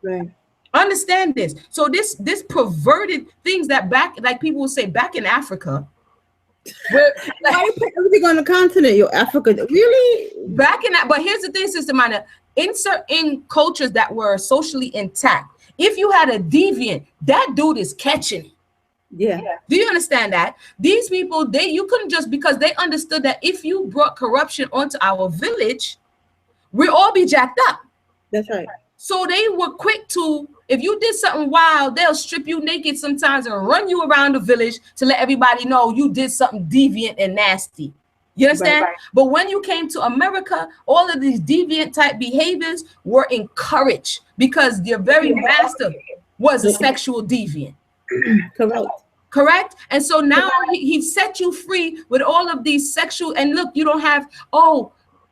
B: Right.
A: Understand this. So this perverted things that like people will say back in Africa. Where, like,
B: why you put everything on the continent? Yo, Africa, really?
A: Back in that, but here's the thing, Sister Mayanah. In certain cultures that were socially intact, if you had a deviant, that dude is catching it.
B: Yeah.
A: Do you understand that? These people, you couldn't just, because they understood that if you brought corruption onto our village, we'd all be jacked up.
B: That's right.
A: So they were quick to, if you did something wild, they'll strip you naked sometimes and run you around the village to let everybody know you did something deviant and nasty. You understand? Right. But when you came to America, all of these deviant type behaviors were encouraged because your very master was a sexual deviant. Correct. And so now he set you free with all of these sexual, and look, you don't have,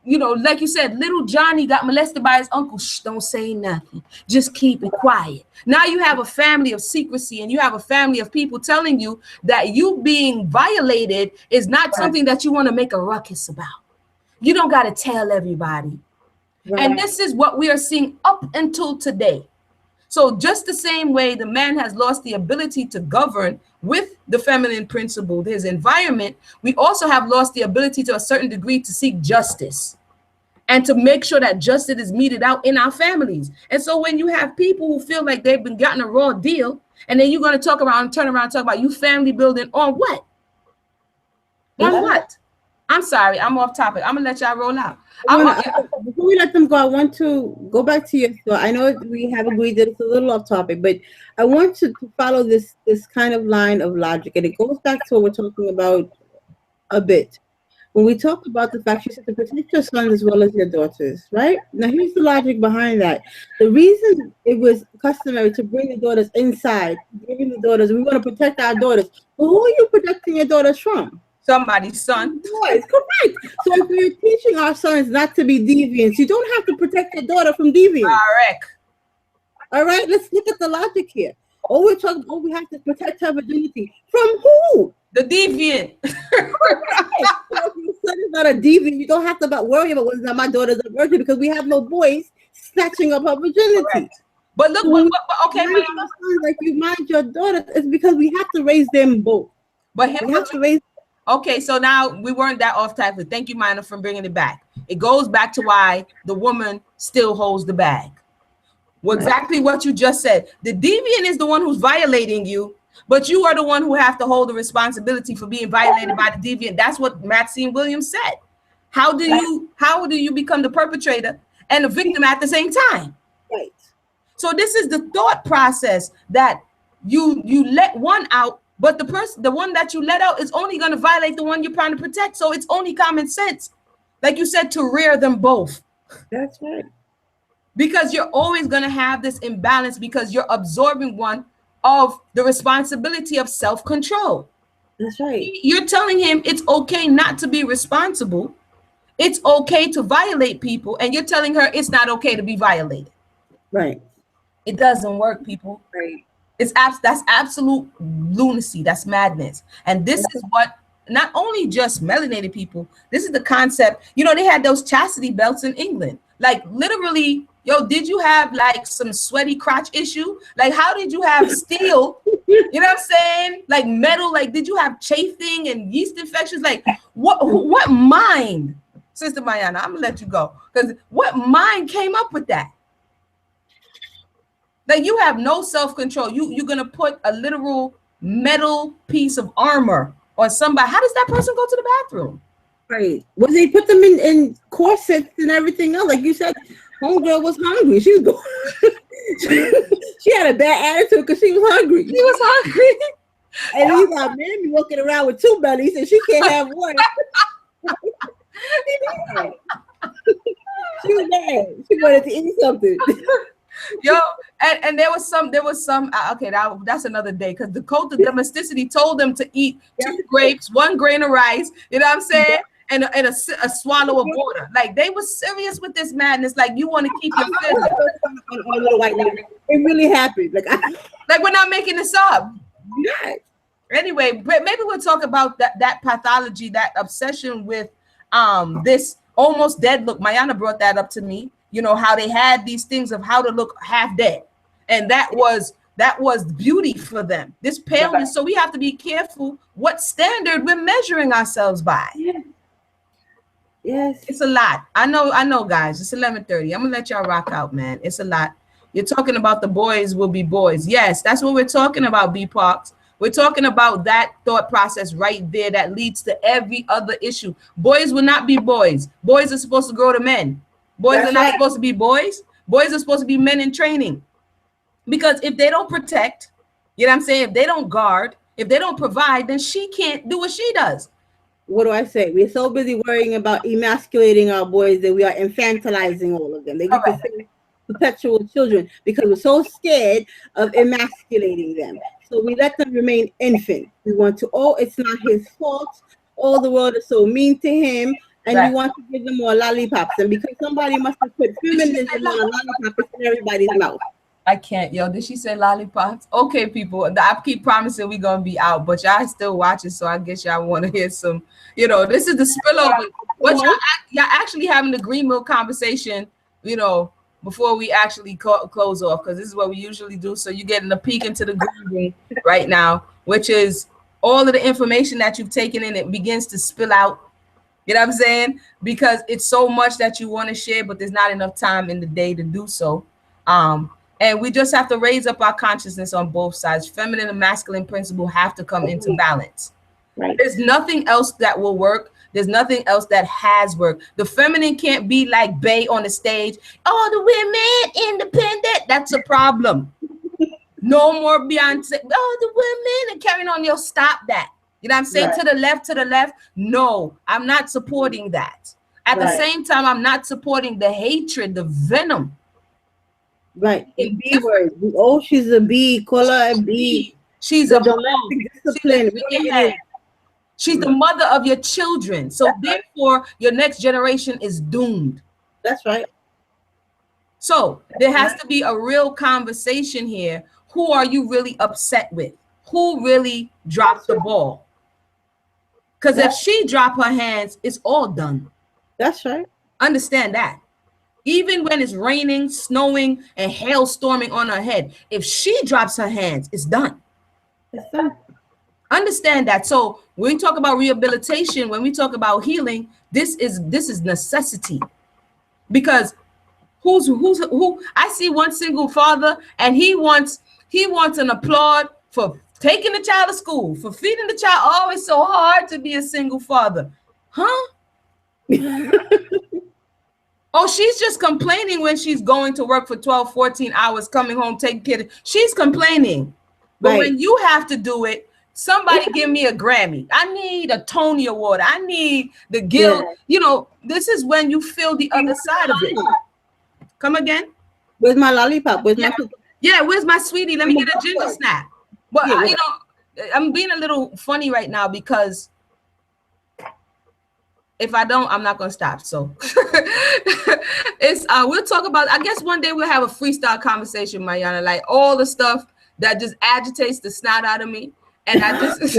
A: like you said, little Johnny got molested by his uncle. Shh, don't say nothing. Just keep it quiet. Now you have a family of secrecy and you have a family of people telling you that you being violated is not something that you want to make a ruckus about. You don't got to tell everybody. Right. And this is what we are seeing up until today. So just the same way the man has lost the ability to govern with the feminine principle, his environment, we also have lost the ability to a certain degree to seek justice and to make sure that justice is meted out in our families. And so when you have people who feel like they've been gotten a raw deal, and then you're going to turn around and talk about you family building on what? On what? I'm sorry, I'm off topic. I'm going to let y'all roll out.
B: Before we let them go, I want to go back to your thought. I know we have agreed that it's a little off topic, but I want to follow this kind of line of logic, and it goes back to what we're talking about a bit. When we talk about the fact you said to protect your sons as well as your daughters, right? Now, here's the logic behind that. The reason it was customary to bring the daughters inside, giving the daughters, we want to protect our daughters. Well, who are you protecting your daughters from?
A: Somebody's son.
B: Boys, correct. So if we're teaching our sons not to be deviants, you don't have to protect your daughter from deviance.
A: Correct.
B: All right, let's look at the logic here. We have to protect her virginity. From who?
A: The deviant.
B: So if your son is not a deviant, you don't have to worry about whether or not my daughter's a virgin, because we have no boys snatching up her virginity.
A: Correct. But look, okay,
B: like you mind your daughter, it's because we have to raise them both.
A: But we have to raise. Okay, so now we weren't that off topic. Thank you, Mayanah, for bringing it back. It goes back to why the woman still holds the bag. Well, exactly what you just said. The deviant is the one who's violating you, but you are the one who have to hold the responsibility for being violated by the deviant. That's what Maxine Williams said. How do you become the perpetrator and the victim at the same time?
B: Right.
A: So this is the thought process that you let one out, but the one that you let out is only going to violate the one you're trying to protect. So it's only common sense, like you said, to rear them both.
B: That's right.
A: Because you're always going to have this imbalance because you're absorbing one of the responsibility of self-control.
B: That's right.
A: You're telling him it's okay not to be responsible. It's okay to violate people. And you're telling her it's not okay to be violated.
B: Right.
A: It doesn't work, people.
B: Right.
A: That's absolute lunacy. That's madness. And this is what, not only just melanated people, this is the concept. You know, they had those chastity belts in England. Like literally, yo, did you have like some sweaty crotch issue? Like, how did you have steel? You know what I'm saying? Like metal, like did you have chafing and yeast infections? Like what mind, Sister Mayanah, I'm gonna let you go. Because what mind came up with that? Like you have no self-control. You're gonna put a literal metal piece of armor on somebody. How does that person go to the bathroom?
B: Right. Well, they put them in corsets and everything else. Like you said, homegirl was hungry. She was going. She had a bad attitude because she was hungry.
A: She was hungry.
B: And you got Mammy walking around with two bellies and she can't have one. She was mad. She wanted to eat something.
A: Yo, and there was some okay, that's another day, because the cult of domesticity told them to eat 2 grapes, 1 grain of rice, you know what I'm saying, and a swallow of water. Like they were serious with this madness. Like you want to keep your fitness.
B: It really happened.
A: Like we're not making this up.
B: Yes.
A: Anyway, but maybe we'll talk about that pathology, that obsession with this almost dead look. Mayanah brought that up to me. You know, how they had these things of how to look half dead. And that was beauty for them. This paleness. So we have to be careful what standard we're measuring ourselves by.
B: Yes. Yes.
A: It's a lot. I know, guys. It's 11:30. I'm gonna let y'all rock out, man. It's a lot. You're talking about the boys will be boys. Yes, that's what we're talking about, B Parks. We're talking about that thought process right there that leads to every other issue. Boys will not be boys. Boys are supposed to grow to men. Boys are not supposed to be boys. Boys are supposed to be men in training. Because if they don't protect, you know what I'm saying? If they don't guard, if they don't provide, then she can't do what she does.
B: What do I say? We're so busy worrying about emasculating our boys that we are infantilizing all of them. They get to say perpetual children because we're so scared of emasculating them. So we let them remain infants. We want to, it's not his fault. All the world is so mean to him. And you want to give them more lollipops. And because somebody must have put feminism on a lollipop, it's in everybody's mouth.
A: I can't, yo. Did she say lollipops? Okay, people. I keep promising we're going to be out, but y'all still watching, so I guess y'all want to hear some, you know, this is the spillover. What y'all actually having the green milk conversation, you know, before we actually close off, because this is what we usually do. So you're getting a peek into the green room right now, which is all of the information that you've taken in. It begins to spill out. You know what I'm saying? Because it's so much that you want to share, but there's not enough time in the day to do so. And we just have to raise up our consciousness on both sides. Feminine and masculine principle have to come into balance. Right. There's nothing else that will work. There's nothing else that has worked. The feminine can't be like Bay on the stage. Oh, the women independent. That's a problem. No more Beyonce. Oh, the women and carrying on. Yo, stop that. You know what I'm saying? Right. To the left. No, I'm not supporting that. At the same time, I'm not supporting the hatred, the venom.
B: Right. In B word. Oh, she's a B. Call her a B.
A: She's a domestic discipline. She's the mother of your children. So therefore, your next generation is doomed.
B: That's right.
A: So there has to be a real conversation here. Who are you really upset with? Who really dropped the ball? Because if she drop her hands, it's all done.
B: That's right.
A: Understand that. Even when it's raining, snowing, and hailstorming on her head, if she drops her hands, it's done.
B: It's done.
A: Understand that. So when we talk about rehabilitation, when we talk about healing, this is necessity. Because who I see one single father and he wants an applaud for taking the child to school, for feeding the child. Oh, it's so hard to be a single father. Huh? Oh, she's just complaining when she's going to work for 12, 14 hours, coming home, taking care of, she's complaining. But when you have to do it, somebody give me a Grammy. I need a Tony Award. I need the Guild. Yeah. You know, this is when you feel the other side of it. Come again?
B: Where's my lollipop? Where's my
A: yeah, where's my sweetie? Let me get a ginger snap. But yeah, you know, I'm being a little funny right now because if I don't, I'm not gonna stop. So it's we'll talk about, I guess one day we'll have a freestyle conversation, Mayanah, like all the stuff that just agitates the snot out of me. And I just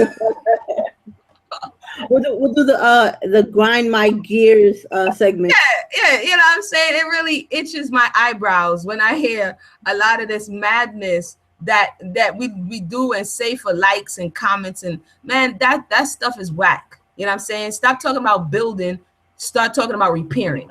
B: we'll do the grind my gears segment.
A: Yeah, you know what I'm saying? It really itches my eyebrows when I hear a lot of this madness that we do and say for likes and comments, and man, that stuff is whack. You know what I'm saying? Stop talking about building, start talking about repairing.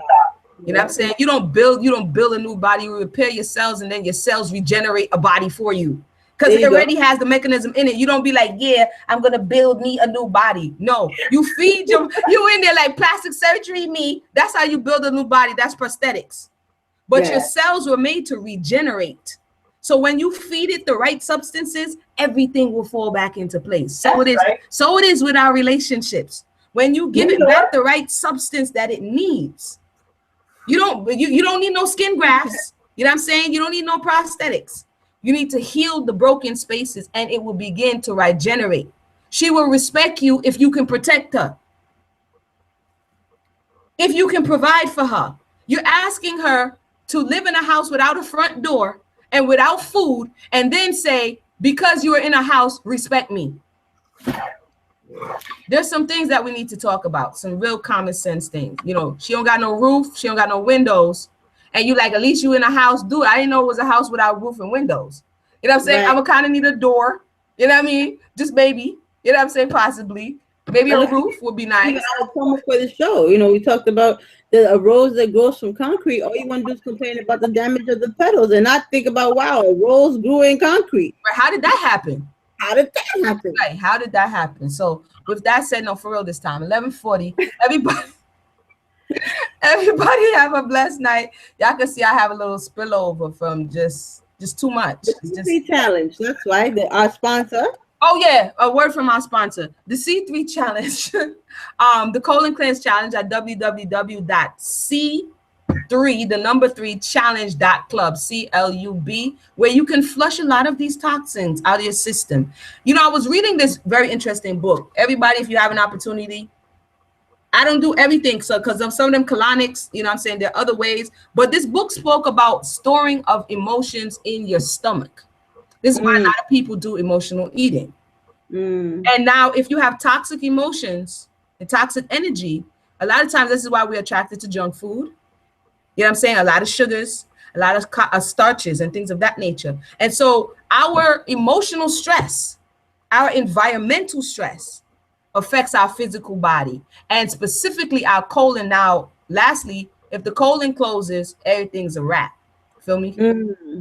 A: You know what I'm saying? You don't build a new body, you repair your cells, and then your cells regenerate a body for you. Because it already has the mechanism in it. You don't be like, yeah, I'm gonna build me a new body. No, you feed you in there like plastic surgery me. That's how you build a new body. That's prosthetics. But your cells were made to regenerate. So when you feed it the right substances, everything will fall back into place. So so it is with our relationships. When you give it back the right substance that it needs, you don't need no skin grafts. You know what I'm saying? You don't need no prosthetics. You need to heal the broken spaces and it will begin to regenerate. She will respect you if you can protect her. If you can provide for her. You're asking her to live in a house without a front door and without food, and then say, because you are in a house, respect me. There's some things that we need to talk about, some real common sense things. You know, she don't got no roof, she don't got no windows. And you like, at least you in a house, dude. I didn't know it was a house without roof and windows. You know what I'm saying? I'm gonna kind of need a door. You know what I mean? Just maybe. You know what I'm saying? Possibly. Maybe a roof would be nice.
B: For the show, you know, we talked about a rose that grows from concrete. All you want to do is complain about the damage of the petals and not think about, wow, a rose grew in concrete.
A: How did that happen?
B: How did that happen?
A: Right. How did that happen? So with that said, no, for real this time, 11:40. Everybody have a blessed night. Y'all can see I have a little spillover from just too much.
B: The C3 challenge. That's right. Our sponsor.
A: Oh yeah, a word from our sponsor. The C3 challenge, the colon cleanse challenge at www.c3challenge.club, CLUB, where you can flush a lot of these toxins out of your system. You know, I was reading this very interesting book. Everybody, if you have an opportunity, I don't do everything, so because of some of them colonics, you know what I'm saying, there are other ways. But this book spoke about storing of emotions in your stomach. This is why a lot of people do emotional eating. And now if you have toxic emotions and toxic energy, a lot of times this is why we're attracted to junk food. You know what I'm saying? A lot of sugars, a lot of starches and things of that nature. And so our emotional stress, our environmental stress affects our physical body and specifically our colon. Now, lastly, if the colon closes, everything's a wrap. Feel me?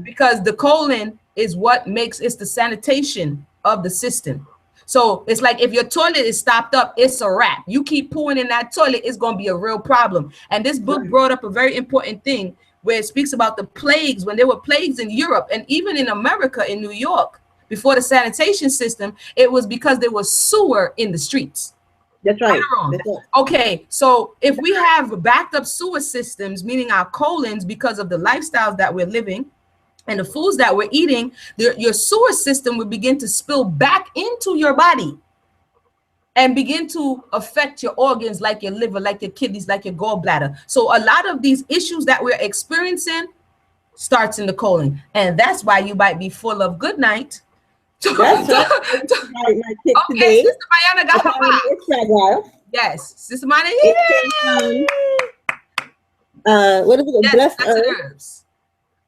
A: Because the colon is what makes, it's the sanitation of the system. So it's like if your toilet is stopped up, it's a wrap. You keep pooing in that toilet, it's going to be a real problem. And this book brought up a very important thing where it speaks about the plagues, when there were plagues in Europe and even in America, in New York, before the sanitation system, it was because there was sewer in the streets.
B: That's right.
A: Okay, so if we have backed up sewer systems, meaning our colons, because of the lifestyles that we're living and the foods that we're eating, your sewer system will begin to spill back into your body and begin to affect your organs, like your liver, like your kidneys, like your gallbladder. So a lot of these issues that we're experiencing starts in the colon, and that's why you might be full of good night.
B: That's my tip today.
A: Sister Mayanah got her back. Yes, Sister Mayanah.
B: What is it?
A: Yes,
B: Blessed
A: herbs.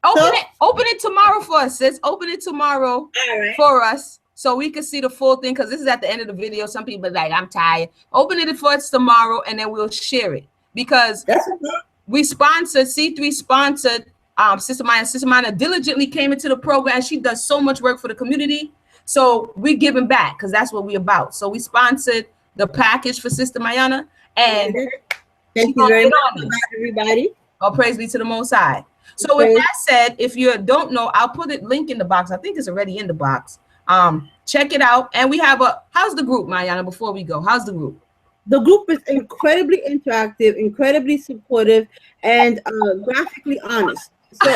A: Open it tomorrow for us, sis. Open it tomorrow for us so we can see the full thing, because this is at the end of the video. Some people are like, I'm tired. Open it for us tomorrow and then we'll share it, because we sponsored, C3 sponsored Sister Mayanah. Sister Mayanah diligently came into the program. She does so much work for the community. So we're giving back, because that's what we're about. So we sponsored the package for Sister Mayanah, and
B: thank you very much, everybody.
A: All praise be to the Most High. So with that said, if you don't know, I'll put a link in the box. I think it's already in the box. Check it out. And we have how's the group, Mayanah, before we go? How's the group?
B: The group is incredibly interactive, incredibly supportive, and graphically honest. So,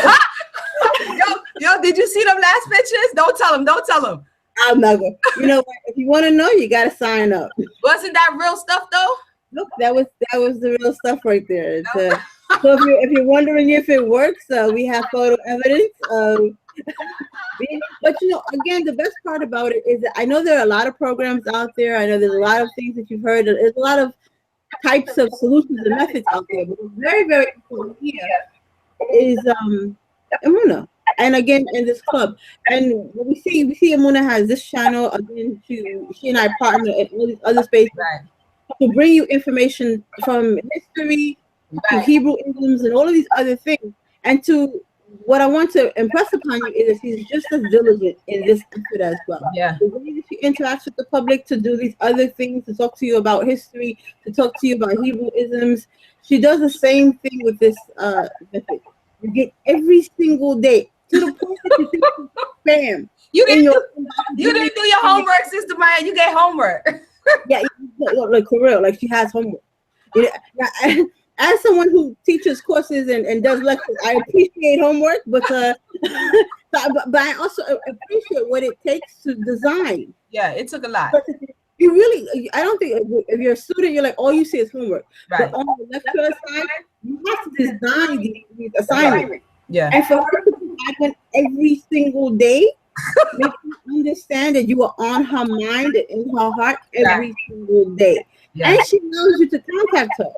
A: yo, did you see them last pictures? Don't tell them.
B: I'm not going. You know what? If you want to know, you got to sign up.
A: Wasn't that real stuff though?
B: Look, that was the real stuff right there. So if you're wondering if it works, we have photo evidence. But you know, again, the best part about it is that I know there are a lot of programs out there. I know there's a lot of things that you've heard. There's a lot of types of solutions and methods out there. But what's very, very important here is Emunah. And again, in this club, and what we see Emunah has this channel. Again, she and I partner in all these other spaces to bring you information from history to Hebrew idioms and all of these other things. And what I want to impress upon you is that she's just as diligent in this effort as well.
A: Yeah.
B: The way that she interacts with the public to do these other things, to talk to you about history, to talk to you about Hebrew isms, she does the same thing with this method. You get every single day to the point that you think it's spam.
A: You didn't do your homework, Sister Maya. You get homework.
B: Yeah, like for real, like she has homework. You know, as someone who teaches courses and does lectures, I appreciate homework, but but I also appreciate what it takes to design.
A: Yeah, it took a lot.
B: You really, I don't think if you're a student, you're like, all you see is homework. Right. But on the lecturer side, you have to design these assignments.
A: Yeah.
B: And for her to provide one every single day, make you understand that you are on her mind and in her heart every single day. Yeah. And she knows you to contact her.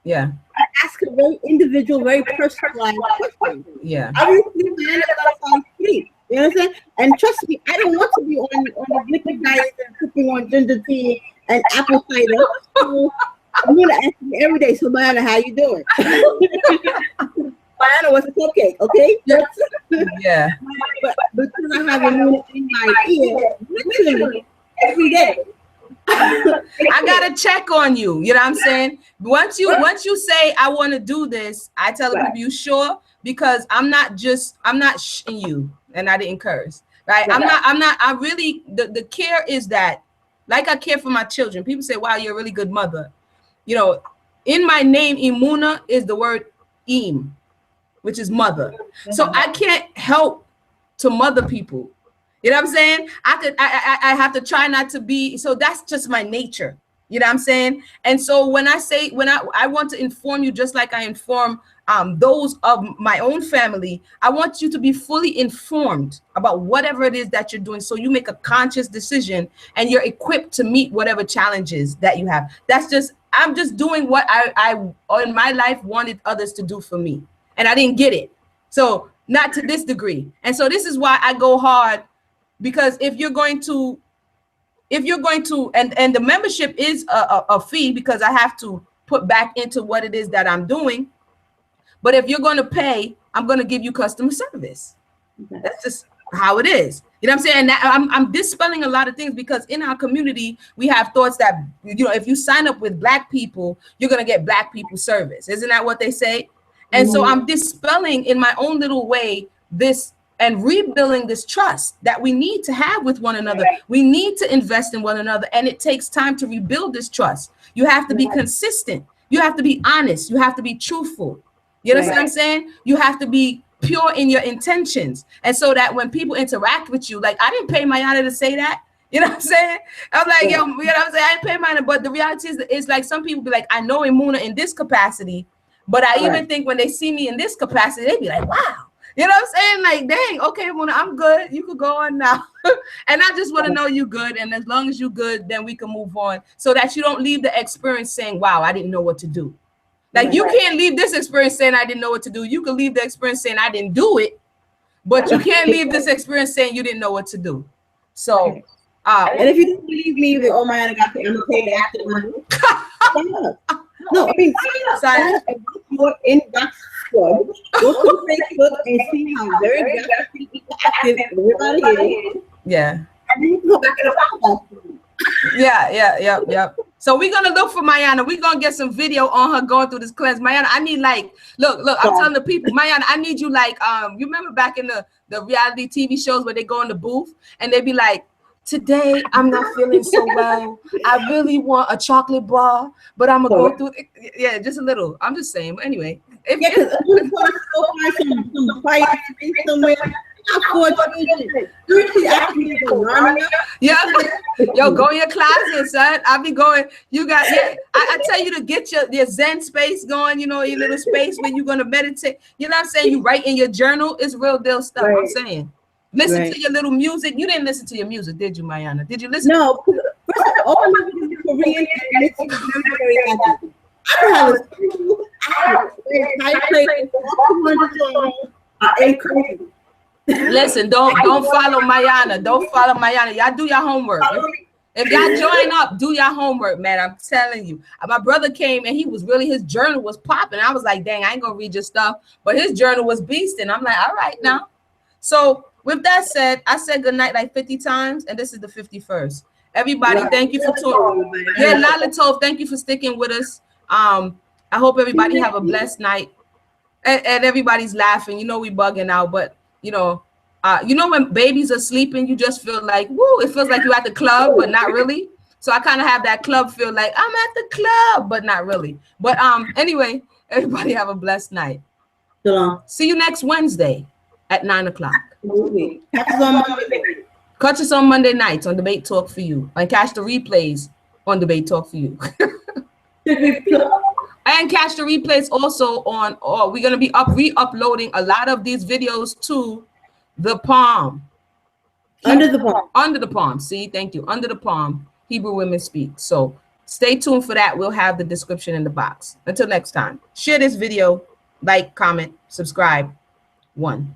A: Yeah.
B: I ask a very individual, very personalized question.
A: Yeah.
B: Obviously, man, that sounds free. You understand? And trust me, I don't want to be on the liquid diet and cooking on ginger tea and apple cider. So I'm gonna ask you every day. So, Mayanah, how you doing? Mayanah, what's a cupcake? Okay.
A: Yeah.
B: But because I have Emunah in my ear, literally every day.
A: I gotta check on you. You know what I'm saying? Once you say I want to do this, I tell them, "You sure?" Because I'm not shitting you, and I didn't curse, right? I really the care is that, like I care for my children. People say, "Wow, you're a really good mother." You know, in my name, Emunah is the word Em, which is mother. So I can't help to mother people. You know what I'm saying? I have to try not to be, so that's just my nature. You know what I'm saying? And so when I want to inform you, just like I inform those of my own family, I want you to be fully informed about whatever it is that you're doing, so you make a conscious decision and you're equipped to meet whatever challenges that you have. I'm just doing what I in my life wanted others to do for me, and I didn't get it. So not to this degree. And so this is why I go hard. Because if you're going to, and the membership is a fee, because I have to put back into what it is that I'm doing. But if you're going to pay, I'm going to give you customer service. That's just how it is. You know what I'm saying? I'm dispelling a lot of things, because in our community, we have thoughts that, you know, if you sign up with Black people, you're going to get Black people service. Isn't that what they say? And so I'm dispelling in my own little way this, and rebuilding this trust that we need to have with one another. We need to invest in one another, and it takes time to rebuild this trust. You have to be consistent. You have to be honest. You have to be truthful. You understand what I'm saying? You have to be pure in your intentions. And so that when people interact with you, like, I didn't pay Mayanah to say that. You know what I'm saying? I'm like, yo, you know what I'm saying? I didn't pay Mayanah, but the reality is, it's like some people be like, I know Emunah in this capacity, but I even think when they see me in this capacity, they be like, wow. You know what I'm saying? Like, dang, okay, Emunah, I'm good. You could go on now. And I just want to know you good. And as long as you good, then we can move on, so that you don't leave the experience saying, wow, I didn't know what to do. Like, you can't leave this experience saying I didn't know what to do. You can leave the experience saying I didn't do it, but you can't leave this experience saying you didn't know what to do. So,
B: and if you don't believe me, that, oh, man, I'm going to pay after money. No, I mean, sign up and go to inbox club. Go to Facebook and see how very active everybody is.
A: Yeah.
B: And then you can go back to the podcast.
A: Yeah. So we're gonna look for Mayanah. We're gonna get some video on her going through this cleanse. Mayanah, I need like, look, I'm telling the people, Mayanah, I need you like, you remember back in the reality TV shows where they go in the booth and they be like, today I'm not feeling so well. I really want a chocolate bar, but I'm gonna go through it. Yeah, just a little. I'm just saying. But anyway, if
B: you want to go find some quiet space somewhere.
A: Yeah, yo, go in your closet, son. I'll be going. You got, yeah. I tell you to get your Zen space going. You know, your little space where you're gonna meditate. You know what I'm saying? You write in your journal. It's real deal stuff. I'm saying. Listen to your little music. You didn't listen to your music, did you, Mayanah? Did you listen?
B: No. All I listen to Korean and it's very happy. I
A: Listen, don't follow Mayanah. Don't follow Mayanah. Y'all do your homework. If y'all join up, do your homework, man. I'm telling you. My brother came and he was really, his journal was popping. I was like, dang, I ain't gonna read your stuff. But his journal was beasting. I'm like, all right now. So with that said, I said good night like 50 times, and this is the 51st. Everybody, thank you for tuning. Yeah, Lala Tove, thank you for sticking with us. I hope everybody have a blessed night. And everybody's laughing. You know we bugging out, but you know when babies are sleeping, you just feel like, woo, it feels like you're at the club, but not really. So I kind of have that club feel like I'm at the club, but not really. But anyway, everybody have a blessed night. See you next Wednesday at 9 o'clock. Catch us on Monday nights on Debate Talk for You, and catch the replays on Debate Talk for You. And catch the replays also on, or we're gonna be re-uploading a lot of these videos to the Palm.
B: Under the Palm.
A: Under the Palm. See, thank you. Under the Palm, Hebrew Women Speak. So stay tuned for that. We'll have the description in the box. Until next time, share this video, like, comment, subscribe. 1.